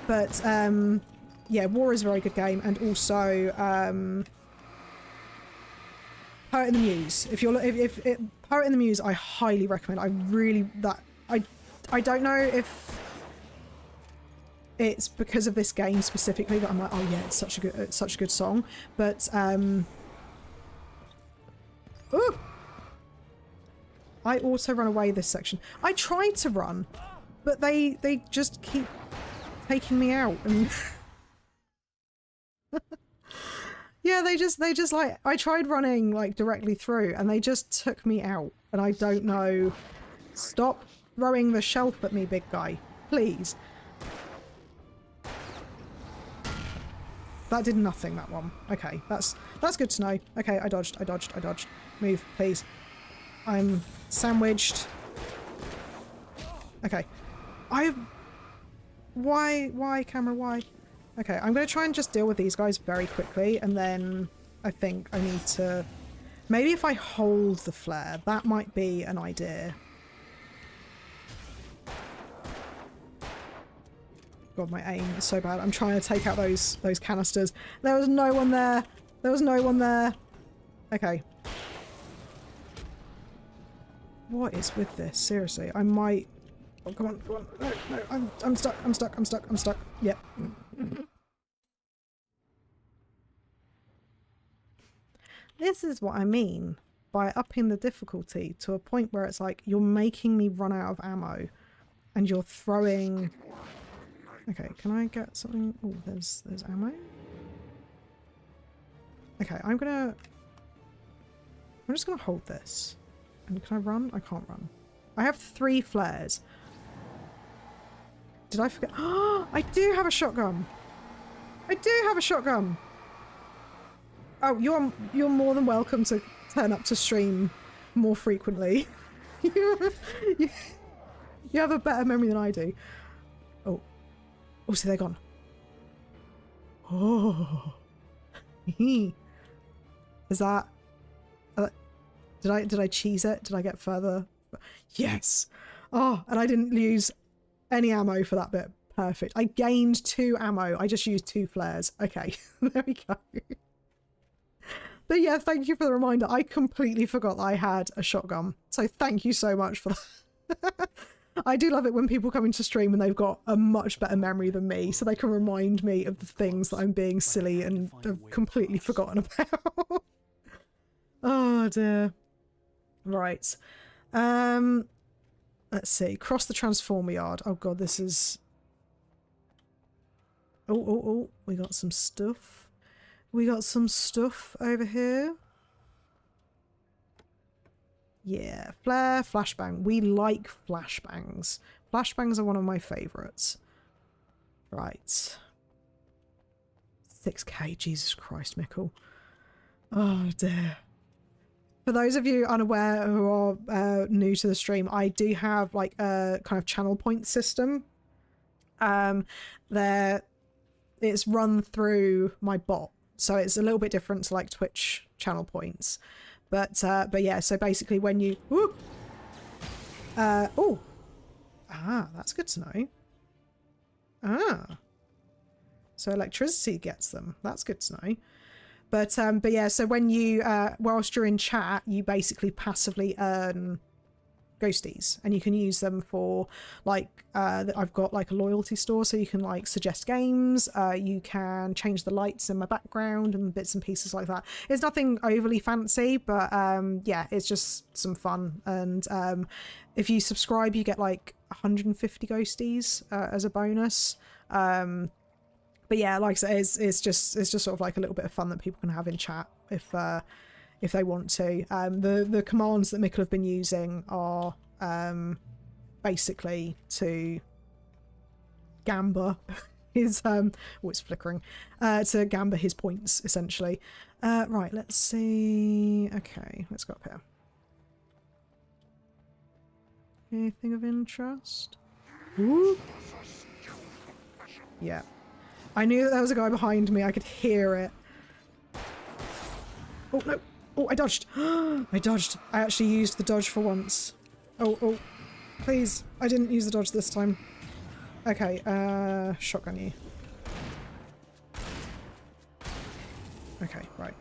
But yeah, War is a very good game, and also Poet in the Muse. If Poet in the Muse, I highly recommend. I don't know if it's because of this game specifically that I'm like, oh yeah, it's such a good song. But ooh, I also run away this section. I tried to run, but they just keep taking me out and yeah, they just like, I tried running like directly through and they just took me out, and I don't know. Stop throwing the shelf at me, big guy, please. That did nothing, that one. Okay, that's good to know. Okay, I dodged. Move, please. I'm sandwiched. Okay. Why, camera, why? Okay, I'm going to try and just deal with these guys very quickly, and then I think I need to... Maybe if I hold the flare, that might be an idea. God, my aim is so bad. I'm trying to take out those canisters. There was no one there. There was no one there. Okay. What is with this? Seriously, I might... Oh, come on. No, I'm stuck. Yep. This is what I mean by upping the difficulty to a point where it's like, you're making me run out of ammo and you're throwing... Okay, can I get something? Oh, there's ammo. Okay, I'm just gonna hold this. And can I run? I can't run. I have 3 flares. Did I forget? Oh, I do have a shotgun. Oh, you're more than welcome to turn up to stream more frequently. you have a better memory than I do. Oh, so they're gone. Oh. Is that... Did I cheese it? Did I get further? Yes! Oh, and I didn't use any ammo for that bit. Perfect. I gained 2 ammo. I just used 2 flares. Okay, there we go. But yeah, thank you for the reminder. I completely forgot that I had a shotgun. So thank you so much for that. I do love it when people come into stream and they've got a much better memory than me, so they can remind me of the things that I'm being silly and have completely forgotten about. Oh dear. Right. Let's see. Cross the transformer yard. Oh god, this is... Oh. We got some stuff. We got some stuff over here. Yeah, flare, flashbang. We like flashbangs. Flashbangs are one of my favourites. Right. 6k, Jesus Christ, Mickle. Oh dear. For those of you unaware who are new to the stream, I do have like a kind of channel point system. There, it's run through my bot, so it's a little bit different to like Twitch channel points. But yeah, so basically when you oh, that's good to know. So electricity gets them. That's good to know. But yeah, so when you whilst you're in chat, you basically passively earn ghosties, and you can use them for like I've got like a loyalty store, so you can like suggest games, you can change the lights in my background and bits and pieces like that. It's nothing overly fancy, but yeah, it's just some fun. And if you subscribe, you get like 150 ghosties as a bonus. But yeah, like I said, it's just sort of like a little bit of fun that people can have in chat if they want to. The commands that Mikkel have been using are basically to gamba his oh, it's flickering, to gamba his points essentially. Right, let's see. Okay, let's go up here. Anything of interest? Ooh. Yeah. I knew that there was a guy behind me. I could hear it. Oh, no. Oh, I dodged. I dodged. I actually used the dodge for once. Oh, please. I didn't use the dodge this time. Okay, shotgun you. Okay, right.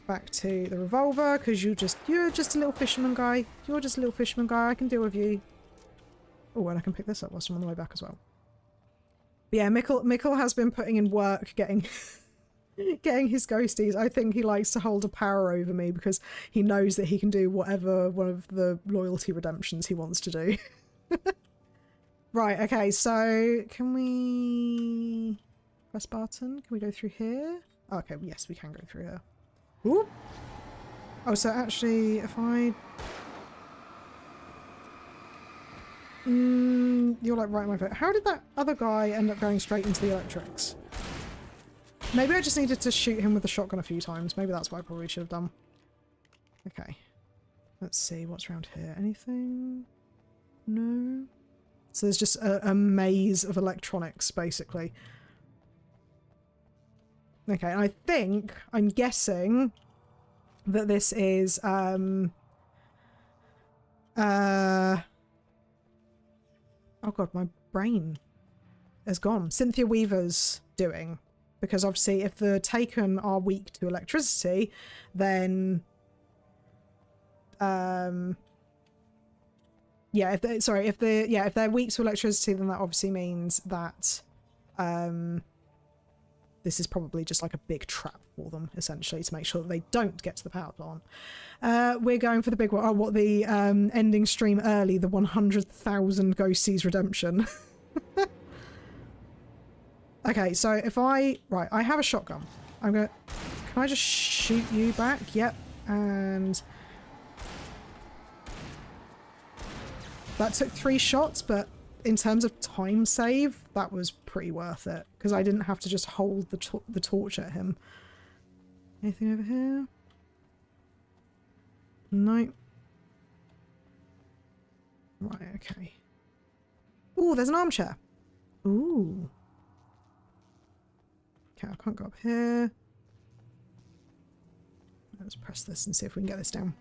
Back to the revolver, because you're just a little fisherman guy. You're just a little fisherman guy. I can deal with you. Oh, and I can pick this up whilst I'm on the way back as well. But yeah, Mikkel has been putting in work getting his ghosties. I think he likes to hold a power over me because he knows that he can do whatever one of the loyalty redemptions he wants to do. Right, okay, so can we press button? Can we go through here? Okay, yes, we can go through here. Ooh. Oh, so actually, if I... you're like right in my foot. How did that other guy end up going straight into the electrics? Maybe I just needed to shoot him with the shotgun a few times. Maybe that's what I probably should have done. Okay. Let's see what's around here. Anything? No? So there's just a maze of electronics, basically. Okay, and I'm guessing that this is, oh god, my brain has gone. Cynthia Weaver's doing. Because obviously if the Taken are weak to electricity, then... yeah, if they're weak to electricity, then that obviously means that this is probably just like a big trap for them, essentially, to make sure that they don't get to the power plant. We're going for the big one. Oh, what, the ending stream early, the 100,000 ghosties redemption. Okay, so if I have a shotgun. Can I just shoot you back? Yep. And that took 3 shots, but in terms of time save, that was pretty worth it because I didn't have to just hold the torch at him. Anything over here? No. Right, okay. Ooh, there's an armchair. Ooh. Okay, I can't go up here. Let's press this and see if we can get this down.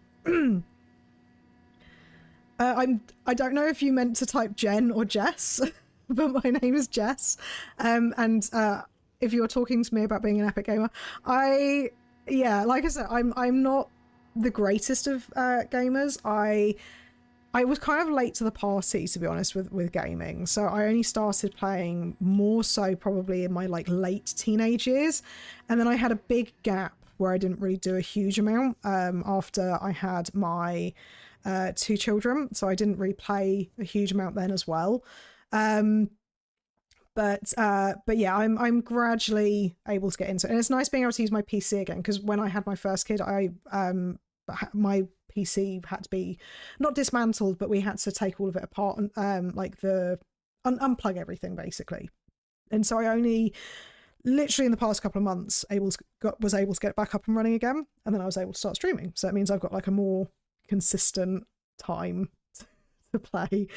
I don't know if you meant to type Jen or Jess, but my name is Jess. And if you're talking to me about being an epic gamer, yeah, like I said, I'm not the greatest of gamers. I was kind of late to the party, to be honest, with gaming. So I only started playing more so probably in my like late teenage years. And then I had a big gap where I didn't really do a huge amount after I had my 2 children. So I didn't really play a huge amount then as well. But yeah, I'm gradually able to get into it. And it's nice being able to use my PC again, because when I had my first kid, my PC had to be not dismantled, but we had to take all of it apart and like unplug everything basically. And so I only literally in the past couple of months was able to get it back up and running again, and then I was able to start streaming. So it means I've got like a more consistent time to play.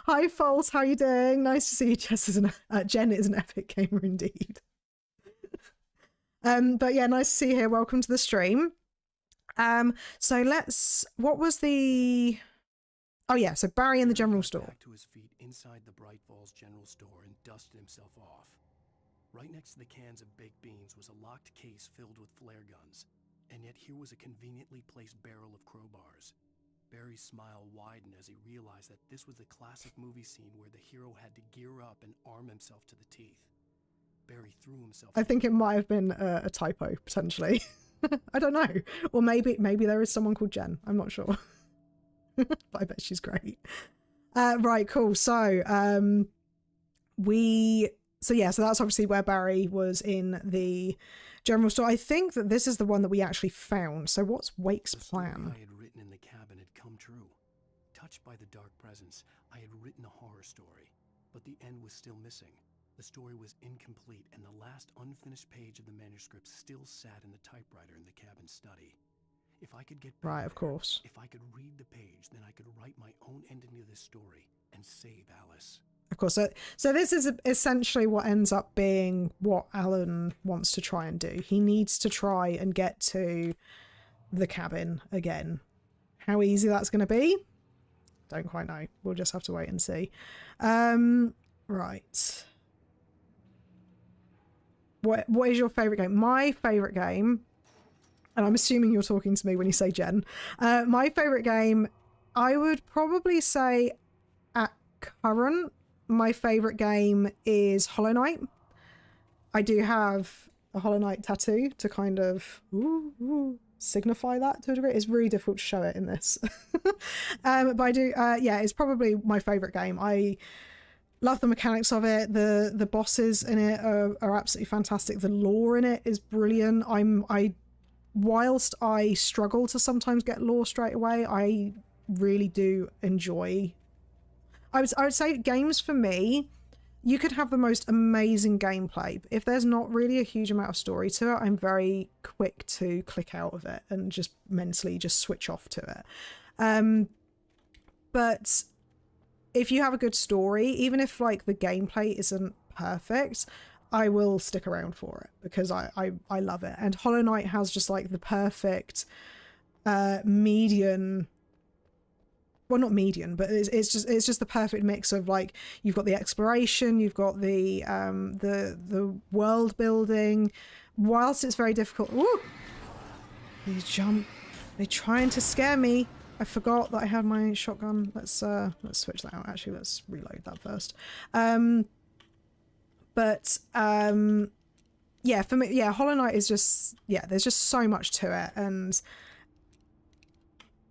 Hi False, how you doing? Nice to see you. Jen is an epic gamer indeed. But yeah, nice to see you here. Welcome to the stream. So what was the... Oh yeah, so Barry in the general store. Back to his feet inside the Bright Falls general store and dusted himself off. Right next to the cans of baked beans was a locked case filled with flare guns, and yet here was a conveniently placed barrel of crowbars. Barry's smile widened as he realized that this was the classic movie scene where the hero had to gear up and arm himself to the teeth. Barry threw himself... I think it might have been a typo, potentially. I don't know. Or maybe there is someone called Jen. I'm not sure. But I bet she's great. Right, cool. So, so that's obviously where Barry was in the general store. I think that this is the one that we actually found. So what's Wake's plan? I had written in the cabin had come true. Touched by the dark presence, I had written a horror story, but the end was still missing. The story was incomplete, and the last unfinished page of the manuscript still sat in the typewriter in the cabin study. If I could get right, of course. If I could read the page, then I could write my own ending to this story and save Alice. Of course. So this is essentially what ends up being what Alan wants to try and do. He needs to try and get to the cabin again. How easy that's going to be? Don't quite know. We'll just have to wait and see. Right. What is your favourite game? My favourite game, and I'm assuming you're talking to me when you say Jen. My favourite game, I would probably say at current, my favourite game is Hollow Knight. I do have a Hollow Knight tattoo to kind of signify that to a degree. It's really difficult to show it in this. But I do, yeah, it's probably my favourite game. I love the mechanics of it. The bosses in it are absolutely fantastic. The lore in it is brilliant. Whilst I struggle to sometimes get lore straight away, I really do enjoy. I would say games for me, you could have the most amazing gameplay, but if there's not really a huge amount of story to it, I'm very quick to click out of it and just mentally just switch off to it. But if you have a good story, even if like the gameplay isn't perfect, I will stick around for it because I love it. And Hollow Knight has just like the perfect median, well, not median, but it's just the perfect mix of like, you've got the exploration, you've got the world building, whilst it's very difficult. Ooh, they jump, they're trying to scare me. I forgot that I had my shotgun. Let's switch that out. Actually, let's reload that first. Yeah, for me, yeah, Hollow Knight is just, yeah, there's just so much to it, and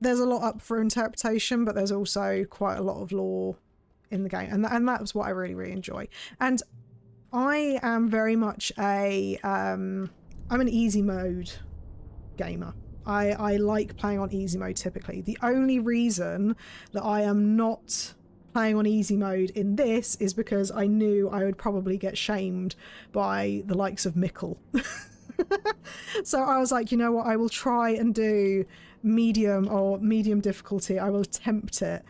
there's a lot up for interpretation, but there's also quite a lot of lore in the game, and that's what I really, really enjoy. And I am very much I'm an easy mode gamer. I like playing on easy mode typically. The only reason that I am not playing on easy mode in this is because I knew I would probably get shamed by the likes of Mickle. So I was like, you know what, I will try and do medium difficulty. I will attempt it.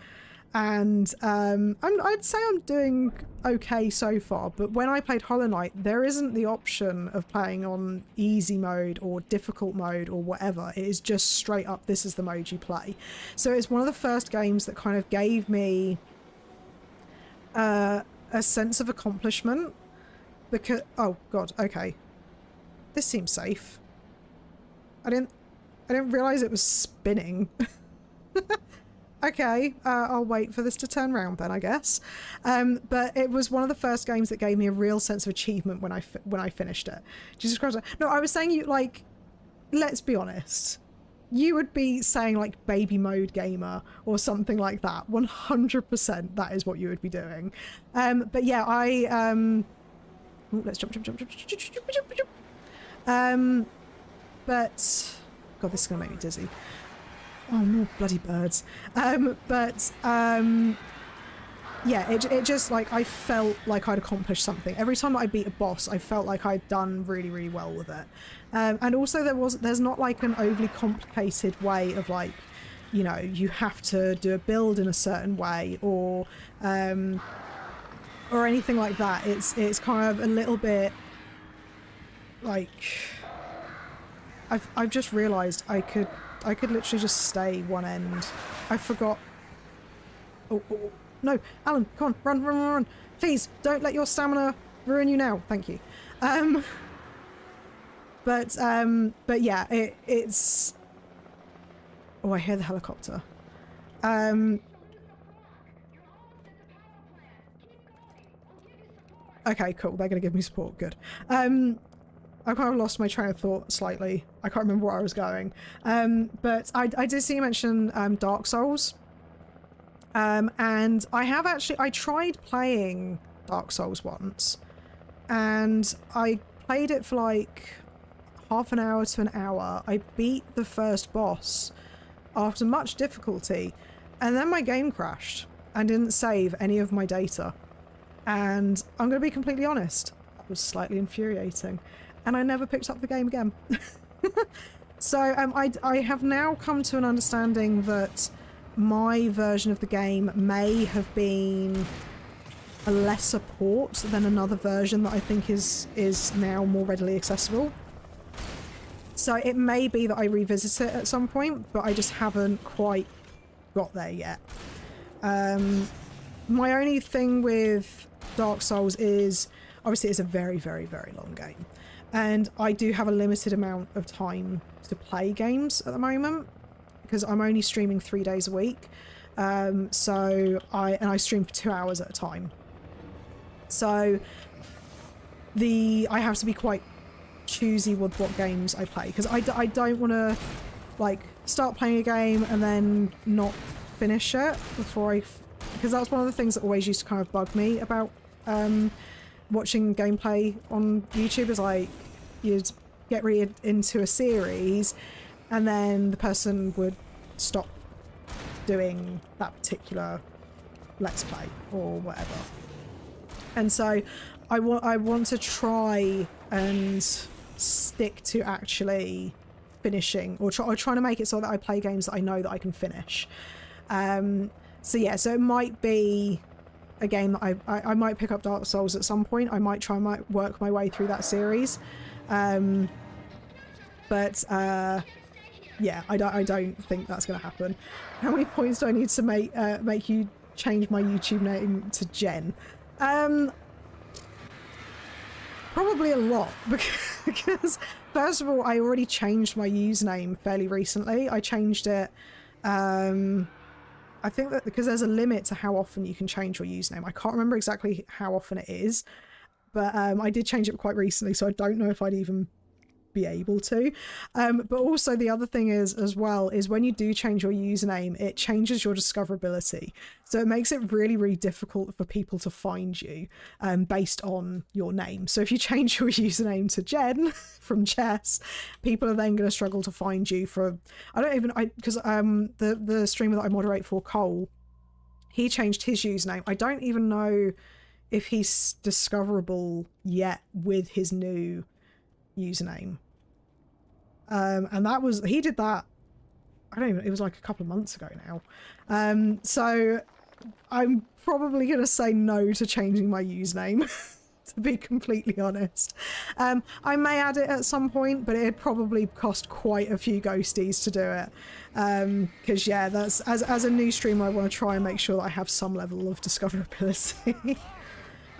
And I'd say I'm doing okay so far, but when I played Hollow Knight, there isn't the option of playing on easy mode or difficult mode or whatever. It is just straight up, this is the mode you play. So it's one of the first games that kind of gave me a sense of accomplishment, because, oh god, okay, this seems safe. I didn't realize it was spinning. Okay, I'll wait for this to turn around then, I guess. But it was one of the first games that gave me a real sense of achievement when I finished it. Jesus Christ. No, I was saying, you, like, let's be honest. You would be saying like baby mode gamer or something like that. 100% that is what you would be doing. But yeah, let's jump. But god, this is gonna make me dizzy. Oh, more bloody birds. Yeah, it just, like, I felt like I'd accomplished something. Every time that I beat a boss, I felt like I'd done really, really well with it. And also there's not, like, an overly complicated way of, like, you know, you have to do a build in a certain way or anything like that. It's kind of a little bit, like... I've just realised I could literally just stay one end. I forgot... Oh, no, Alan, come on, run. Please, don't let your stamina ruin you now. Thank you. But yeah, it's... Oh, I hear the helicopter. Okay, cool. They're going to give me support. Good. I kind of lost my train of thought slightly. I can't remember where I was going. But I did see you mention Dark Souls. And I tried playing Dark Souls once. And I played it for like half an hour to an hour. I beat the first boss after much difficulty. And then my game crashed and didn't save any of my data. And I'm going to be completely honest. That was slightly infuriating. And I never picked up the game again. So I have now come to an understanding that my version of the game may have been a lesser port than another version that I think is now more readily accessible. So it may be that I revisit it at some point, but I just haven't quite got there yet. My only thing with Dark Souls is, obviously it's a very, very, very long game. And I do have a limited amount of time to play games at the moment because I'm only streaming 3 days a week. So I stream for 2 hours at a time. So I have to be quite choosy with what games I play because I don't want to like start playing a game and then not finish it before because that's one of the things that always used to kind of bug me about watching gameplay on YouTube is like you'd get really into a series and then the person would stop doing that particular let's play or whatever. And so I want to try and stick to actually finishing or trying to make it so that I play games that I know that I can finish. So yeah, so it might be a game that I might pick up Dark Souls at some point. I might try and work my way through that series. But yeah, I don't think that's going to happen. How many points do I need to make you change my YouTube name to Jen? Probably a lot because first of all, I already changed my username fairly recently. I changed it. I think that because there's a limit to how often you can change your username. I can't remember exactly how often it is, but I did change it quite recently, so I don't know if I'd even be able to. But also the other thing is as well is when you do change your username, it changes your discoverability. So it makes it really, really difficult for people to find you based on your name. So if you change your username to Jen from Jess, people are then going to struggle to find you for, because the streamer that I moderate for, Cole, he changed his username. I don't even know if he's discoverable yet with his new username. And he did that, it was like a couple of months ago now. So I'm probably going to say no to changing my username, to be completely honest. I may add it at some point, but it'd probably cost quite a few ghosties to do it. Because yeah, that's as a new streamer, I want to try and make sure that I have some level of discoverability.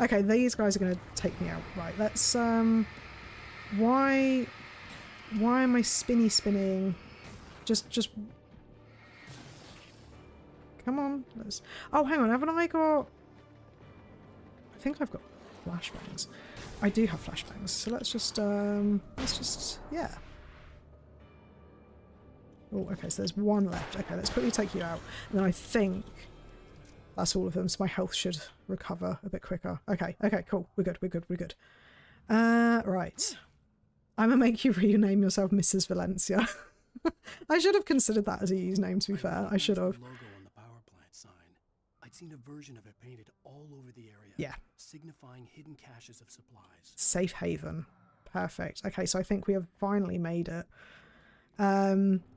Okay, these guys are going to take me out. Right, let's why am I spinning? Just come on. Oh, hang on. Haven't I got... I think I've got flashbangs. I do have flashbangs. So let's just yeah. Oh, okay. So there's one left. Okay, let's quickly take you out. And then I think that's all of them. So my health should recover a bit quicker. Okay. Okay. Cool. We're good. Right. I'm gonna make you rename yourself Mrs. Valencia. I should have considered that as a username, to be fair. I should have. The logo on the power plant sign. I'd seen a version of it painted all over the area. Yeah. Signifying hidden caches of supplies. Safe haven. Perfect. Okay, so I think we have finally made it.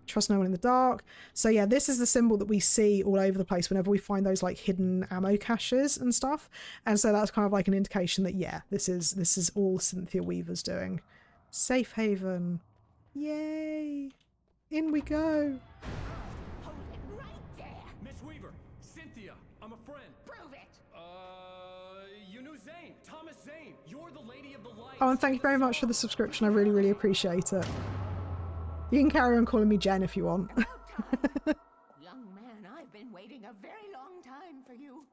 Trust no one in the dark. So yeah, this is the symbol that we see all over the place whenever we find those like hidden ammo caches and stuff. And so that's kind of like an indication that yeah, this is all Cynthia Weaver's doing. Safe haven. Yay. In we go. Hold it right there. Miss Weaver, Cynthia, I'm a friend. Prove it. You knew Zane, Thomas Zane. You're the lady of the light. Oh, and thank you very much for the subscription. I really, really appreciate it. You can carry on calling me Jen if you want. Young man, I've been waiting a very long time for you.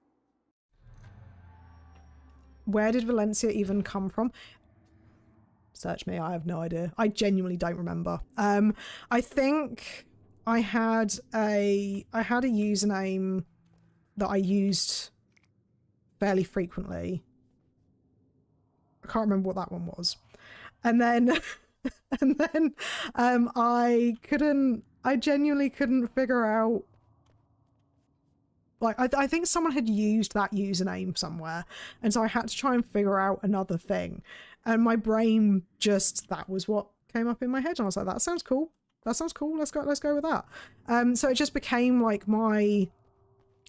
Where did Valencia even come from? Search me, I have no idea. I genuinely don't remember. I think I had a username that I used fairly frequently. I can't remember what that one was. And then I genuinely couldn't figure out, like, I think someone had used that username somewhere, and so I had to try and figure out another thing, and my brain just, that was what came up in my head, and I was like, that sounds cool, let's go with that. So it just became like my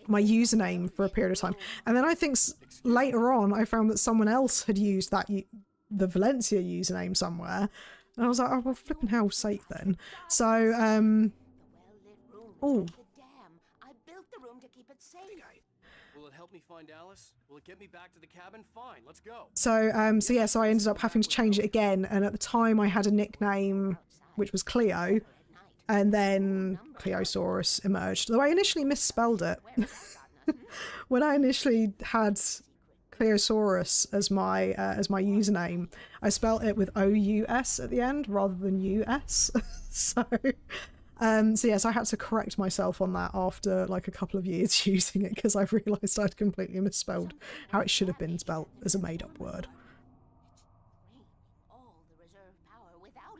username for a period of time, and then I think later on I found that someone else had used that the Valencia username somewhere. And I was like, oh, well, flipping hell's sake then. So, oh. I built the room to keep it safe. Will it help me find Alice? Will it get me back to the cabin? Fine, let's go. So yeah, so I ended up having to change it again. And at the time I had a nickname, which was Cleo. And then Cleosaurus emerged. Though I initially misspelled it. When I initially had Cleosaurus as my username, I spelt it with O-U-S at the end rather than U-S. so yes, I had to correct myself on that after like a couple of years using it, because I realised I'd completely misspelled how it should have been spelt as a made-up word.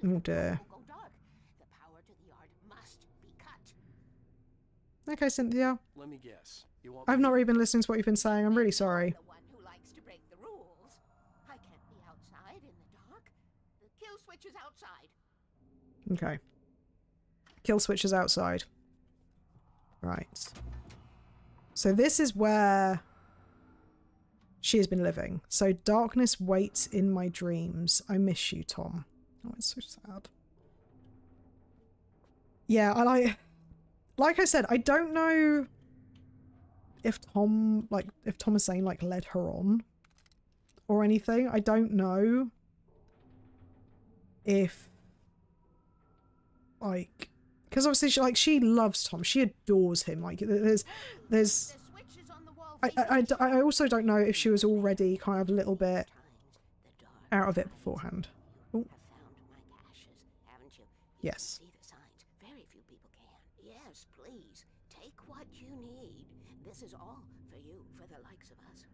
Oh dear. Okay, Cynthia. Let me guess. I've not really been listening to what you've been saying. I'm really sorry. Switch is outside. Okay. Kill switch is outside. Right. So this is where she has been living. So darkness waits in my dreams. I miss you, Tom. Oh, it's so sad. Yeah, like I said, I don't know if Thomas Zane like led her on or anything. I don't know if like, because obviously she loves Tom, she adores him, like there's I also don't know if she was already kind of a little bit out of it beforehand. Ooh. Yes. Very few people can. Yes, please take what you need. This is all for you, for the likes of us.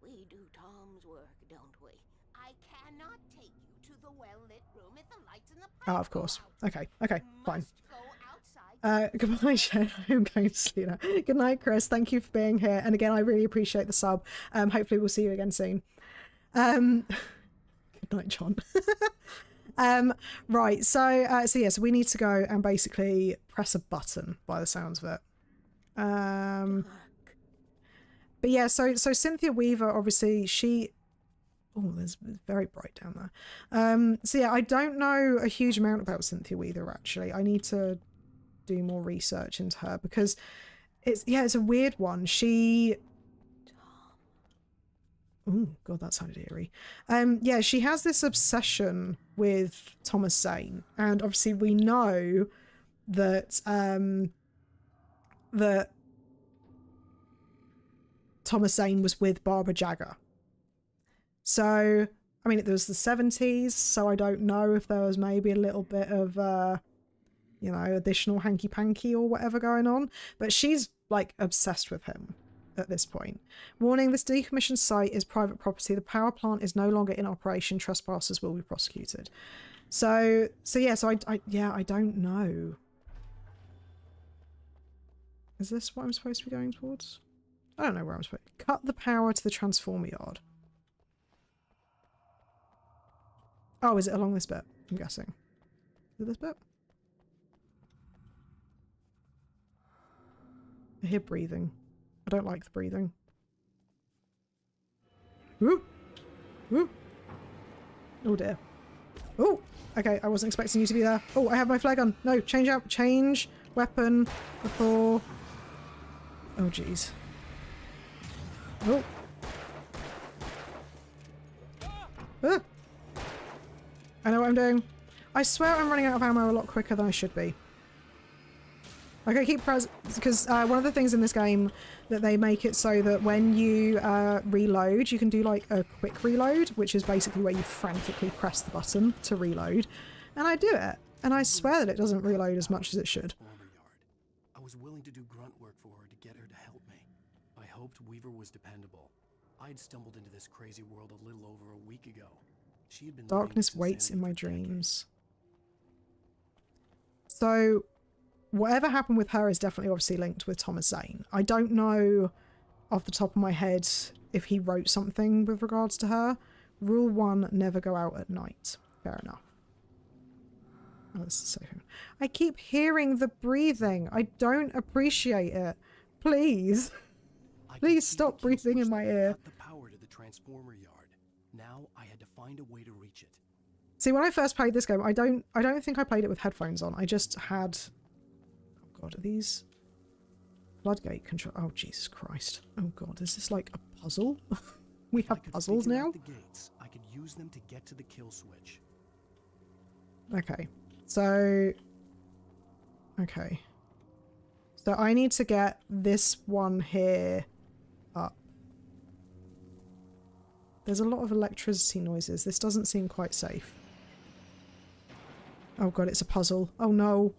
We do Tom's work, don't we? I cannot take you to the well-lit room if the lights in the Oh, of course. Okay, fine. Goodbye, Jen. I'm going to sleep now. Good night, Chris. Thank you for being here. And again, I really appreciate the sub. Hopefully we'll see you again soon. Good night, John. Right, so yes, we need to go and basically press a button by the sounds of it. But yeah, so Cynthia Weaver, obviously, she... Oh, there's very bright down there. So yeah, I don't know a huge amount about Cynthia Weaver, actually. I need to do more research into her, because it's a weird one. She... Oh, God, that sounded eerie. Yeah, she has this obsession with Thomas Zane, and obviously we know that that Thomas Zane was with Barbara Jagger. So, I mean, it was the 70s, so I don't know if there was maybe a little bit of, you know, additional hanky-panky or whatever going on, but she's, like, obsessed with him at this point. Warning, this decommissioned site is private property. The power plant is no longer in operation. Trespassers will be prosecuted. So I don't know. Is this what I'm supposed to be going towards? I don't know where I'm supposed to. Cut the power to the transformer yard. Oh, is it along this bit? I'm guessing. Is it this bit? I hear breathing. I don't like the breathing. Ooh! Ooh! Oh dear. Oh! Okay, I wasn't expecting you to be there. Oh, I have my flare gun. No, change out. Change weapon before... Oh, jeez. Oh! Ah! I know what I'm doing. I swear I'm running out of ammo a lot quicker than I should be. Like, I keep because one of the things in this game that they make it so that when you reload, you can do like a quick reload, which is basically where you frantically press the button to reload. And I do it, and I swear that it doesn't reload as much as it should. I was willing to do grunt work for her to get her to help me. I hoped Weaver was dependable. I'd stumbled into this crazy world a little over a week ago. She had been Darkness waits in my dreams. So, whatever happened with her is definitely obviously linked with Thomas Zane. I don't know off the top of my head if he wrote something with regards to her. Rule 1, never go out at night. Fair enough. Oh, this is so good. I keep hearing the breathing. I don't appreciate it. Please. Please stop breathing in my ear. The power to the transformer yard. Now I had to find a way to reach it. See, when I first played this game, I don't think I played it with headphones on. I just had... Oh god, are these... Floodgate control... Oh, Jesus Christ. Oh god, is this like a puzzle? We have puzzles now? The gates, I could use them to get to the kill switch. Okay. So... Okay. So I need to get this one here up. There's a lot of electricity noises. This doesn't seem quite safe. Oh god, it's a puzzle. Oh no.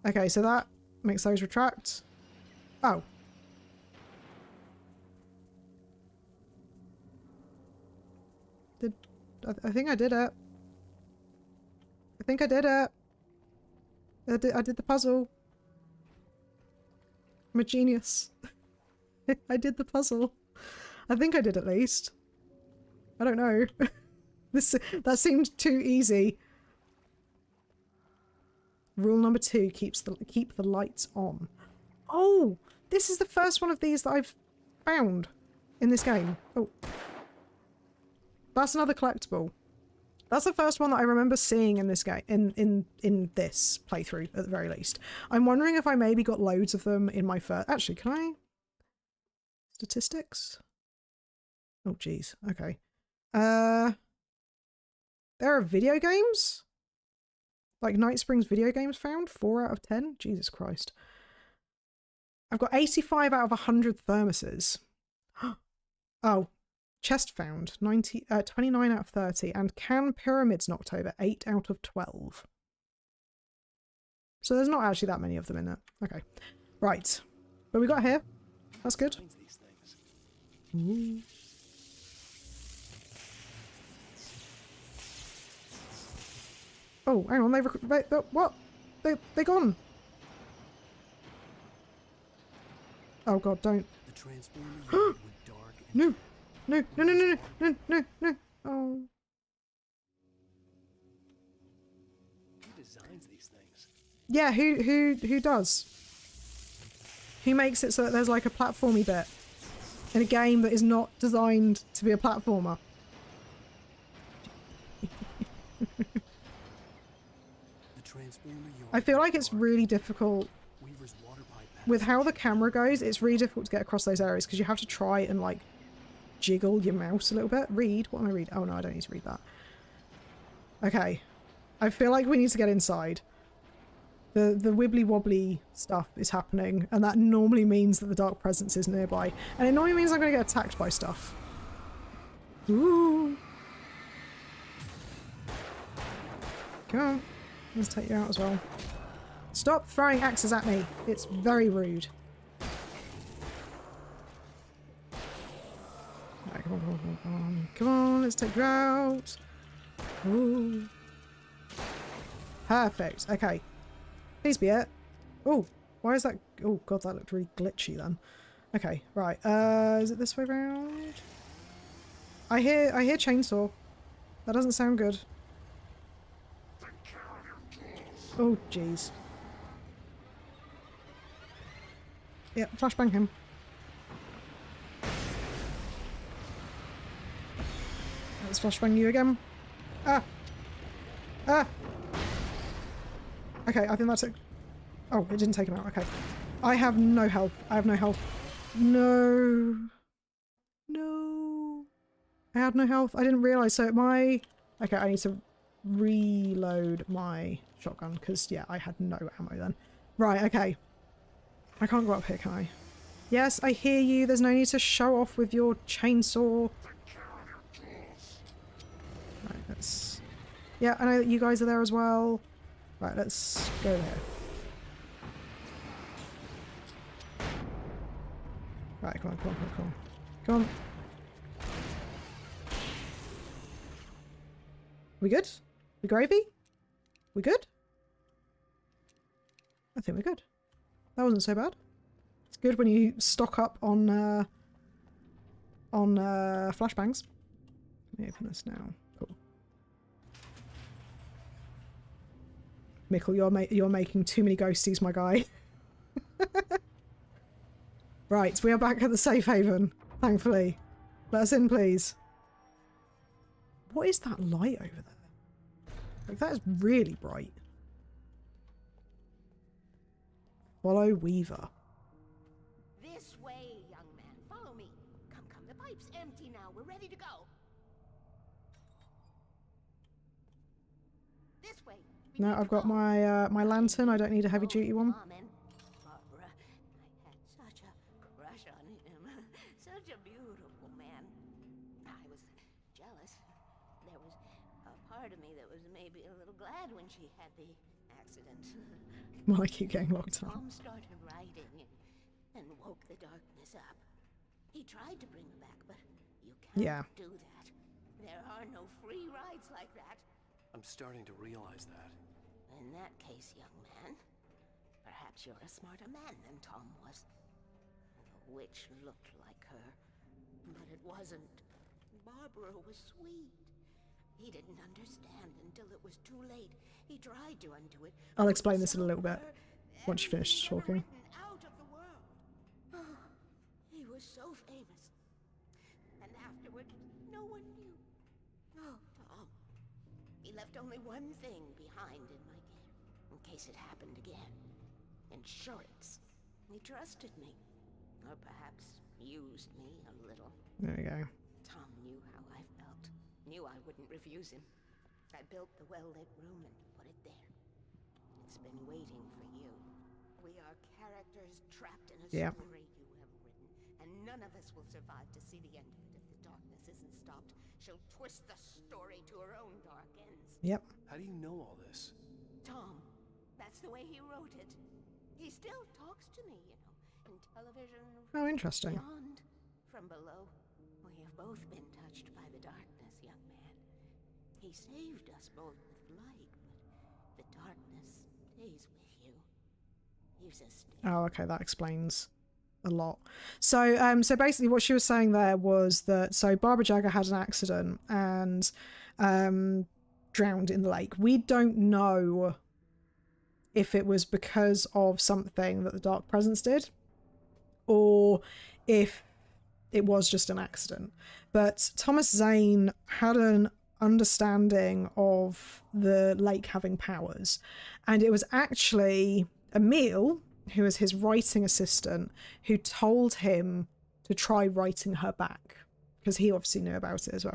Okay, so that makes those retract. Oh. I think I did it. I think I did it. I did the puzzle. I'm a genius. I did the puzzle. I think I did at least. I don't know. That seemed too easy. Rule number 2, keep the lights on. Oh, this is the first one of these that I've found in this game. Oh. That's another collectible. That's the first one that I remember seeing in this game, in this playthrough, at the very least. I'm wondering if I maybe got loads of them in my first... Actually, can I... Statistics? Oh, jeez. Okay. There are video games? Like Night Springs video games found? 4 out of 10? Jesus Christ. I've got 85 out of 100 thermoses. Oh. Chest found, 29 out of 30, and can pyramids knocked over, 8 out of 12. So there's not actually that many of them in it. Okay. Right. But we got here. That's good. Ooh. Oh, hang on, what? They're gone. Oh god, don't. The transformer went dark and No. No, no, no, no, no, no, no. Oh. Who designs these things? Yeah, who does? Who makes it so that there's like a platformy bit in a game that is not designed to be a platformer? I feel like it's really difficult with how the camera goes. It's really difficult to get across those areas because you have to try and like jiggle your mouse a little bit. Read? What am I reading? Oh no, I don't need to read that. Okay. I feel like we need to get inside. The wibbly wobbly stuff is happening, and that normally means that the dark presence is nearby. And it normally means I'm going to get attacked by stuff. Ooh. Come on. Let's take you out as well. Stop throwing axes at me. It's very rude. Come on, come on, come on, come on, let's take you out. Ooh. Perfect. Okay. Please be it. Oh, why is that? Oh god, that looked really glitchy then. Okay, right. Is it this way round? I hear chainsaw. That doesn't sound good. Oh jeez. Yeah, flashbang him. Let's flashbang you again. Ah! Ah! Okay, I think that's it. Oh, it didn't take him out. Okay. I have no health. I have no health. No. No. I had no health. I didn't realise. So my... Okay, I need to reload my shotgun because, yeah, I had no ammo then. Right, okay. I can't go up here, can I? Yes, I hear you. There's no need to show off with your chainsaw. Right, let's... Yeah, I know that you guys are there as well. Right, let's go there. Right, come on, come on, come on, come on. Come on. We good? We gravy? We good? I think we're good. That wasn't so bad. It's good when you stock up on flashbangs. Let me open this now. Cool. Mickle, you're making too many ghosties, my guy. Right, we are back at the safe haven, thankfully. Let us in, please. What is that light over there? Like, that is really bright. Follow Weaver. This way, young man. Follow me. Come, come. The pipe's empty now. We're ready to go. This way. No, I've got my my lantern. I don't need a heavy duty one. Barbara, I had such a crush on him. Such a beautiful man. I was jealous. There was a part of me that was maybe a little glad when she had the accident. Well, I keep getting locked up. Tom started writing and woke the darkness up. He tried to bring her back, but you can't do that. There are no free rides like that. I'm starting to realize that. In that case, young man, perhaps you're a smarter man than Tom was. The witch looked like her, but it wasn't. Barbara was sweet. He didn't understand until it was too late. He tried to undo it. I'll explain this in a little bit once you finish talking. Out of the world. Oh, he was so famous. And afterward, no one knew. Oh, Tom. He left only one thing behind in my care, in case it happened again. Insurance. He trusted me. Or perhaps used me a little. There we go. Tom knew how I felt. Knew I wouldn't refuse him. I built the well-lit room and put it there. It's been waiting for you. We are characters trapped in a story you have written, and none of us will survive to see the end of it if the darkness isn't stopped. She'll twist the story to her own dark ends. Yep. How do you know all this? Tom, that's the way he wrote it. He still talks to me, you know, in television. Oh, interesting. Beyond, from below. We have both been touched by the darkness, young man. He saved us both with light, but the darkness stays with you. Leaves us dead. Oh, okay, that explains a lot. So, so basically, what she was saying there was that Barbara Jagger had an accident and drowned in the lake. We don't know if it was because of something that the Dark Presence did, or if it was just an accident. But Thomas Zane had an understanding of the lake having powers, and it was actually Emil, who was his writing assistant, who told him to try writing her back, because he obviously knew about it as well.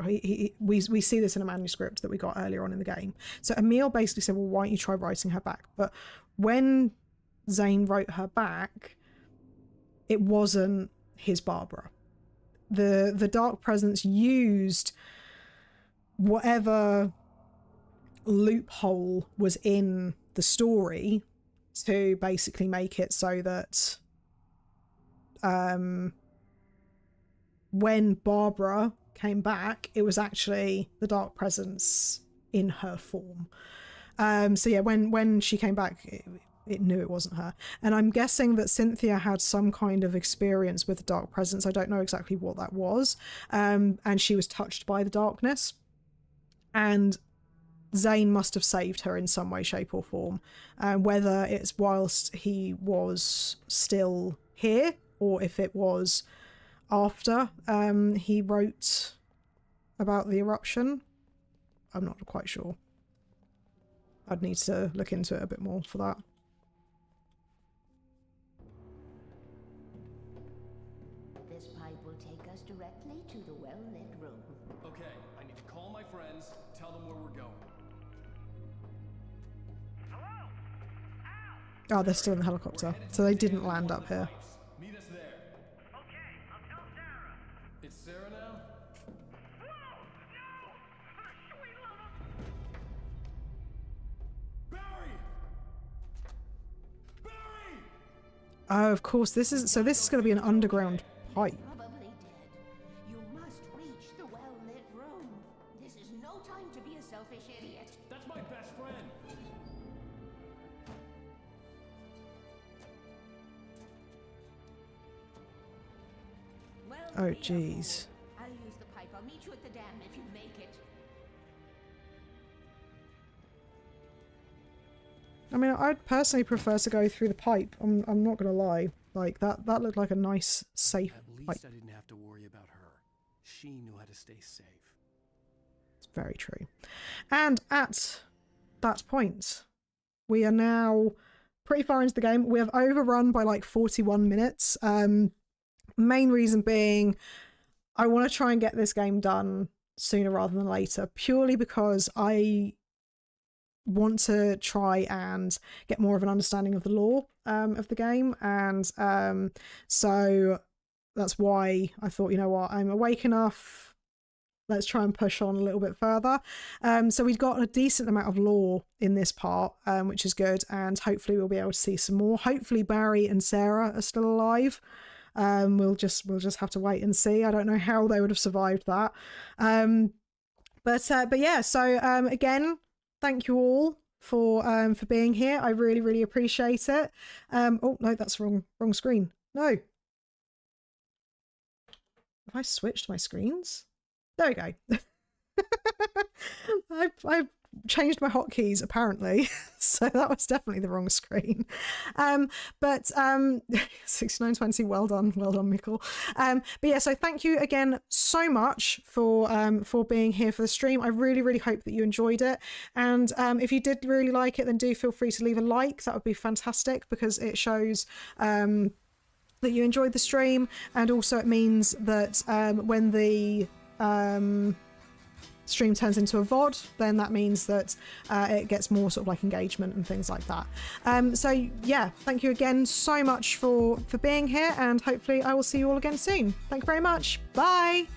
We see this in a manuscript that we got earlier on in the game. So Emil basically said, well, why don't you try writing her back? But when Zane wrote her back, it wasn't his Barbara. The Dark Presence used whatever loophole was in the story to basically make it so that when Barbara came back, it was actually the Dark Presence in her form. So yeah, when she came back, it knew it wasn't her. And I'm guessing that Cynthia had some kind of experience with the dark presence. I don't know exactly what that was. And she was touched by the darkness. And Zane must have saved her in some way, shape or form. Whether it's whilst he was still here or if it was after he wrote about the eruption. I'm not quite sure. I'd need to look into it a bit more for that. This pipe will take us directly to the well-lit room. Okay, I need to call my friends, tell them where we're going. Oh, they're still in the helicopter, so they didn't land up here. Meet us there. Okay, I'll tell Sarah. It's Sarah now? Whoa! No! Sweet love! Barry! Barry! Oh, of course, this is going to be an underground pipe. Probably dead. You must reach the well-lit room. This is no time to be a selfish idiot. That's my best friend. Well, Oh, be jeez. I'll use the pipe. I'll meet you at the dam if you make it. I mean, I'd personally prefer to go through the pipe. I'm not gonna lie. Like that looked like a nice, safe At least pipe. I didn't have to worry about her. She knew how to stay safe. It's very true. And at that point, we are now pretty far into the game. We have overrun by like 41 minutes. Main reason being, I want to try and get this game done sooner rather than later, purely because I want to try and get more of an understanding of the lore of the game, and so that's why I thought, you know what, I'm awake enough, let's try and push on a little bit further. So we've got a decent amount of lore in this part, which is good, and hopefully we'll be able to see some more. Hopefully Barry and Sarah are still alive. We'll just have to wait and see. I don't know how they would have survived that. But yeah, so again, thank you all for being here. I really, really appreciate it. Oh no, that's wrong screen. No. Have I switched my screens? There we go. I've changed my hotkeys apparently, so that was definitely the wrong screen. But 6920, well done Mikkel. But yeah, so thank you again so much for being here for the stream. I really, really hope that you enjoyed it, and if you did really like it, then do feel free to leave a like. That would be fantastic, because it shows that you enjoyed the stream, and also it means that when the stream turns into a VOD, then that means that it gets more sort of like engagement and things like that. So yeah, thank you again so much for being here, and hopefully I will see you all again soon. Thank you very much. Bye.